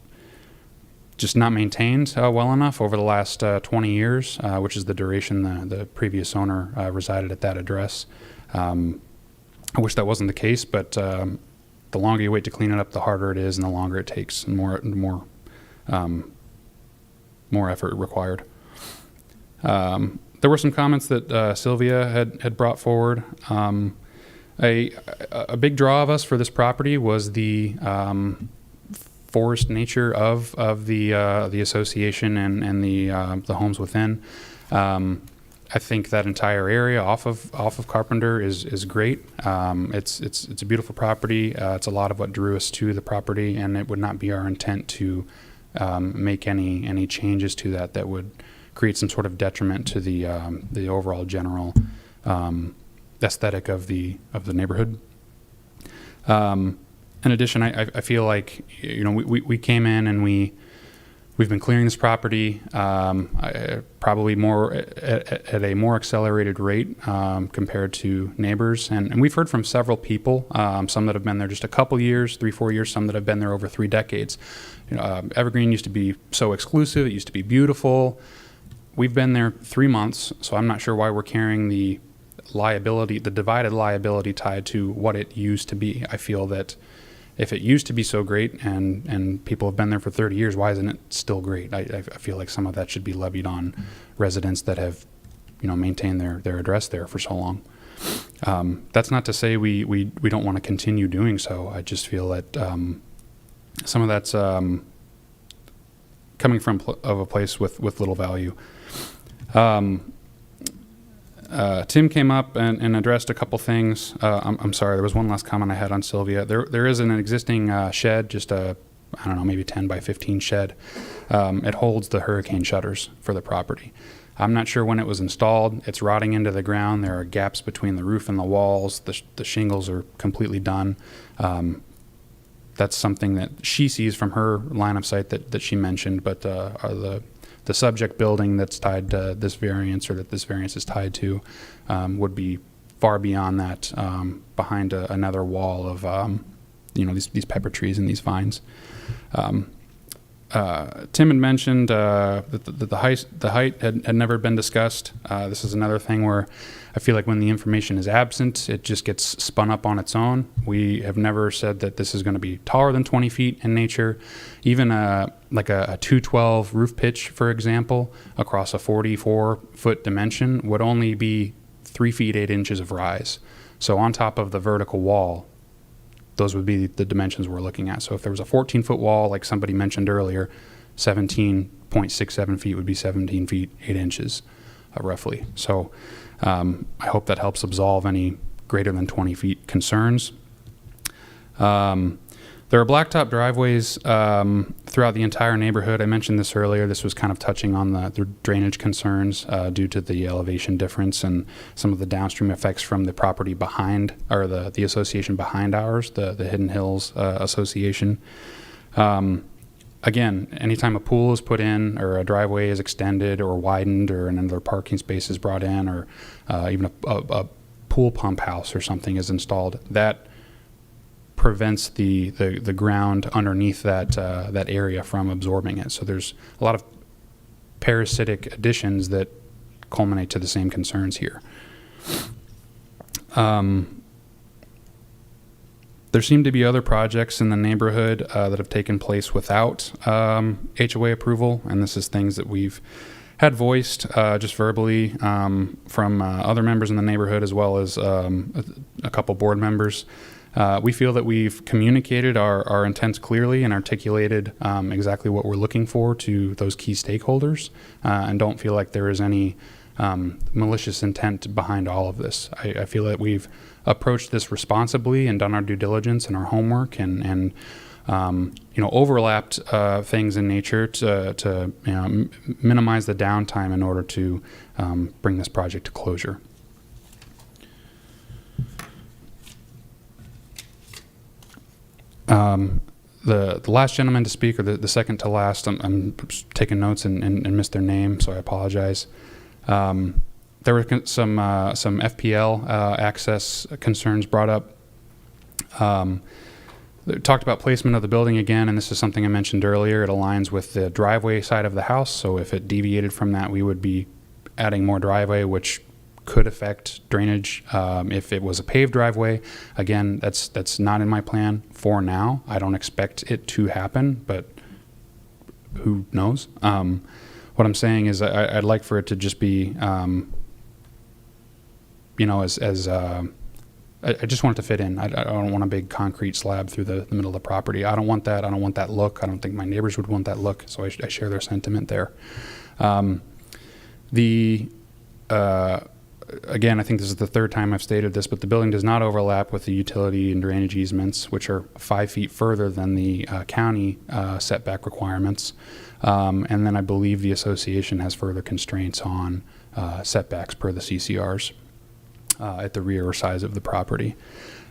just not maintained well enough over the last 20 years, which is the duration the previous owner resided at that address. I wish that wasn't the case, but the longer you wait to clean it up, the harder it is and the longer it takes and more effort required. There were some comments that Sylvia had brought forward. A big draw of us for this property was the forest nature of the association and the homes within. I think that entire area off of Carpenter is great. It's a beautiful property. It's a lot of what drew us to the property, and it would not be our intent to make any changes to that would create some sort of detriment to the overall general aesthetic of the neighborhood. In addition, I feel like we came in and we've been clearing this property probably more at a more accelerated rate compared to neighbors, and we've heard from several people, some that have been there just a couple years, 3-4 years, some that have been there over 3 decades. Evergreen used to be so exclusive, it used to be beautiful. We've been there 3 months, so I'm not sure why we're carrying the divided liability tied to what it used to be. I feel that if it used to be so great and people have been there for 30 years, why isn't it still great? I feel like some of that should be levied on residents that have, maintained their address there for so long. That's not to say we don't want to continue doing so. I just feel that some of that's coming from a place with little value. Tim came up and addressed a couple things. I'm sorry, there was one last comment I had on Sylvia. There is an existing shed, just maybe 10 by 15 shed. It holds the hurricane shutters for the property. I'm not sure when it was installed. It's rotting into the ground. There are gaps between the roof and the walls. The shingles are completely done. That's something that she sees from her line of sight that she mentioned, but the subject building that's tied to this variance or that this variance is tied to would be far beyond that, behind another wall of these pepper trees and these vines. Tim had mentioned that the height had never been discussed. This is another thing where I feel like when the information is absent, it just gets spun up on its own. We have never said that this is going to be taller than 20 feet in nature. Even like a 212 roof pitch, for example, across a 44-foot dimension would only be 3 feet 8 inches of rise. So on top of the vertical wall, those would be the dimensions we're looking at. So if there was a 14-foot wall, like somebody mentioned earlier, 17.67 feet would be 17 feet 8 inches, roughly. So I hope that helps absolve any greater than 20 feet concerns. There are blacktop driveways throughout the entire neighborhood. I mentioned this earlier. This was kind of touching on the drainage concerns due to the elevation difference and some of the downstream effects from the property behind, or the association behind ours, the Hidden Hills Association. Again, anytime a pool is put in or a driveway is extended or widened or another parking space is brought in or even a pool pump house or something is installed, that prevents the ground underneath that area from absorbing it. So there's a lot of parasitic additions that culminate to the same concerns here. There seem to be other projects in the neighborhood that have taken place without HOA approval, and this is things that we've had voiced just verbally from other members in the neighborhood as well as a couple board members. We feel that we've communicated our intents clearly and articulated exactly what we're looking for to those key stakeholders, and don't feel like there is any malicious intent behind all of this. I feel that we've approached this responsibly and done our due diligence and our homework and overlapped things in nature to minimize the downtime in order to bring this project to closure. The last gentleman to speak, or the second to last, I'm taking notes and missed their name, so I apologize. There were some FPL access concerns brought up. They talked about placement of the building again, and this is something I mentioned earlier. It aligns with the driveway side of the house, so if it deviated from that, we would be adding more driveway, which could affect drainage if it was a paved driveway. Again, that's not in my plan for now. I don't expect it to happen, but who knows? What I'm saying is I'd like for it to just be, I just want it to fit in. I don't want a big concrete slab through the middle of the property. I don't want that. I don't want that look. I don't think my neighbors would want that look, so I share their sentiment there. Again, I think this is the third time I've stated this, but the building does not overlap with the utility and drainage easements, which are 5 feet further than the county setback requirements. And then I believe the association has further constraints on setbacks per the CCRs at the rear or size of the property.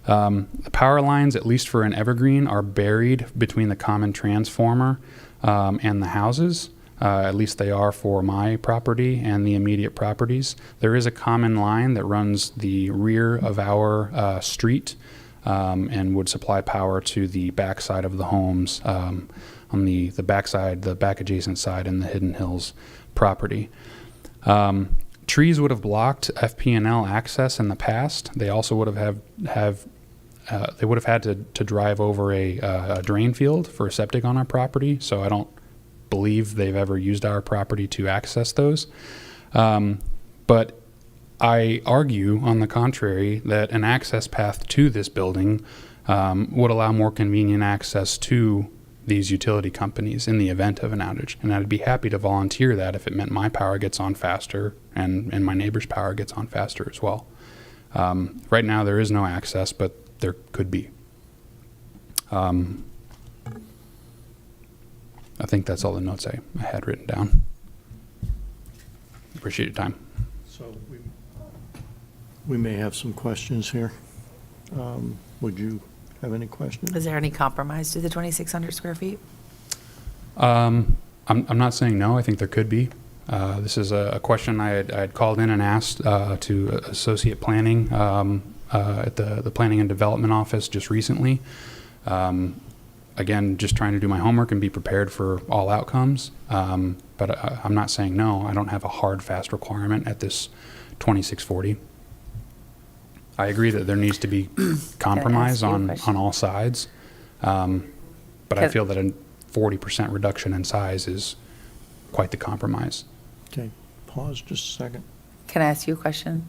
The power lines, at least for an evergreen, are buried between the common transformer and the houses. At least they are for my property and the immediate properties. There is a common line that runs the rear of our street and would supply power to the back side of the homes on the back side, the back adjacent side, and the Hidden Hills property. Trees would have blocked FP&L access in the past. They also would have had to drive over a drain field for a septic on our property, so I don't believe they've ever used our property to access those. But I argue, on the contrary, that an access path to this building would allow more convenient access to these utility companies in the event of an outage. And I'd be happy to volunteer that if it meant my power gets on faster and my neighbor's power gets on faster as well. Right now there is no access, but there could be. I think that's all the notes I had written down. Appreciate your time. So we may have some questions here. Would you have any questions? Is there any compromise to the 2,600 square feet? I'm not saying no. I think there could be. This is a question I had called in and asked to Associate Planning at the Planning and Development Office just recently. Again, just trying to do my homework and be prepared for all outcomes. But I'm not saying no. I don't have a hard, fast requirement at this 2640. I agree that there needs to be compromise on all sides. But I feel that a 40% reduction in size is quite the compromise. Okay, pause just a second. Can I ask you a question?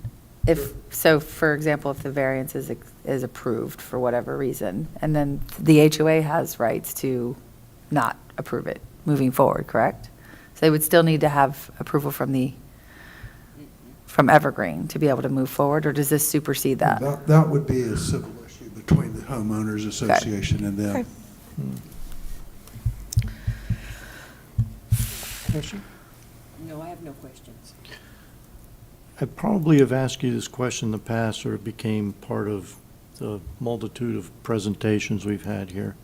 For example, if the variance is approved for whatever reason, and then the HOA has rights to not approve it moving forward, correct? So they would still need to have approval from Evergreen to be able to move forward, or does this supersede that? That would be a civil issue between the homeowners association and them. Question? No, I have no questions. I probably have asked you this question in the past, or it became part of the multitude of presentations we've had here.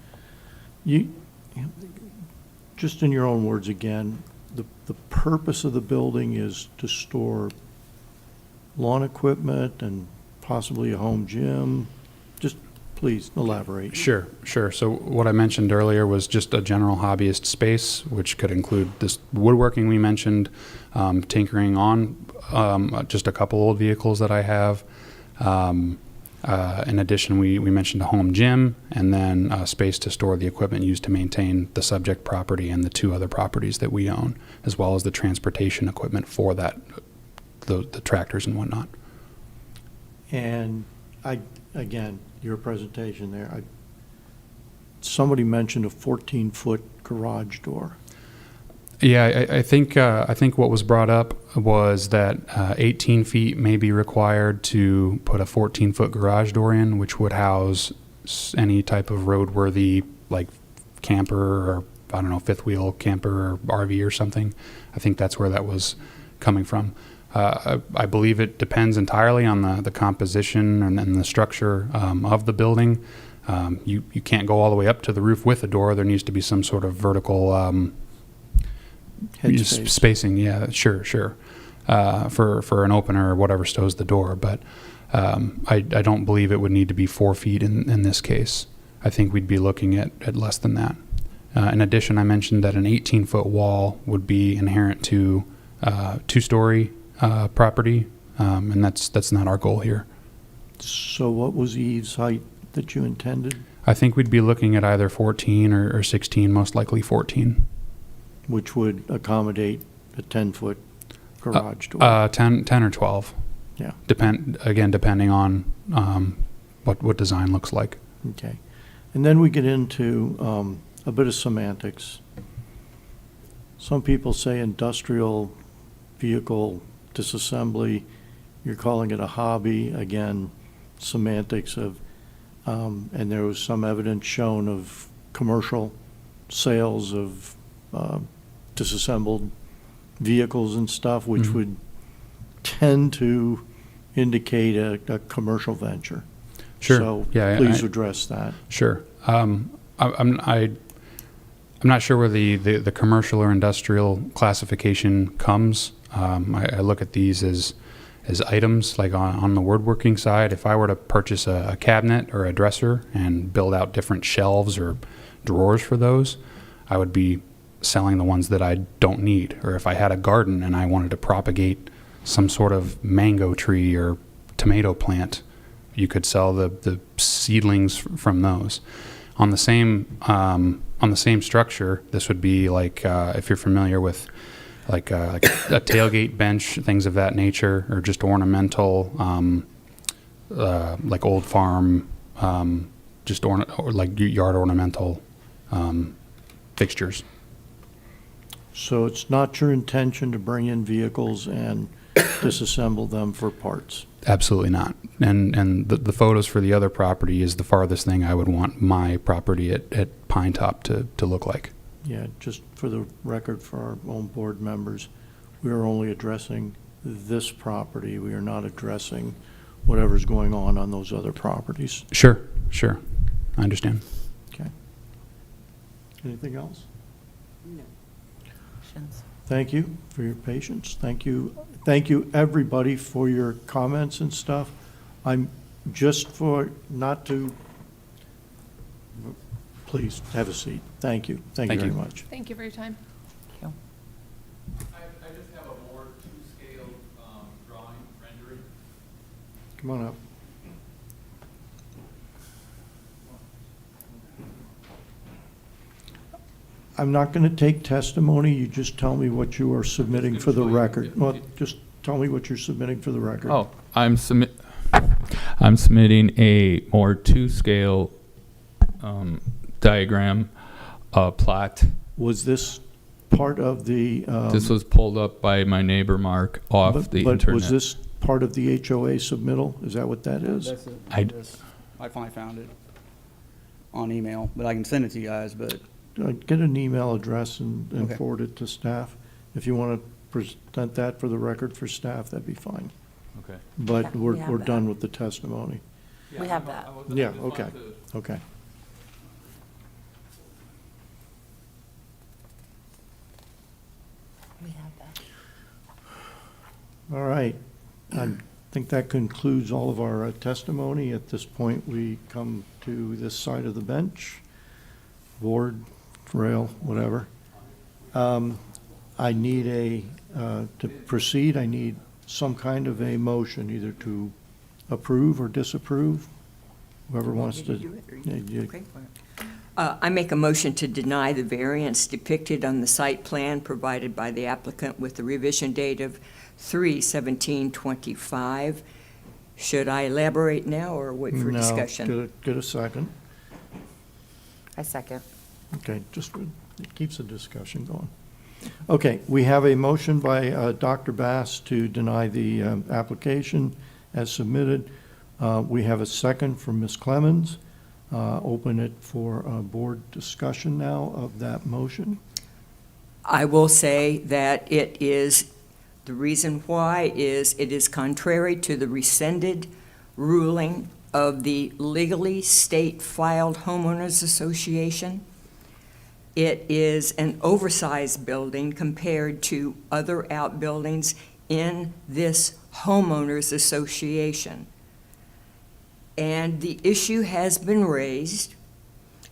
Just in your own words again, the purpose of the building is to store lawn equipment and possibly a home gym. Just please elaborate. Sure. So what I mentioned earlier was just a general hobbyist space, which could include this woodworking we mentioned, tinkering on just a couple old vehicles that I have. In addition, we mentioned a home gym, and then a space to store the equipment used to maintain the subject property and the 2 other properties that we own, as well as the transportation equipment for that, the tractors and whatnot. And again, your presentation there, somebody mentioned a 14-foot garage door. Yeah, I think what was brought up was that 18 feet may be required to put a 14-foot garage door in, which would house any type of roadworthy, like camper or, I don't know, fifth wheel camper or RV or something. I think that's where that was coming from. I believe it depends entirely on the composition and the structure of the building. You can't go all the way up to the roof with a door. There needs to be some sort of vertical spacing. Yeah, sure. For an opener or whatever stows the door. But I don't believe it would need to be 4 feet in this case. I think we'd be looking at less than that. In addition, I mentioned that an 18-foot wall would be inherent to two-story property, and that's not our goal here. So what was the eaves height that you intended? I think we'd be looking at either 14 or 16, most likely 14. Which would accommodate a 10-foot garage door? 10 or 12. Yeah. Depending on what design looks like. Okay. And then we get into a bit of semantics. Some people say industrial vehicle disassembly. You're calling it a hobby. Again, semantics of, and there was some evidence shown of commercial sales of disassembled vehicles and stuff, which would tend to indicate a commercial venture. Sure. So yeah, please address that. Sure. I'm not sure where the commercial or industrial classification comes. I look at these as items, like on the woodworking side. If I were to purchase a cabinet or a dresser and build out different shelves or drawers for those, I would be selling the ones that I don't need. Or if I had a garden and I wanted to propagate some sort of mango tree or tomato plant, you could sell the seedlings from those. On the same structure, this would be like if you're familiar with like a tailgate bench, things of that nature, or just ornamental, like old farm, or like yard ornamental fixtures. So it's not your intention to bring in vehicles and disassemble them for parts? Absolutely not. And the photos for the other property is the farthest thing I would want my property at Pine Top to look like. Yeah, just for the record, for our own board members, we are only addressing this property. We are not addressing whatever's going on those other properties. Sure. I understand. Okay. Anything else? No. Thank you for your patience. Thank you, everybody, for your comments and stuff. I'm just for not to, please have a seat. Thank you. Thank you very much. Thank you for your time. I just have a more two-scale drawing rendering. Come on up. I'm not going to take testimony. You just tell me what you are submitting for the record. Well, just tell me what you're submitting for the record. Oh, I'm submitting a more two-scale diagram plot. Was this part of the? This was pulled up by my neighbor Mark off the internet. But was this part of the HOA submittal? Is that what that is? I finally found it on email, but I can send it to you guys, but. Get an email address and Okay. forward it to staff. If you want to present that for the record for staff, that'd be fine. Okay. But Yeah, we have we're that. done with the testimony. We have that. Yeah, okay, okay. We have that. All right. I think that concludes all of our testimony. At this point, we come to this side of the bench. Board, rail, whatever. I need to proceed, I need some kind of a motion, either to approve or disapprove. Whoever wants to. I make a motion to deny the variance depicted on the site plan provided by the applicant with the revision date of 3/17/25. Should I elaborate now or wait for No, discussion? get a second. I second. Okay, just, it keeps the discussion going. Okay, we have a motion by Dr. Bass to deny the application as submitted. We have a second from Ms. Clemens. Open it for board discussion now of that motion. I will say that it is, the reason why is it is contrary to the rescinded ruling of the legally state-filed homeowners association. It is an oversized building compared to other outbuildings in this homeowners association. And the issue has been raised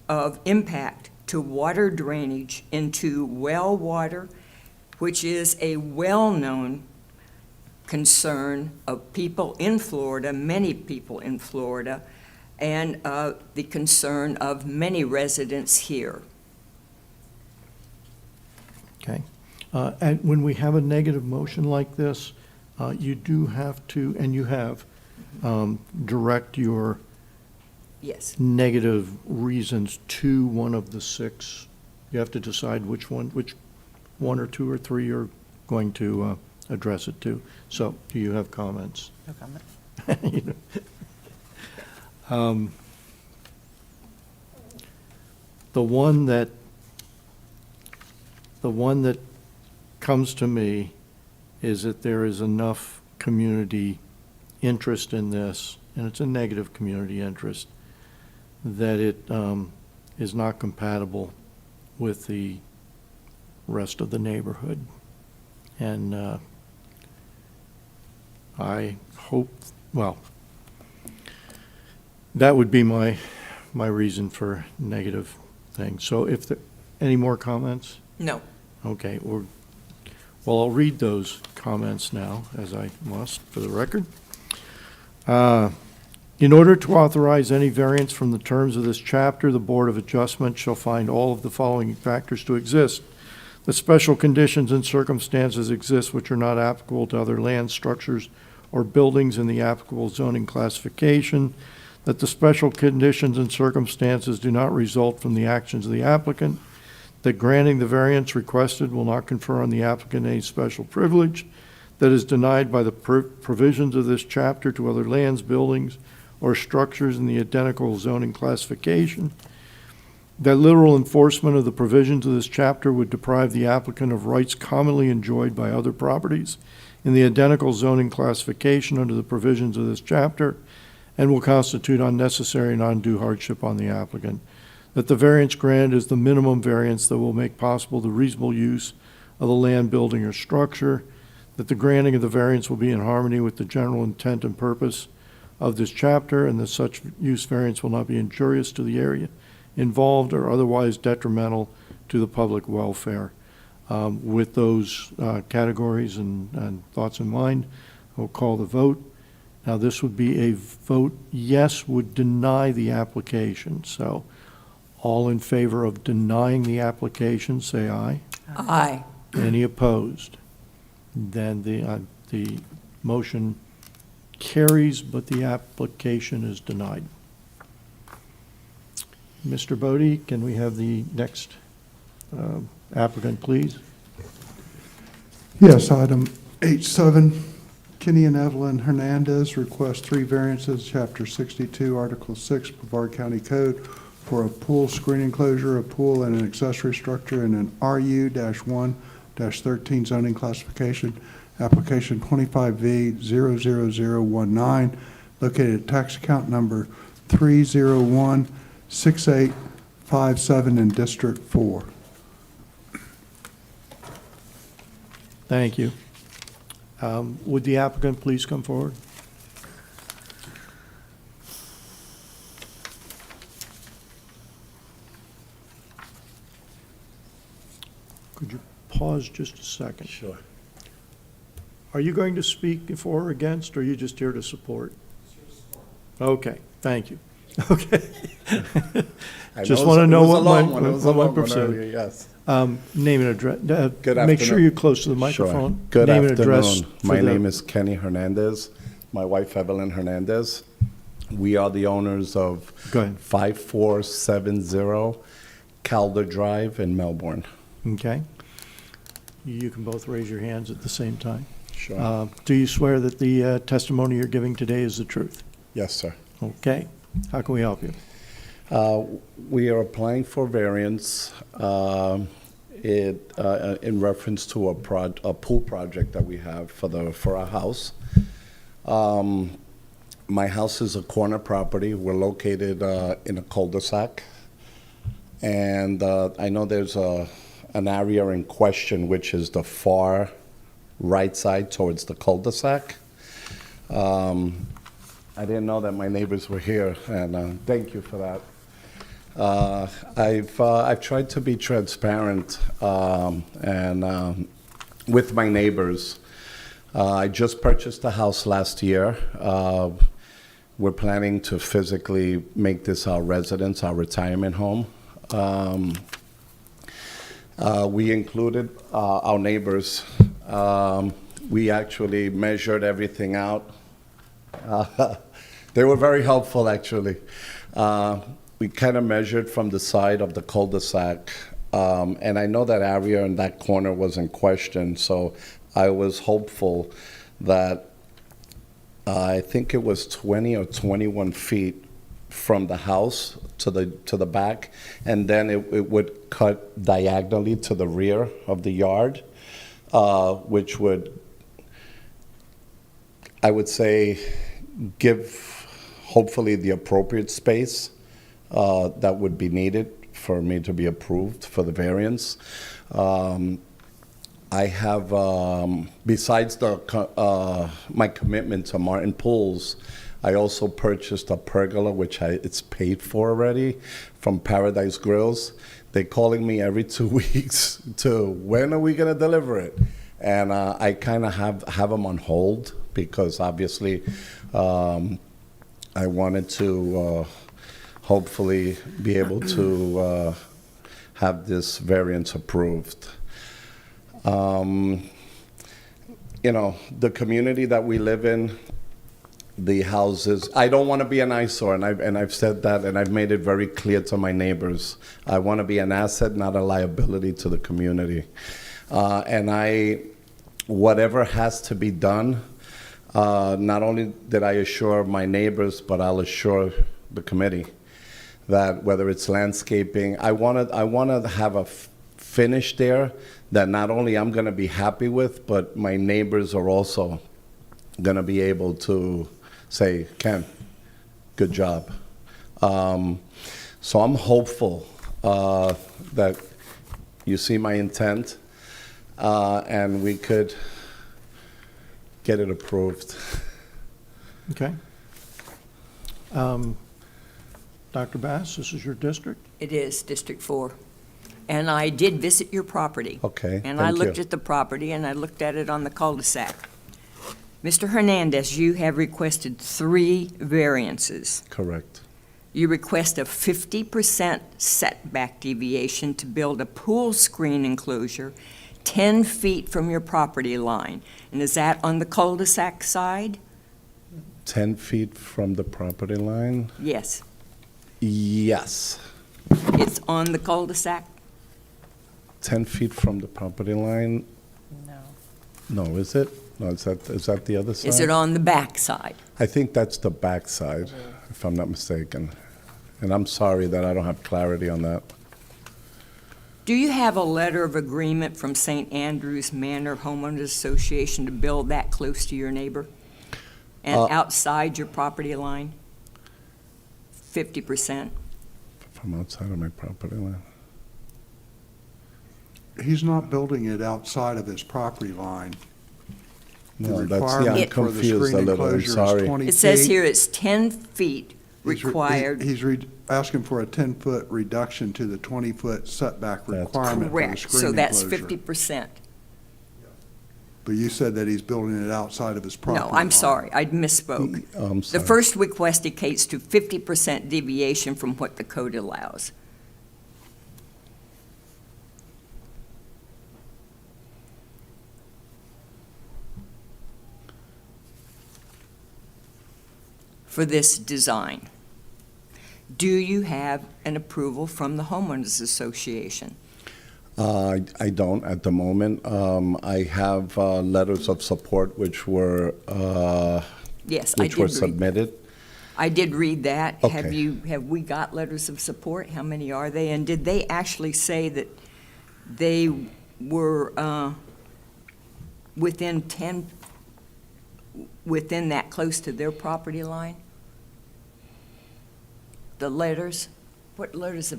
of impact to water drainage into well water, which is a well-known concern of people in Florida, many people in Florida, and the concern of many residents here. Okay. And when we have a negative motion like this, you do have to, and you have, direct your Yes. negative reasons to one of the 6. You have to decide which one or 2 or 3 you're going to address it to. So, do you have comments? No comment. You know. The one that comes to me is that there is enough community interest in this, and it's a negative community interest, that it is not compatible with the rest of the neighborhood. And I hope, well, that would be my reason for negative things. So if there, any more comments? No. Okay, well, I'll read those comments now, as I must, for the record. In order to authorize any variance from the terms of this chapter, the Board of Adjustment shall find all of the following factors to exist: that special conditions and circumstances exist which are not applicable to other land structures or buildings in the applicable zoning classification, that the special conditions and circumstances do not result from the actions of the applicant, that granting the variance requested will not confer on the applicant any special privilege that is denied by the provisions of this chapter to other lands, buildings, or structures in the identical zoning classification, that literal enforcement of the provisions of this chapter would deprive the applicant of rights commonly enjoyed by other properties in the identical zoning classification under the provisions of this chapter, and will constitute unnecessary and undue hardship on the applicant, that the variance granted is the minimum variance that will make possible the reasonable use of the land, building, or structure, that the granting of the variance will be in harmony with the general intent and purpose of this chapter, and that such use variance will not be injurious to the area involved or otherwise detrimental to the public welfare. With those categories and thoughts in mind, I'll call the vote. Now, this would be a vote yes would deny the application. So all in favor of denying the application, say aye. Aye. Any opposed? Then the motion carries, but the application is denied. Mr. Bodie, can we have the next applicant, please? Yes, item H7, Kenny and Evelyn Hernandez request 3 variances, Chapter 62, Article 6, Brevard County Code, for a pool screen enclosure, a pool, and an accessory structure in an RU-1-13 zoning classification, application 25V00019, located at tax account number 3016857 in District 4. Thank you. Would the applicant please come forward? Could you pause just a second? Sure. Are you going to speak for or against, or are you just here to support? Okay, thank you. Okay. Just want to know what my percent. Yes. Name and address. Good Make sure afternoon. you're close to the microphone. Sure. Good Name afternoon. and address. My name is Kenny Hernandez. My wife, Evelyn Hernandez. We are the owners of 5470 Calder Drive in Melbourne. Okay. You can both raise your hands at the same time. Sure. Do you swear that the testimony you're giving today is the truth? Yes, sir. Okay. How can we help you? We are applying for variance in reference to a pool project that we have for our house. My house is a corner property. We're located in a cul-de-sac. And I know there's an area in question, which is the far right side towards the cul-de-sac. I didn't know that my neighbors were here, and thank you for that. I've tried to be transparent and with my neighbors. I just purchased a house last year. We're planning to physically make this our residence, our retirement home. We included our neighbors. We actually measured everything out. They were very helpful, actually. We kind of measured from the side of the cul-de-sac, and I know that area in that corner was in question, so I was hopeful that I think it was 20 or 21 feet from the house to the back, and then it would cut diagonally to the rear of the yard, which would, I would say, give hopefully the appropriate space that would be needed for me to be approved for the variance. I have, besides my commitment to Martin Pools, I also purchased a pergola, which it's paid for already, from Paradise Grills. They're calling me every 2 weeks to when are we going to deliver it? And I kind of have them on hold because obviously I wanted to hopefully be able to have this variance approved. You know, the community that we live in, the houses, I don't want to be an eyesore, and I've said that, and I've made it very clear to my neighbors. I want to be an asset, not a liability to the community. And whatever has to be done, not only did I assure my neighbors, but I'll assure the committee that whether it's landscaping, I want to have a finish there that not only I'm going to be happy with, but my neighbors are also going to be able to say, Ken, good job. So I'm hopeful that you see my intent and we could get it approved. Okay. Dr. Bass, this is your district? It is District 4. And I did visit your property. Okay, And I looked at the property, and I looked at it on the cul-de-sac. Mr. Hernandez, you have requested 3 variances. Correct. You request a 50% setback deviation to build a pool screen enclosure 10 feet from your property line. And is that on the cul-de-sac side? 10 feet from the property line? Yes. Yes. It's on the cul-de-sac? 10 feet from the property line? No. No, is it? No, is that the other side? Is it on the back side? I think that's the back side, if I'm not mistaken. And I'm sorry that I don't have clarity on that. Do you have a letter of agreement from St. Andrews Manor Homeowners Association to build that close to your neighbor? And outside your property line? 50%? From outside of my property line? He's not building it outside of his property line. No, The that's, yeah, I'm requirement for the confused a screen little, I'm enclosure is sorry. 20 It says feet. here it's 10 feet required. He's asking for a 10-foot reduction to the 20-foot setback requirement for the Correct, screen so that's enclosure. 50%. But you said that he's building it outside of his property No, line. I'm sorry, I misspoke. I'm The sorry. first request equates to 50% deviation from what the code allows. For this design. Do you have an approval from the homeowners association? I don't at the moment. I have letters of support which were Yes, I which did were read that. submitted. I did read that. Okay. Have we got letters of support? How many are they? And did they actually say that they were within that close to their property line? The letters? What letters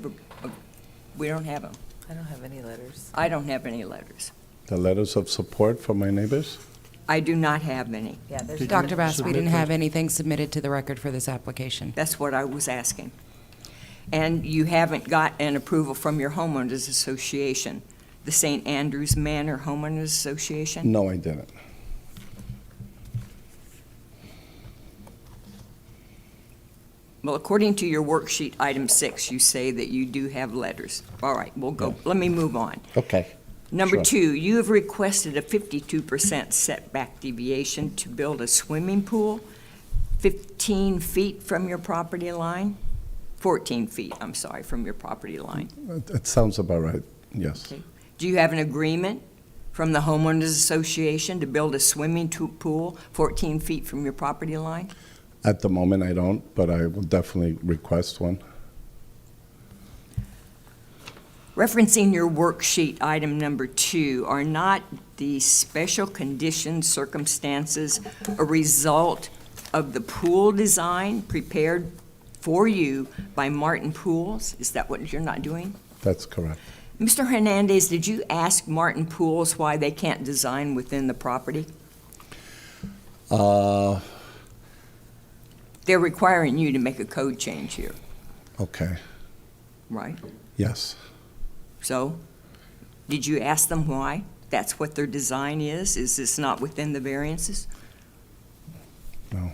we don't have them. I don't have any letters. I don't have any letters. The letters of support from my neighbors? I do not have any. Yeah, there's. Did Dr. you Bass, we submit didn't those? have anything submitted to the record for this application. That's what I was asking. And you haven't got an approval from your homeowners association, the St. Andrews Manor Homeowners Association? No, I didn't. Well, according to your worksheet, item 6, you say that you do have letters. All right, we'll go, let me move on. Okay. Number Sure. 2, you have requested a 52% setback deviation to build a swimming pool 15 feet from your property line? 14 feet, I'm sorry, from your property line. It sounds about right, yes. Okay. Do you have an agreement from the homeowners association to build a swimming pool 14 feet from your property line? At the moment, I don't, but I will definitely request one. Referencing your worksheet, item number 2, are not the special conditions, circumstances, a result of the pool design prepared for you by Martin Pools? Is that what you're not doing? That's correct. Mr. Hernandez, did you ask Martin Pools why they can't design within the property? They're requiring you to make a code change here, Okay, right? yes. So, did you ask them why? That's what their design is? Is this not within the variances? No.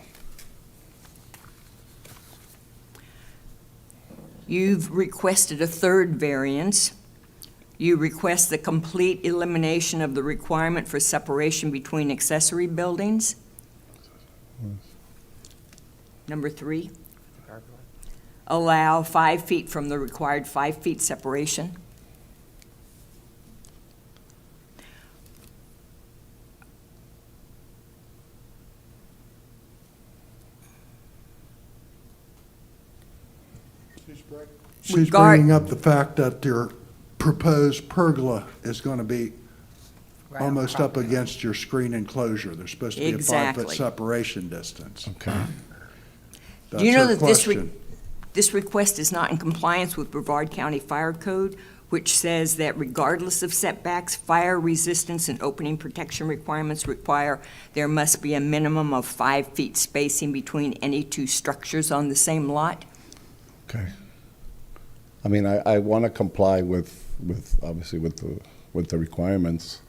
You've requested a third variance. You request the complete elimination of the requirement for separation between accessory buildings. Number 3, allow 5 feet from the required 5 feet separation. She's Regard- bringing up the fact that your proposed pergola is going to be Right on almost up property. against your screen enclosure. There's supposed to be a 5-foot Exactly. separation distance. Okay. That's Do you know her that question. this request is not in compliance with Brevard County Fire Code, which says that regardless of setbacks, fire resistance and opening protection requirements require there must be a minimum of 5 feet spacing between any 2 structures on the same lot? Okay. I mean, I want to comply with obviously with the requirements.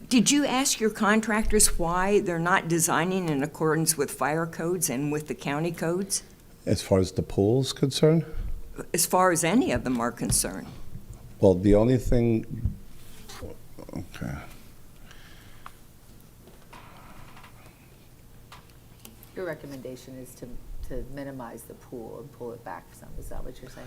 Did you ask your contractors why they're not designing in accordance with fire codes and with the county codes, As far as the pool's concerned, as far as any of them are concerned? well, the only thing, okay. Your recommendation is to minimize the pool and pull it back some, is that what you're saying?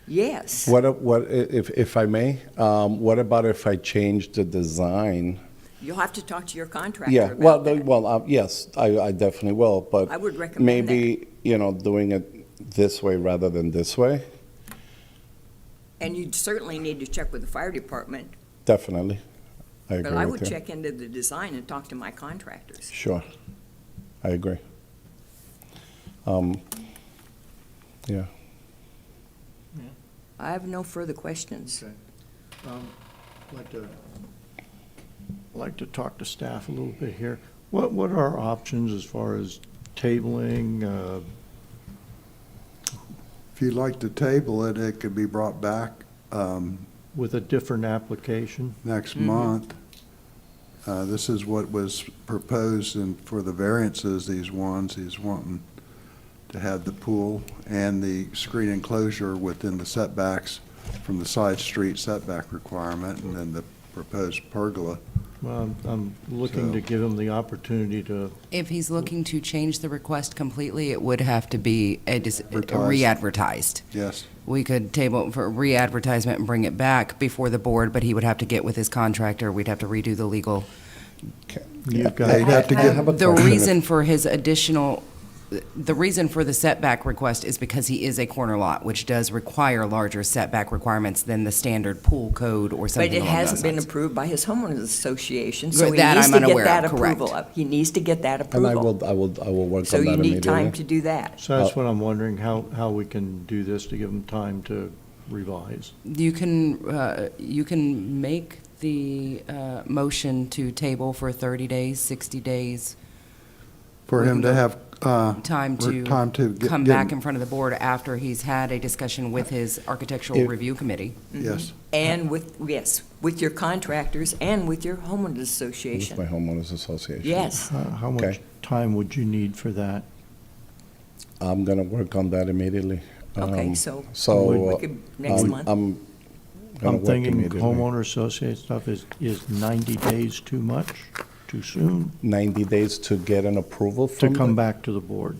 Yes. What if I may, what about if I change the design? You'll have to talk to your contractor Yeah, about that. yes, I definitely will, but I would recommend maybe, doing it this way rather than this way, And you certainly need to check with the fire department, definitely. I agree but I with would you. check into the design and talk to my contractors. Sure, I agree. Yeah. I have no further questions. Okay. I'd like to talk to staff a little bit here. What are our options as far as tabling? If you'd like to table it, it could be brought back With a different application? next month. This is what was proposed and for the variances, he's wanting to have the pool and the screen enclosure within the setbacks from the side street setback requirement, and then the proposed pergola Well, I'm looking to give him the opportunity to, If he's looking to change the request completely, it would have to be Advertised. re-advertised. Yes. We could table it for re-advertisement and bring it back before the board, but he would have to get with his contractor. We'd have to redo the legal. you've got. They'd have to I have a The question. reason for his additional, the reason for the setback request is because he is a corner lot, which does require larger setback requirements than the standard pool code or But something it along those hasn't been lines. approved by his homeowners association, so he That needs I'm to get unaware that of, correct. approval up. He needs to get that And I approval. will work So on that you immediately. need time to do that. So that's what I'm wondering, how we can do this to give him time to revise. You can make the motion to table for 30 days, 60 days, For him to have time to come back in front of the board after he's had a discussion with his architectural review committee. Yes. And with your contractors and with your homeowners With association. my homeowners association. Yes. How much Okay. time would you need for that? I'm gonna work on that immediately. Okay, so So. we could, next month. I'm gonna I'm work thinking immediately. homeowner associate stuff is 90 days too much, too soon, 90 days to get an approval to from come the- back to the board?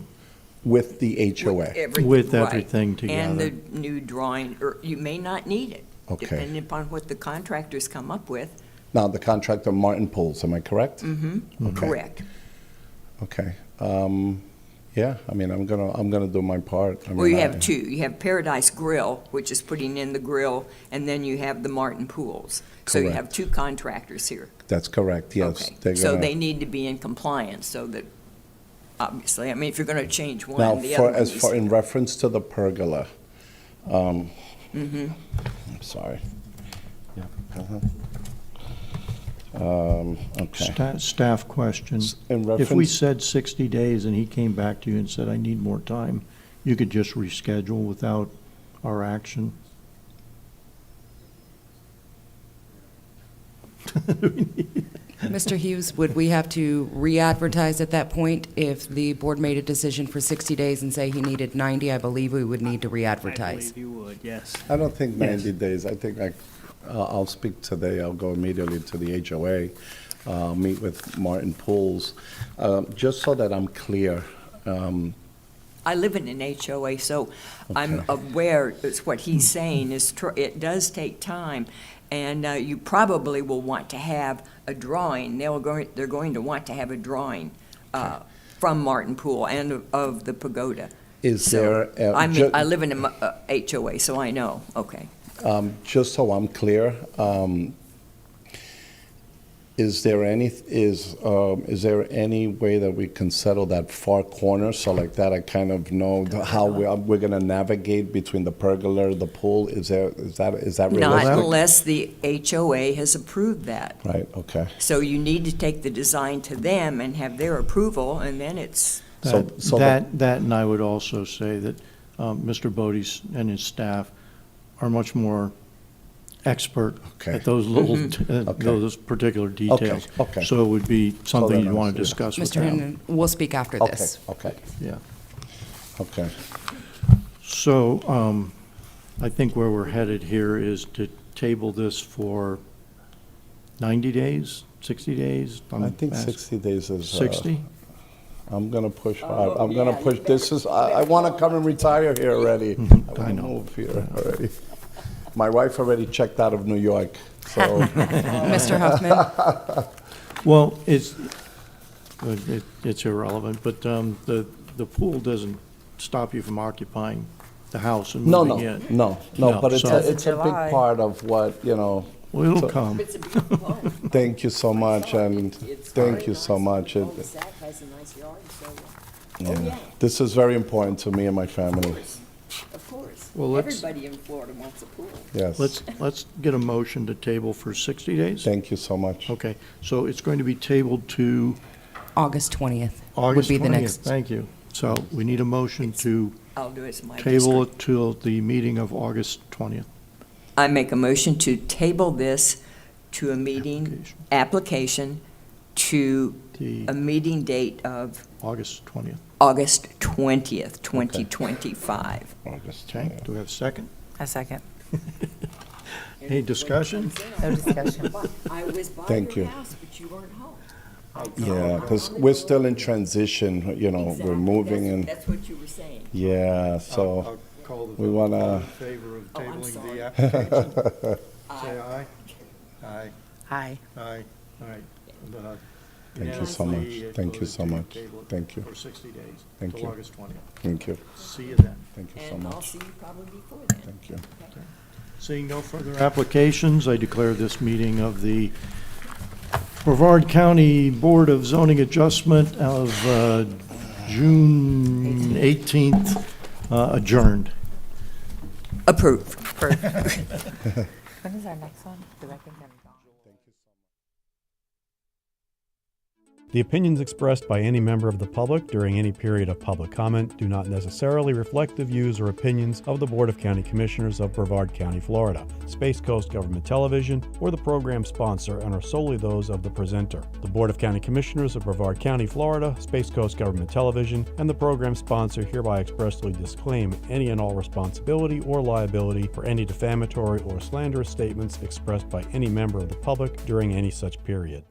with the HOA. With right. everything And together. the new drawing, or you may not need it, Okay. depending upon what the contractors come up with. Now, the contractor, Martin Pools, am I correct? Mm-hmm, Okay. correct. Okay. Yeah, I mean, I'm gonna do my part. I Well, you mean, have two. You have Paradise Grill, which is putting in the grill, and then you have the Martin Pools. So you have Correct. two contractors here. That's correct, yes. Okay. They're So gonna- they need to be in compliance, so that, obviously, I mean, if you're going to change one, Now, the for, other as one far, needs- in reference to the pergola, Mhm. I'm sorry. Okay. Staff question. In If we reference, said 60 days and he came back to you and said, I need more time, you could just reschedule without our action? Mr. Hughes, would we have to re-advertise at that point if the board made a decision for 60 days and say he needed 90? I believe we would need to re-advertise. you would, yes. I don't think Yes. 90 days. I think I'll speak today. I'll go immediately to the HOA, meet with Martin Pools. Just so that I'm clear, I live in an HOA, so I'm aware, it's what he's saying is, it does take time, and you probably will want to have a drawing. They're going to want to have a drawing from Martin Pool and of the pagoda. is So, there, I live in a HOA, so I know, okay. just so I'm clear, is there any way that we can settle that far corner, so like that I kind of know how we're gonna navigate between the pergola, the pool? Is that realistic? Not unless the HOA has approved that. Right, okay. So you need to take the design to them and have their approval, and then it's, That, and I would also say that Mr. Bodie and his staff are much more expert at those little, those particular details. okay. So it would be something then you'd want I'll to see. discuss with Mr. them. Hendon, we'll speak after this. Okay, Yeah. okay. So I think where we're headed here is to table this for 90 days, 60 days? I think 60 days is. 60? I'm gonna push hard. Oh, I'm gonna yeah, push, you this is, I wanna come and retire here already. I wanna know. move here already. My wife already checked out of New York, so. Mr. Huffman? Well, it's irrelevant, but the pool doesn't stop you from occupying the house and No, moving no, in. no, but it's so- it's a big part of what, you know. Well, it'll so- come. it's a beautiful home. Thank you so much, and It's thank very you so nice. much. Cul-de-sac has a nice yard, so, Yeah. This is very important to me and my family. of course. Well, let's- Everybody in Florida wants a pool. Yes. Let's get a motion to table for 60 days? Thank you so much. Okay, so it's going to be tabled to August 20th would August be the 20th. next. Thank you. So we need a motion to I'll do it as my table district. it till the meeting of August 20th. I make a motion to table this to a meeting, application to a meeting date of August 20th. August 20th, 2025. August Okay, do we have a second? A second. Any discussion? No discussion. I was by Thank your you. house, but you weren't home. Yeah, because we're still in transition, you know, we're moving and, That's what you were saying. yeah, I'll so call the we vote. want All in to, favor of Oh, I'm tabling sorry. the application? Say aye. Aye. Aye. Aye. All right. Thank you so much. Thank you so much. Thank you. For 60 days. Thank Till you. August 20th. Thank you. See you then. Thank you so And I'll much. see you probably before then. Thank you. Seeing no further applications, I declare this meeting of the Brevard County Board of Zoning Adjustment of June 18th adjourned. Approved. When is our next one? 'Cause I think I'm gone. The opinions expressed by any member of the public during any period of public comment do not necessarily reflect the views or opinions of the Board of County Commissioners of Brevard County, Florida, Space Coast Government Television, or the program sponsor, and are solely those of the presenter. The Board of County Commissioners of Brevard County, Florida, Space Coast Government Television, and the program sponsor hereby expressly disclaim any and all responsibility or liability for any defamatory or slanderous statements expressed by any member of the public during any such period.